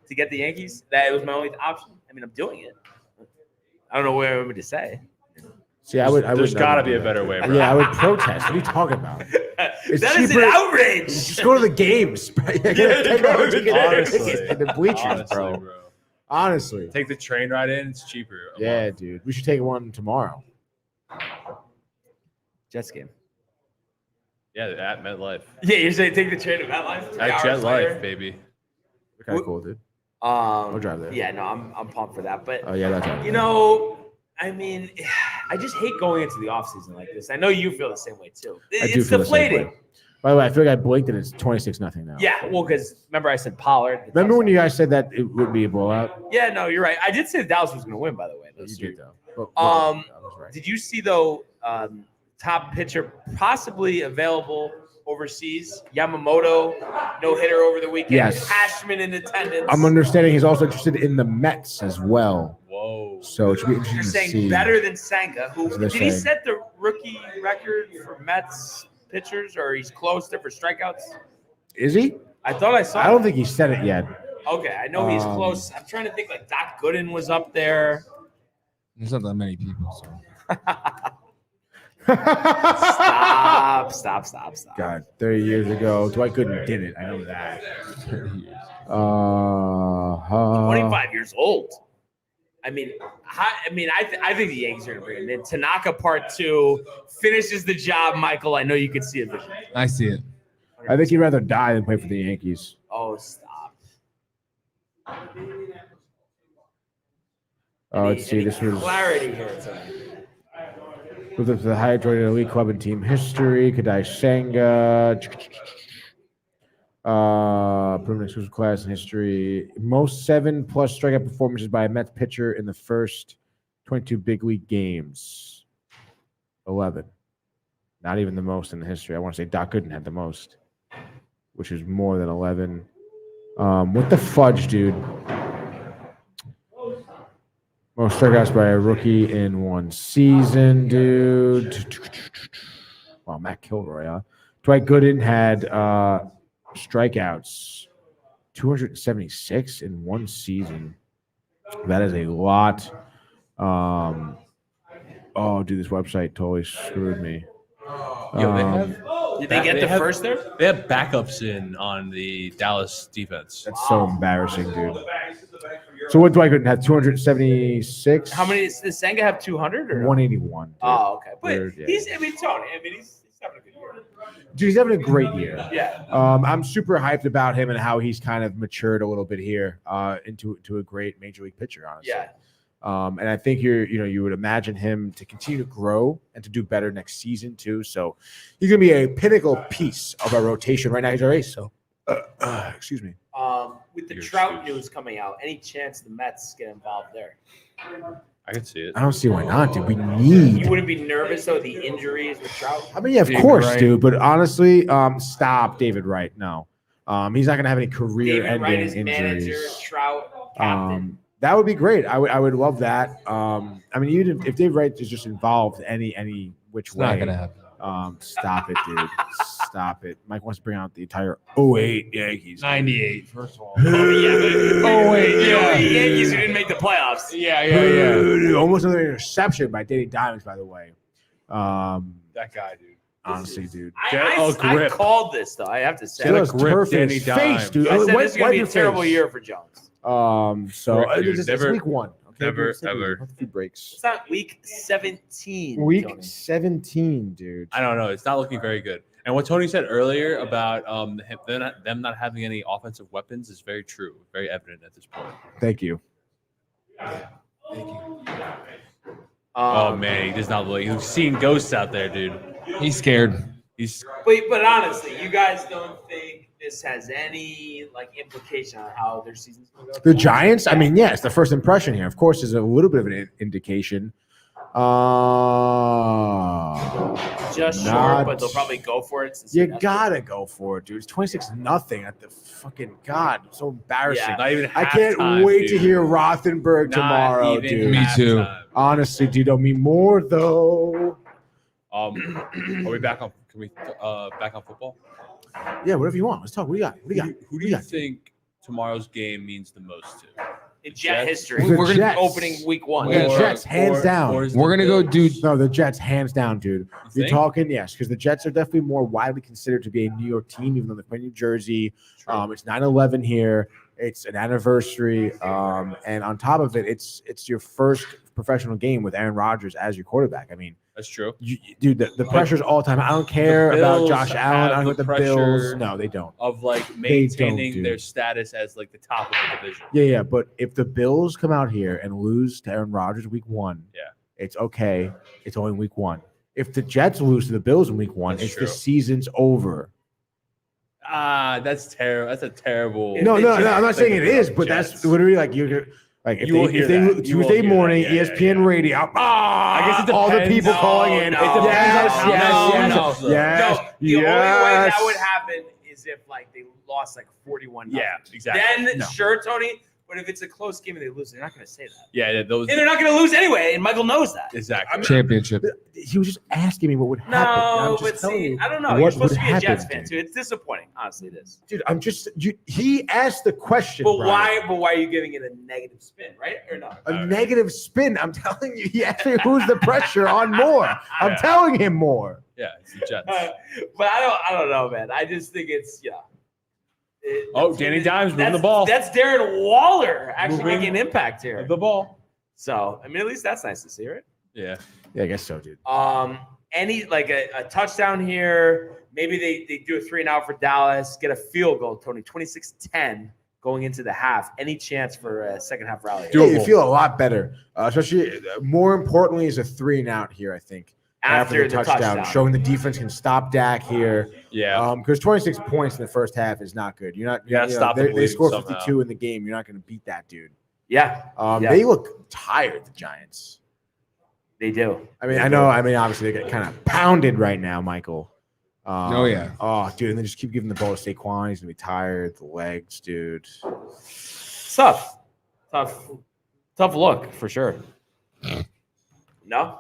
to get the Yankees, that was my only option. I mean, I'm doing it. I don't know what I'm going to say. See, there's got to be a better way. Bro. Yeah, I would protest. What are you talking about? That is an outrage. Just go to the games. Honestly, in the bleachers, bro. Honestly, take the train ride in. It's cheaper. Yeah, dude. We should take one tomorrow. Jets game. Yeah, at MetLife. Yeah, you're saying take the train to MetLife? At JetLife, baby. Kind of cool, dude. I'll drive there. Yeah, no, I'm pumped for that. But that's I mean, I just hate going into the offseason like this. I know you feel the same way too. It's feel deflating. The same way. By the way, I feel like I blinked and it's 26-0 now. Yeah, well, because remember I said Pollard. Remember when you guys said that it would be a blowout? Yeah, no, you're right. I did say Dallas was going to win. By the way, you did though. Right. Did you see though? Top pitcher possibly available overseas. Yamamoto, no hitter over the weekend. Yes. Cashman in attendance. I'm understanding he's also interested in the Mets as well. Whoa. So it should be interesting You're to saying see. Better than Senga. Who did he saying. set the rookie record for Mets pitchers, or he's close to for strikeouts? Is he? I thought I saw. I don't think he said it yet. Okay, I know he's close. I'm trying to think. Like Doc Gooden was up there. There's not that many people. So. Stop. God, 30 years ago, Dwight Gooden did it. I know that. 25 years old. I think the Yankees are going to bring him in. Tanaka Part 2 finishes the job, Michael. I know you could see it. I see it. I think he'd rather die than play for the Yankees. Oh, stop. Let's see. This was clarity here tonight. Moved up to the highest rated elite club in team history. Kadai Senga. Proven exclusive class in history. Most 7+ strikeout performances by a Mets pitcher in the first 22 big league games. 11. Not even the most in the history. I want to say Doc Gooden had the most, which is more than 11. What the fudge, dude? Most strikeouts by a rookie in one season, dude. Wow, Matt Kilroy, huh? Dwight Gooden had strikeouts, 276 in one season. That is a lot. Oh, dude, this website totally screwed me. Yo, they have. Did they get the first there? They have backups in on the Dallas defense. That's so embarrassing, dude. So what Dwight Gooden had? 276. How many? Does Senga have 200 or 181. Dude. Oh, okay. But Weird, yeah. he's. I mean, Tony. I mean, he's having a good year. Dude, he's having a great year. Yeah. I'm super hyped about him and how he's kind of matured a little bit here into a great major league pitcher, honestly. Yeah. And I think you would imagine him to continue to grow and to do better next season too. So he's gonna be a pinnacle piece of our rotation right now. He's our ace. So, excuse me. With the Trout news coming out, any chance the Mets get involved there? I can see it. I don't see why not, dude. We need. You wouldn't be nervous though the injuries with Trout. I mean, yeah, of course, dude. But honestly, stop David Wright. No, he's not gonna have any career-ending injuries. Manager, Trout, captain. That would be great. I would love that. I mean, even if Dave Wright is just involved any which way, Not gonna happen. Stop it, dude. Stop it. Mike wants to bring out the entire 08 Yankees. 98, first of all. Oh wait, yeah. Yankees who didn't make the playoffs. Yeah. Almost another interception by Danny Dimes, by the way. That guy, dude. Honestly, dude. I called this though. I have to say, Just grip turf in Danny his Dimes. face, dude. I said Wipe- this is gonna wipe be a your terrible face. year for Jones. It's Never- week 1. Okay, never. A few breaks. It's not week 17. Week Tony. 17, dude. I don't know. It's not looking very good. And what Tony said earlier about them not having any offensive weapons is very true, very evident at this point. Thank you. Oh man, he does not look. He's seeing ghosts out there, dude. He's scared. He's Wait, but honestly, you guys don't think this has any implication on how their season's going to go? The Giants? I mean, yes, the first impression here, of course, is a little bit of an indication. Just not- short, but they'll probably go for it. Since You that's- gotta go for it, dude. It's 26-0 at the fucking God. So embarrassing. Yeah. not even. I can't halftime, wait dude. to hear Rothenberg Not tomorrow, even dude. Me too. halftime. Honestly, dude, don't mean more though. Are we back on? Can we back on football? Yeah, whatever you want. Let's talk. What do you got? What do you got? Who do you think tomorrow's game means the most to? In Jet Jets? history, The we're going to Jets. be opening week 1. The Jets, hands down. or is We're the gonna go Bills? do- No, the Jets, hands down, dude. You're think? talking, yes, because the Jets are definitely more widely considered to be a New York team, even though they play New Jersey. It's 9/11 here. It's an anniversary, and on top of it, it's your first professional game with Aaron Rodgers as your quarterback. I mean, That's true. dude, the pressure's all the time. I don't care about Bills Josh Allen. I don't have care the about the Bills. pressure. No, they don't. Of They maintaining don't, their dude. status as the top of the division. Yeah. But if the Bills come out here and lose to Aaron Rodgers week 1, Yeah. it's okay. It's only week 1. If the Jets lose to the Bills in week 1, That's it's true. the season's over. That's terrible. That's a terrible. No, I'm not saying it is, but Jets. that's literally you're like if You will they, hear if they that. You will Tuesday hear that. morning, Yeah, ESPN radio. I guess it all the depends. people calling in. No, yes, no, yes, no, yes, no. yes, No, the only way that yes. would happen is if they lost 41. Yeah, exactly. Then No. sure, Tony. But if it's a close game and they lose, they're not going to say that. Yeah, those. And they're not going to lose anyway. And Michael knows that. Exactly. Championship. He was just asking me what would happen. No, I'm just but telling see, you I don't know. what You're supposed would to be a Jets happen, fan dude. too. It's disappointing, honestly. It is. Dude, I'm just. He asked the question. But Brian. why? But why are you giving it a negative spin, right? Or not? A negative spin. I'm telling you. He asked me who's the pressure on more. I'm telling him more. Yeah, it's the Jets. But I don't know, man. I just think it's Danny Dimes moving the ball. That's Darren Waller actually Moving making an impact here. The ball. So I mean, at least that's nice to see, right? Yeah. Yeah, I guess so, dude. Any a touchdown here? Maybe they do a 3-and-out for Dallas, get a field goal, Tony. 26-10 going into the half. Any chance for a second half rally? Yeah, you feel a lot better, especially more importantly is a 3-and-out here. I think after the touchdown. showing the defense can stop Dak here. Yeah. Because 26 points in the first half is not good. You're not. Stop the they bleeding score somehow. 52 in the game. You're not going to beat that dude. Yeah. They look tired, the Giants. They do. I mean, I know. I mean, obviously they get kind of pounded right now, Michael. Oh yeah. Oh, dude, and they just keep giving the ball to Saquon. He's gonna be tired. The legs, dude. Tough look for sure. No,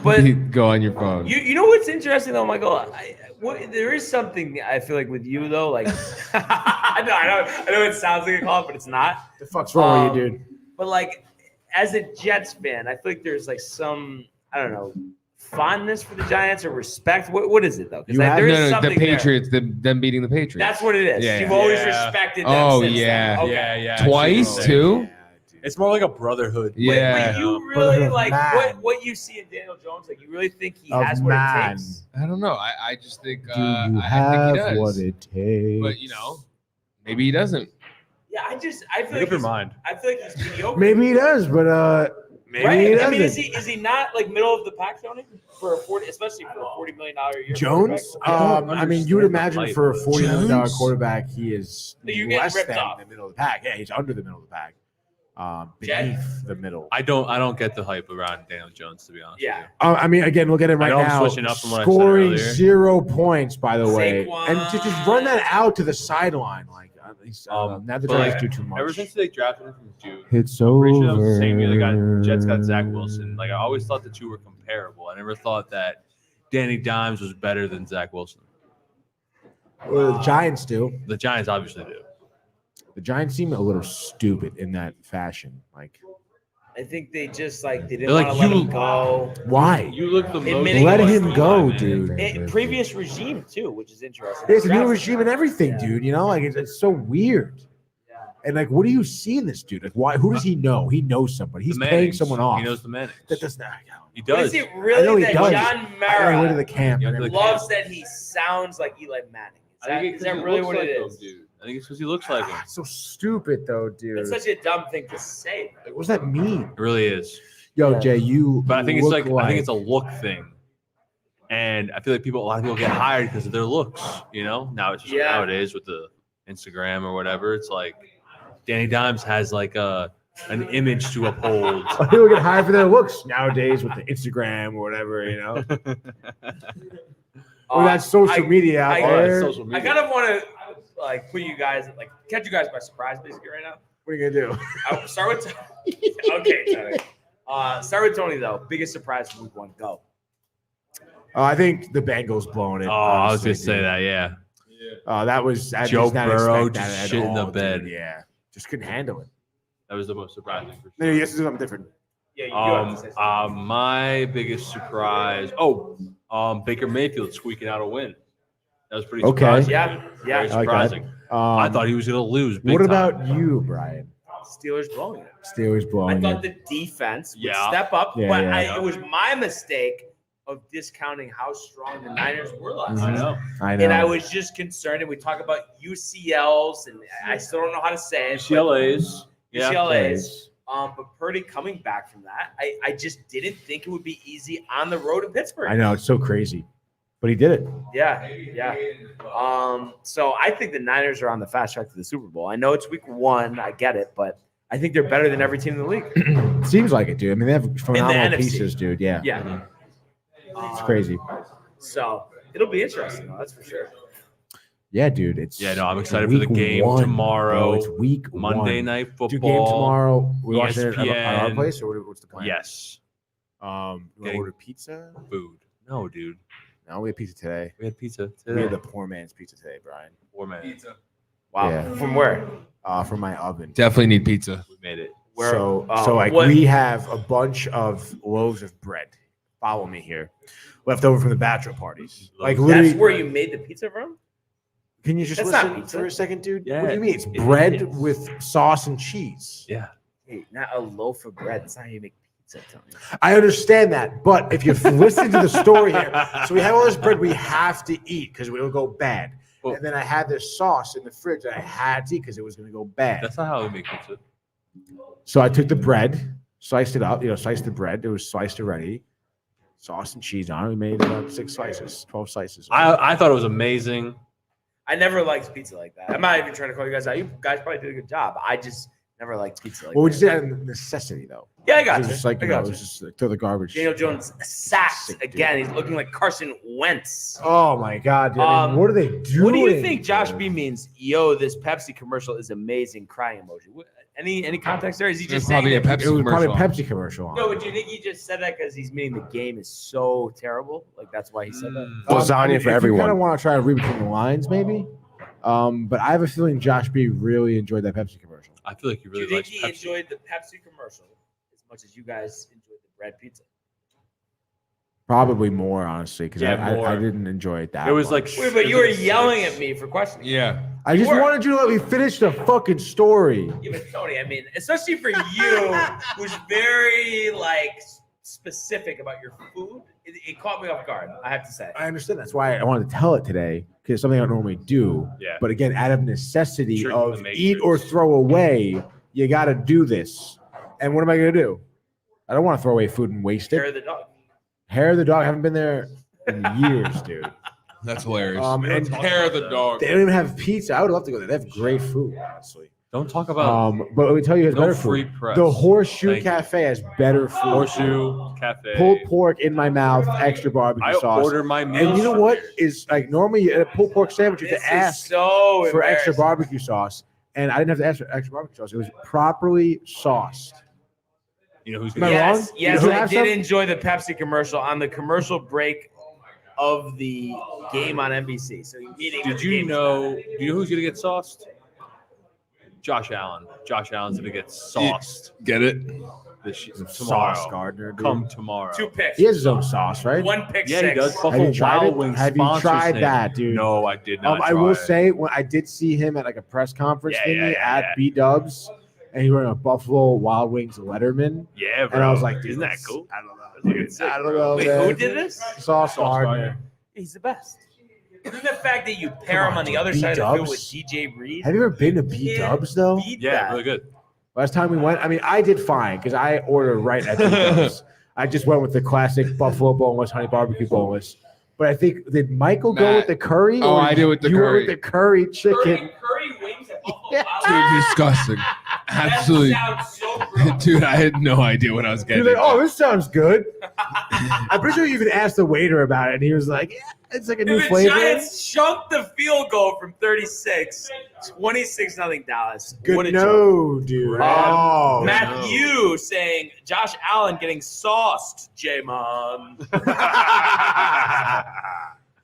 but Go on your phone. you know what's interesting though, Michael? There is something I feel like with you though, like I know it sounds like a call, but it's not. The fuck's wrong with you, dude? But like, as a Jets fan, I feel like there's like some, I don't know, fondness for the Giants or respect. What is it though? Because like, there is something the Patriots, them beating the Patriots. That's what it is. Yeah, You've always respected them. Oh since yeah, then. Okay. Yeah. Twice too. It's more like a brotherhood. Yeah. But you really like what you see in Daniel Jones? Like, you really think he has what it takes? I don't know. I just think Do you I think he have does. what it takes? But maybe he doesn't. Yeah, I feel Make like up your mind. I feel like he's mediocre. Maybe he does, but maybe right? he doesn't. I mean, is he not like middle of the pack, Tony? For especially for a $40 million a year. Jones? I mean, you would imagine for a $40 million quarterback, he is You're getting less ripped than off. the middle of the pack. Yeah, he's under the middle of the pack. Beneath the middle. I don't get the hype around Daniel Jones, to be honest. Yeah. With I mean, again, look at him right know I'm now. switching up from what I said scoring earlier. 0 points, by the way, Saquon. and to just run that out to the sideline, like now the but, Giants like, do too much. Ever since they drafted him from Duke, It's pretty sure that was over. the same year the Jets got Zach Wilson. Like, I always thought the two were comparable. I never thought that Danny Dimes was better than Zach Wilson. Well, the Giants do. The Giants obviously do. The Giants seem a little stupid in that fashion. Like, I think they just they didn't They're like, want to let you- him go. why? You look the most. Admitting Let it was him go, dude. Previous regime too, which is interesting. It's a new regime and everything, dude. You know, like it's so weird. And like, what do you see in this dude? Like, why? Who does he know? He knows somebody. He's paying someone off. He knows the Mannings. That does not. He But does. is it I know really he that does. John I went to Mara the camp. Yeah, the loves that he sounds like Eli Manning? Is that really what it is? Dude. I think it's because he looks like him. It's so stupid, though, dude. It's such a dumb thing to say. Like, what does that mean? It really is. Yo, Jay, you. But I think it's look like I think it's a look thing. And I feel like a lot of people get hired because of their looks, Now it's just nowadays with the Instagram or whatever, it's like Danny Dimes has like an image to uphold. People get hired for their looks nowadays with the Instagram or whatever, Or that social media out there. Social media. I kind of want to put you guys catch you guys by surprise basically right now. What are you gonna do? I'll start with okay. Sorry. Start with Tony though. Biggest surprise from week 1. Go. I think the Bengals blowing it. Oh, I was honestly, gonna say dude. that, yeah. That was I Joe did not Burrow expect that just at shit in the all, bed. dude. Yeah, just couldn't handle it. That was the most surprising for No, sure. yes, something different. Yeah, you have to say something. My biggest surprise. Baker Mayfield squeaking out a win. That was pretty Okay. surprising. Yeah. Very I like that. surprising. I thought he was gonna lose. Big What time. about you, Brian? Steelers blowing it. Steelers I blowing thought it. the defense would Yeah. step up, Yeah, but yeah. it was my mistake of discounting how strong the Niners were last Mhm. night. I know. And I was just concerned, and we talk about UCLs, and I still don't know how to say it. but UCLA's? Yeah. UCLA's. But Purdy coming back from that, I just didn't think it would be easy on the road in Pittsburgh. I know it's so crazy, but he did it. Yeah. So I think the Niners are on the fast track to the Super Bowl. I know it's week 1, I get it, but I think they're better than every team in the league. Seems like it, dude. I mean, they have phenomenal NFC. pieces, dude. Yeah, Yeah. it's crazy. So it'll be interesting, though, that's for sure. Yeah, dude. It's I'm excited for the week game 1, tomorrow. bro. It's week Monday 1. Night Football. Do game tomorrow. We watch it at our ESPN. place, or what's the plan? Yes. You want to Getting order pizza? Food. No, dude. No, we had pizza today. We had pizza We today. had the poor man's pizza today, Brian. Poor man. Wow. Yeah. From where? From my oven. Definitely need pizza. We made it. Where? So what- we have a bunch of loaves of bread. Follow me here, left over from the bachelor parties. Like That's literally, That's where you made the pizza from? can you just That's not listen pizza. for a second, dude? Yeah, What do you mean? It's it bread is. with sauce and cheese. Yeah. Hey, not a loaf of bread. That's not how you make pizza, Tony. I understand that, but if you listen to the story here, so we have all this bread we have to eat because it'll go bad. Well- And then I had this sauce in the fridge that I had to eat because it was going to go bad. That's not how we make pizza. So I took the bread, sliced it up, sliced the bread. It was sliced already. sauce and cheese on it. We made about 6 slices, 12 slices. I thought it was amazing. I never liked pizza like that. I'm not even trying to call you guys out. You guys probably did a good job. I just never liked pizza like Well, we that. just did it out of necessity, though. Yeah, I got It was you. just like, I you know, got it you. was just like, throw the garbage. Daniel Jones sacked Sick, again. dude. He's looking like Carson Wentz. Oh, my God, dude. I mean, what are they doing? What do you think Josh dude? B means? Yo, this Pepsi commercial is amazing. Crying emoji. Any context there? Is he just It's saying probably a that? Pepsi It was probably a commercial. Pepsi commercial. On No, it. but do you think he just said that because he's meaning the game is so terrible? Like that's why he said that. Lasagna I mean, for if everyone. You kind of want to try to read between the lines, maybe. But I have a feeling Josh B really enjoyed that Pepsi commercial. I feel like he Do really you think likes he Pepsi. enjoyed the Pepsi commercial as much as you guys enjoyed the bread pizza? Probably more, honestly, because Yeah, I more. didn't enjoy it that It was much. like Wait, but you it were was like yelling 6. at me for questioning. Yeah. I just Sure. wanted you to let me finish the fucking story. Yeah, but Tony, I mean, especially for you, who's very like specific about your food, it caught me off guard. I have to say. I understand. That's why I wanted to tell it today, because it's something I don't normally do. Yeah. But again, out of necessity Trick of of the Matrix. eat or throw away, you got to do this. And what am I going to do? I don't want to throw away food and waste Hair it. of the dog. Hair of the dog. I haven't been there in years, dude. That's hilarious. And Hair of the dog. they don't even have pizza. I would love to go there. They have great food, honestly. Don't talk about But let me tell you, it has no better free food. press. The Horseshoe Thank you. Cafe has better food. Horseshoe Cafe. Pulled pork in my mouth, extra barbecue I sauce. order my meals. And you know from what there. is like normally at a pulled pork sandwich, you have This to is ask so for extra embarrassing. barbecue sauce, and I didn't have to ask for extra barbecue sauce. It was properly sauced. You know who's Am I gonna wrong? Yes, You yes, know who I has did some? enjoy the Pepsi commercial on the commercial break of the game on NBC. So meaning Did the you game was know? Do you know who's gonna get sauced? Josh Allen. Josh Allen's gonna get sauced Get it? tomorrow. Sauce Gardner, dude. Come tomorrow. 2 picks. He has his own sauce, right? 1 pick Yeah, 6. he does. Have Buffalo you tried Wild it? Wings Have you sponsors tried him. that, dude? No, I did not. I will try it. say, when I did see him at like a press conference Yeah, thingy yeah, at B Dubs, and he was wearing a Buffalo Wild Wings Letterman, Yeah, bro. and I was like, dude, isn't that that's- cool? I don't know. That's fucking I don't know. Wait, man. who did this? Sauce Sauce Gardner. Gardner. He's the best. Isn't the fact that you pair Come him on, on the dude. other side of the field B-dubs? with DJ Reed? Have you ever been to B You Dubs can't though? beat Yeah, that. really good. Last time we went, I mean, I did fine because I ordered right at B Dubs. I just went with the classic Buffalo boneless, honey barbecue boneless. But I think did Michael go Matt. with the curry? Oh, or I did with the you curry. went with the curry chicken. Curry wings at Buffalo Yeah. Wild Dude, disgusting. Absolutely. That sounds so gross. Dude, I had no idea what I was getting. You're like, oh, into. this sounds good. I'm pretty sure you even asked the waiter about it, and he was like, yeah, it's like a new The flavor. Giants chunked the field goal from 36, 26-0 Dallas. Good What a no, dude. Oh, Matthew saying Josh Allen getting sauced, J-Mon.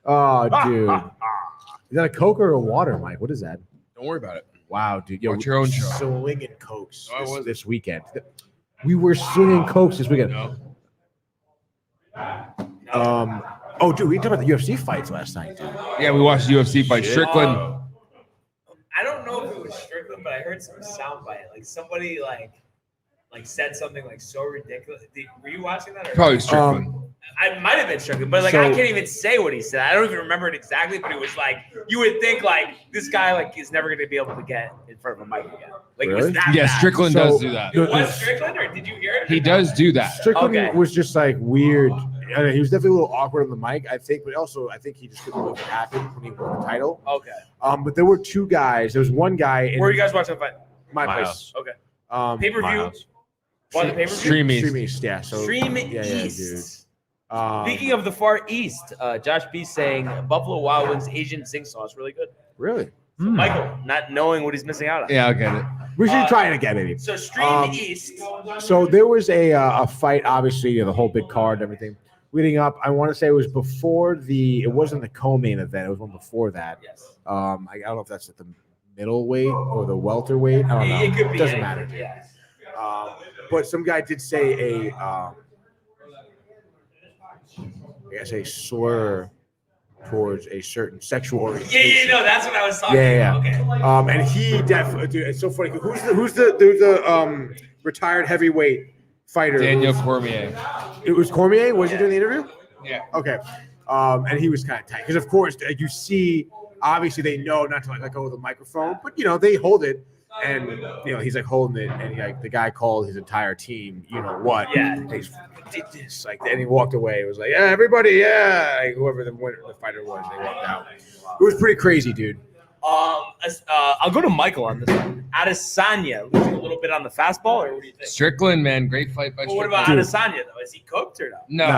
oh, dude. Is that a Coke or a water, Mike? What is that? Don't worry about it. Wow, dude. Yo, Watch your own show. Swinging Cokes Oh, I wasn't. this weekend. We were swinging Cokes this weekend. No. Oh, dude, we talked about the UFC fights last night, dude. Yeah, we watched the UFC fight. Strickland. I don't know if it was Strickland, but I heard some soundbite. Like somebody like said something like so ridiculous. Were you watching that? Or Probably Strickland. I might have been Strickland, but like So- I can't even say what he said. I don't even remember it exactly, but it was like you would think like this guy like is never going to be able to get in front of a mic again. Like it was Really? that Yeah, bad. Strickland So- does do that. It was Strickland, or did you hear it? He does do that. Strickland Okay. was just like weird. I mean, he was definitely a little awkward on the mic, I think, but also I think he just couldn't believe what happened when he won the title. Okay. But there were two guys. There was one guy in Where are you guys watching the fight? my My place. house. Okay. My Pay per view. house. On the pay per view. Stream East. Stream East, yeah. So Stream yeah, East. dude. Speaking of the Far East, Josh B saying Buffalo Wild Wings Asian zing sauce really good. Really? Michael, not knowing what he's missing out on. Yeah, I'll get it. We should try it again, maybe. So Stream Um, East. So there was a fight, obviously, the whole big card and everything. Leading up, I want to say it was before it wasn't the co-main event. It was one before that. Yes. I don't know if that's at the middleweight or the welterweight. I don't know. It could be. Doesn't anything, matter. Yeah. But some guy did say I guess a slur towards a certain sexual orientation. No, that's what I was talking Yeah. about. Okay. And he definitely, dude, it's so funny. Who's the retired heavyweight fighter? Daniel Cormier. It was Cormier. Was he doing the interview? Yeah. Okay. And he was kind of tight because, of course, you see, obviously they know not to like let go of the microphone, but they hold it. And he's like holding it, and the guy called his entire team. You know what? Yeah. They did this and he walked away. It was like, yeah, everybody, yeah, like, whoever the fighter was, they walked out. It was pretty crazy, dude. I'll go to Michael on this one. Adesanya losing a little bit on the fastball, or what do you think? Strickland, man, great fight by Well, what Strickland. about Adesanya though? Is he cooked or no? No.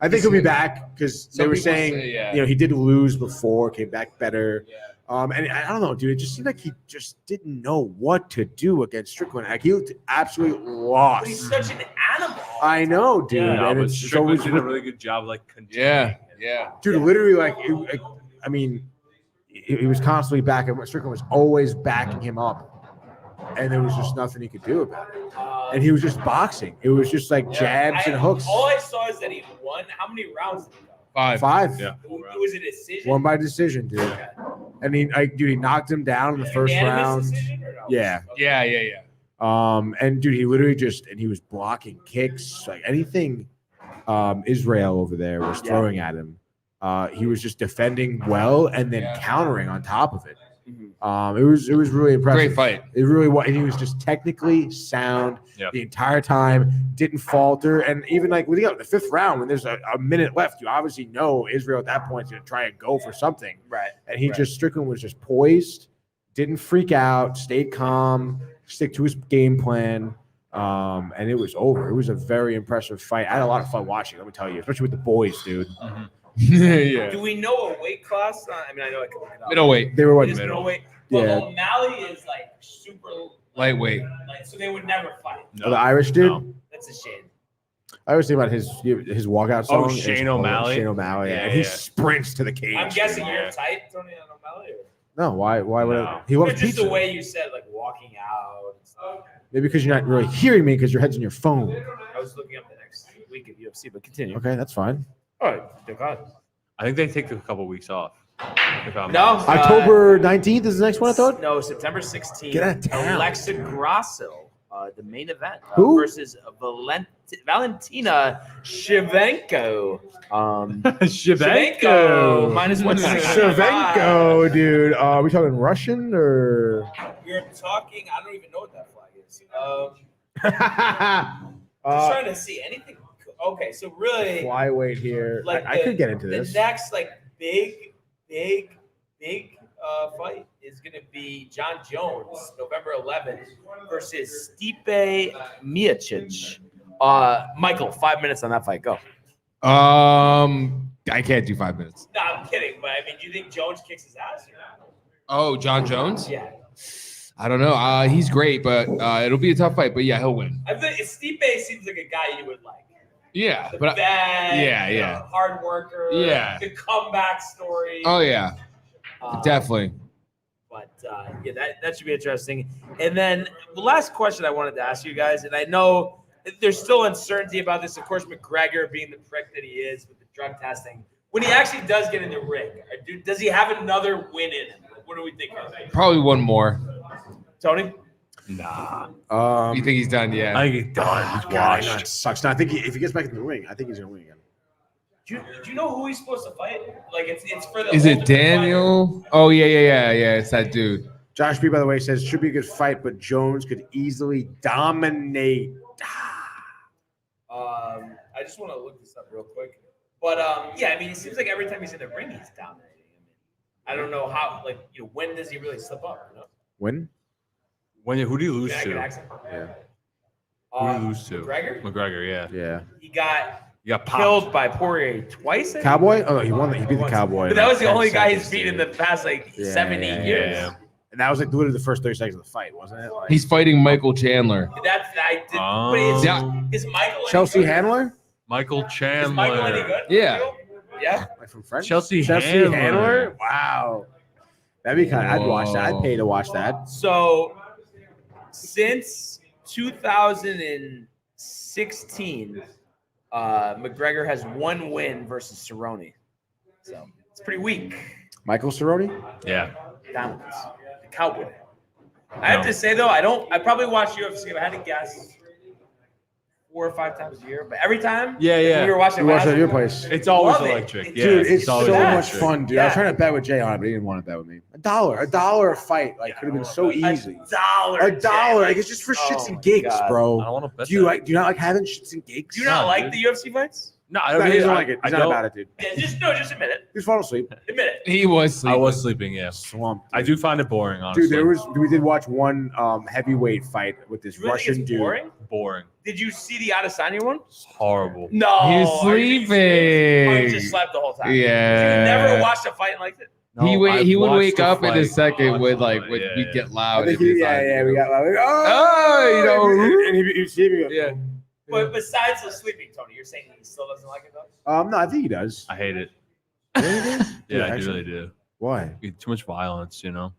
I think he'll be back because they Some were people saying, say, yeah. he did lose before, came back better. And I don't know, dude. It just seemed like he just didn't know what to do against Strickland. Like he looked absolutely lost. But he's such an animal. I know, dude. Yeah, and but it's Strickland always did a really good job, like containing Yeah. dude. Literally, he was constantly backing. Strickland was always backing him up, and there was just nothing he could do about it. And he was just boxing. It was just like jabs and hooks. All I saw is that he won. How many rounds did he go? Five. Yeah. It was a decision. Won by decision, dude. Okay. And he knocked him down in the first Unanimous round. decision or no? Yeah. Yeah. And dude, he literally he was blocking kicks, like anything Israel over there was throwing at him. He was just defending well and then countering on top of it. It was really impressive. Great fight. It really was. And he was just technically sound the entire time, didn't falter. And even like when you got the fifth round, when there's a minute left, you obviously know Israel at that point is going to try and go for something. Right. And Strickland was just poised, didn't freak out, stayed calm, stick to his game plan. And it was over. It was a very impressive fight. I had a lot of fun watching, let me tell you, especially with the boys, dude. Yeah. Do we know a weight class? I mean, I know I can look it up. Middleweight. They were what? It is middleweight. Yeah. But O'Malley is like super Lightweight. so they would never fight. Oh, the Irish dude? No. That's a shame. I always think about his walkout song. Oh, Shane O'Malley? Shane O'Malley, Yeah, And he yeah. sprints to the cage. I'm guessing you're tight, Tony, on O'Malley. Or? No, why would No. he loves Just pizza? the way you said, like walking out. And stuff. Maybe because you're not really hearing me because your head's in your phone. I was looking up the next week of UFC, but continue. Okay, that's fine. All right, go I think they take a couple weeks off. No. October 19th is the next one, I thought? No, September 16th. Get out of town. Alexa Grasso, the main event. Who? Versus Valentina Shevchenko. Shevchenko. Minus 165. Shevchenko, dude. Are we talking Russian or? We're talking, I don't even know what that flag is. Just trying to see anything. Okay, so really. Flyweight here. Like I could get into this. The next big fight is going to be John Jones, November 11th, versus Stipe Miocic. Michael, 5 minutes on that fight. Go. I can't do 5 minutes. No, I'm kidding, but I mean, do you think Jones kicks his ass? Or not? Oh, John Jones? Yeah. I don't know. He's great, but it'll be a tough fight. But yeah, he'll win. I think Stipe seems like a guy you would like. Yeah, The but bad, yeah. hard worker. Yeah. The comeback story. Oh yeah, definitely. But that should be interesting. And then the last question I wanted to ask you guys, and I know there's still uncertainty about this. Of course, McGregor being the prick that he is with the drug testing. When he actually does get in the ring, does he have another win in him? What do we think of? Probably one more. Tony? Nah. You think he's done? Yeah. I think he's done. He's God, washed. that sucks. No, I think if he gets back in the ring, I think he's gonna win again. Do you know who he's supposed to fight? Like it's for the. Is it Ultimate Daniel? Oh yeah. It's that dude. Josh B, by the way, says should be a good fight, but Jones could easily dominate. I just want to look this up real quick. But yeah, I mean, it seems like every time he's in the ring, he's dominating. I don't know how. When does he really slip up? You know? When? Who do you lose Yeah, I to? can accent. Yeah. Who do you lose to? McGregor? McGregor, yeah. Yeah. He got You got popped. killed by Poirier twice. I think? Cowboy? Oh, he won. He beat the Once. Cowboy. But that was the 10 only guy he's seconds, beat in dude. the past 7, 8 years. Yeah. And that was literally the first 30 seconds of the fight, wasn't it? He's fighting Michael Chandler. That's I did. Oh. But is, Yeah. is Michael any Chelsea good? Handler? Michael Is Chandler. Michael any good? Yeah. Yeah. Like from French? Chelsea Handler. Wow. That'd be kind of, I'd watch that. I'd pay to watch that. So since 2016, McGregor has one win versus Cerrone. So it's pretty weak. Michael Cerrone? Yeah. Dominance. The Cowboy. I have to say though, I probably watch UFC. If I had to guess, 4 or 5 times a year, but every time, Yeah. we were watching. We watched it at your place. It's always Love it. electric. Yeah, Dude, it's so always much electric. fun, dude. I was trying to bet with Jay on it, but he didn't want to bet with me. $1 a fight, like could have been so easy. $1, like it's just for shits and gigs, bro. I don't want to bet Do you like? Do you not like having shits and gigs? Do you not like the UFC fights? No, I No, don't, he doesn't like it. He's I not don't- about it, dude. Yeah, just admit it. He's falling asleep. Admit it. He was I sleeping. was sleeping, yeah. Slumped. I do find it boring, honestly. Dude, we did watch one heavyweight fight with this You really Russian think it's dude. boring? Boring. Did you see the Adesanya one? It's horrible. No. He was Are you serious? sleeping. Oh, you just slept the whole time. Yeah. You never watched a fight like it? he I've would watched wake the up in a fight. second with Yeah, like when we get I loud. think it'd be we got like, Oh, you know. and he see me. Yeah. But besides the sleeping, Tony, you're saying he still doesn't like it though? No, I think he does. I hate it. Dude, Yeah, I actually. really do. Why? Too much violence, you know?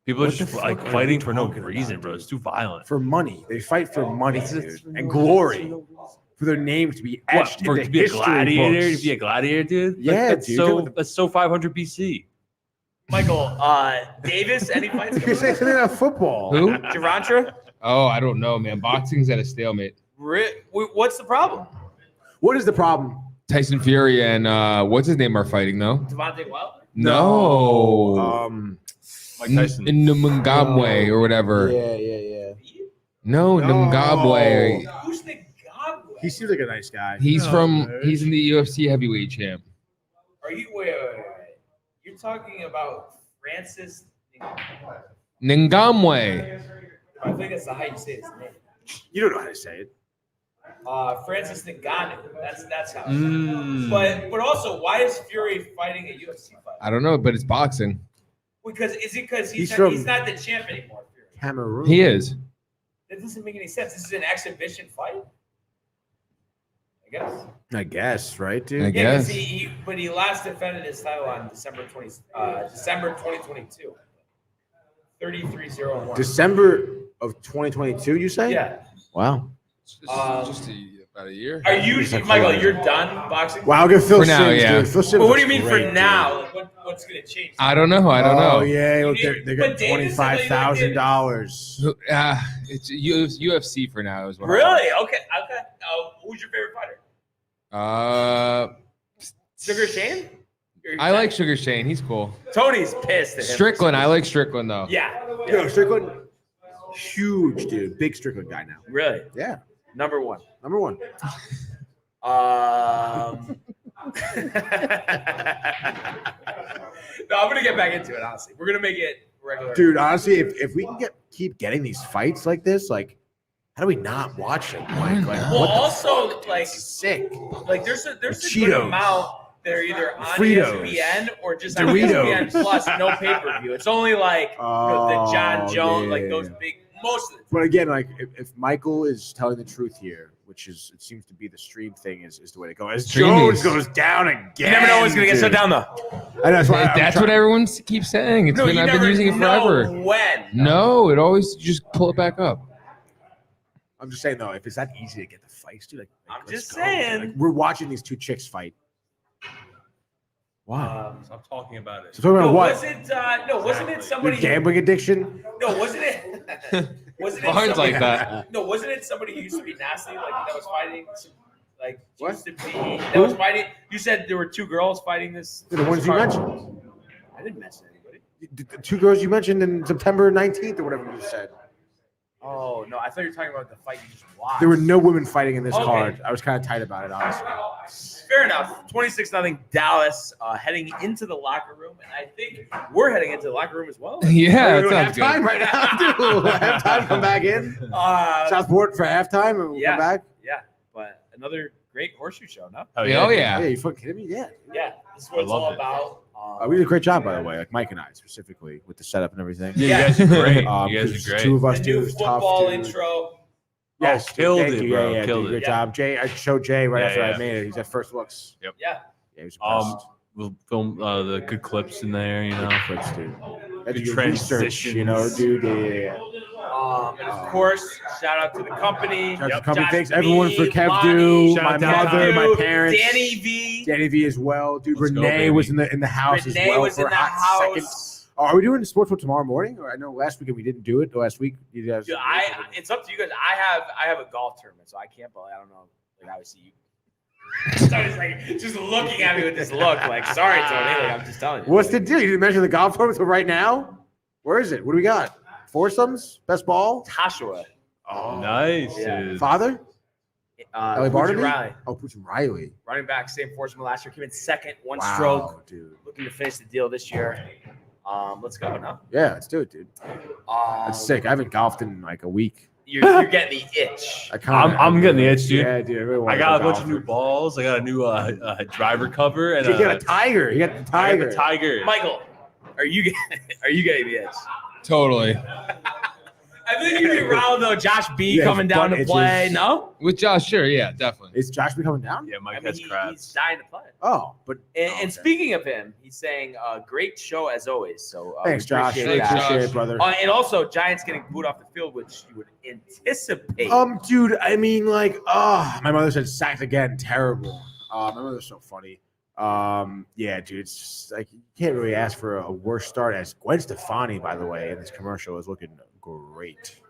People are What the just like fuck are fighting you for no talking reason, about, bro. dude? It's too violent. For money. They fight for money, It's just dude, and glory. For their names to be What, etched for into to be a history gladiator? books. To be a gladiator, dude? Yeah, that's dude. so 500 BC. Michael, Davis, any fights? You say something about football. Who? Durantra? Oh, I don't know, man. Boxing's at a stalemate. What's the problem? What is the problem? Tyson Fury and what's his name are fighting though? Devontae Wilder? No. Mike Tyson. In Ngamwe or whatever. Yeah. No, Ngamwe. Who's the god? He seems like a nice guy. He's he's in the UFC heavyweight champ. Are you wait? You're talking about Francis? Ngamwe. I think that's how you say his name. You don't know how to say it. Francis Ngannou. That's how. Mm. But also, why is Fury fighting a UFC fight? I don't know, but it's boxing. Because he's He's not the champ anymore? Fury. Cameroon. He is. That doesn't make any sense. This is an exhibition fight. I guess, right, dude? I Yeah, 'cause guess. but he last defended his title on December 2022. 33-0-1. December of 2022, you say? Yeah. Wow. Just about a year. Are you, Michael? You're done boxing? Wow, good Phil For now, Sims, yeah. dude. Phil Sims But what do you looks mean great, for now? Like, what's going to change? I don't know. I don't Oh, know. yeah. You They're need- got but Davis said they $25,000. It's UFC for now as well. Really? Okay. Who's your favorite fighter? Sugar Shane? I like Sugar Shane. He's cool. Tony's pissed at him. Strickland. I like Strickland though. Yeah. Yo, Strickland, huge, dude. Big Strickland guy now. Really? Yeah. Number one. Number one. No, I'm gonna get back into it. Honestly, we're gonna make it regular. Dude, honestly, if we can keep getting these fights like this, like, how do we not watch them? Like Well, what the also, fuck, dude? like, It's sick. Like there's a good Cheetos. amount that are either on Fritos. ESPN or just on Doritos. ESPN Plus, no pay per view. It's only like the John Jones, like those big. Most of the But again, like if Michael is telling the truth here, which is it seems to be the stream thing is the way to go. As Streaming. Jones goes down again. You never know what's gonna get shut dude. down though. I know, that's why I'm That's trying- what everyone keeps saying. It's No, been you I've been never using it know forever. when. No, it always just pull it back up. I'm just saying though, if it's that easy to get the fights, dude, like I'm let's just go. saying. Like, we're watching these two chicks fight. Wow. Stop talking about it. So talking about what? Wasn't it somebody? Your gambling addiction? No, wasn't it? Wasn't it Barnes somebody- like that. No, wasn't it somebody who used to be nasty, like that was fighting? Like What? used to be that was fighting. You said there were two girls fighting this. The ones you card. mentioned. I didn't mention anybody. The two girls you mentioned in September 19th or whatever you said. Oh no, I thought you were talking about the fight you just watched. There were no women fighting in this Okay. card. I was kind of tight about it, honestly. Fair enough. 26-0 Dallas heading into the locker room, and I think we're heading into the locker room as well. Yeah, We're that doing sounds halftime good. right now, dude. Halftime, come back in. Southport for halftime, and we'll yeah. come back. Yeah, but another great horseshoe show, no? Oh, Yeah, oh Yeah, yeah. you fucking kidding me? Yeah. Yeah, this is what I it's all loved it. about. We did a great job, by the way, like Mike and I specifically with the setup and everything. Yeah, you guys are great. You 'cause guys are great. Two of us the do new this tough, football dude. intro. Yes, Oh, killed thank it, you. bro. Yeah, Killed dude, it. Good job, Jay. I showed Jay right Yeah, after I yeah. made it. He's at first looks. Yeah. Yeah, he was impressed. We'll film the good clips in there, you know. Clips, dude. That's Good your research, you know, dude. Yeah. And of course, shout out to the company. Shout out to the company. Josh Thanks everyone for B, Kev Lonnie, Do, Shout my out to mother, Kev my Du, parents, Danny V. Danny V as well, dude. Let's go, Renee baby. was in the house as Renee well was for in a the hot second. house. Are we doing sports tomorrow morning? Or I know last weekend we didn't do it. Last week you guys. Dude, it's up to you guys. I have a golf tournament, so I can't. I don't know. Like obviously you. Tony's like just looking at me with this look, like sorry, Tony. Like I'm just telling you. What's the deal? You didn't mention the golf tournament until right now. Where is it? What do we got? Foursomes, best ball. Joshua. Oh, Nice. Yeah. Dude. Father. Ellie Barnaby? Riley. Oh, Pucci Riley. Running back, same foursome last year. Came in second, one Wow, stroke. dude. Looking to finish the deal this year. Let's go now. Yeah, let's do it, dude. That's sick. I haven't golfed in like a week. You're getting the itch. I'm getting the itch, dude. Yeah, dude. I, really I got a bunch of new balls. I got a new driver cover, and you got a tiger. You got the tiger. I got the tiger. Michael, are you getting the itch? Totally. I think you'd be around though. Josh B Yeah, coming down to butt play. itches. No, With Josh, sure, yeah, definitely. Is Josh be coming down? Yeah, Mike I mean, has he's crabs. dying to play. Oh, but And speaking of him, he's saying, "Great show as always." So thanks, we Josh. appreciate that. Appreciate it, brother. And also, Giants getting booed off the field, which you would anticipate. Dude, I mean, like, my mother said sacked again. Terrible. My mother's so funny. Yeah, dude, it's just like you can't really ask for a worse start. As Gwen Stefani, by the way, in this commercial is looking great.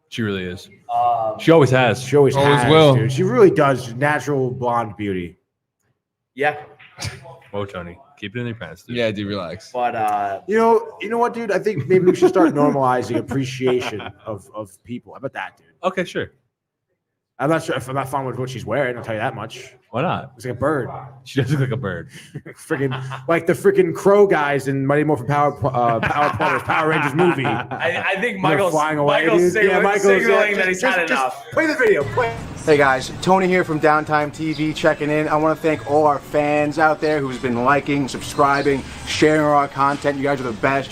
She really is. She always has. She always has, will. dude. She really does. Natural blonde beauty. Yeah, Whoa, Tony. Keep it in your pants, dude. Yeah, dude, relax. but You know what, dude? I think maybe we should start normalizing appreciation of people. How about that, dude? Okay, sure. I'm not sure if I'm not fond with what she's wearing. I'll tell you that much. Why not? It's like a bird. She does look like a bird. Freaking like the freaking crow guys in Mighty Morphin Power Rangers movie. I think They're Michael's flying away, Michael's dude. signaling, signaling that he's had enough. Play the video. Play. Hey guys, Tony here from Downtime TV checking in. I want to thank all our fans out there who's been liking, subscribing, sharing our content. You guys are the best. You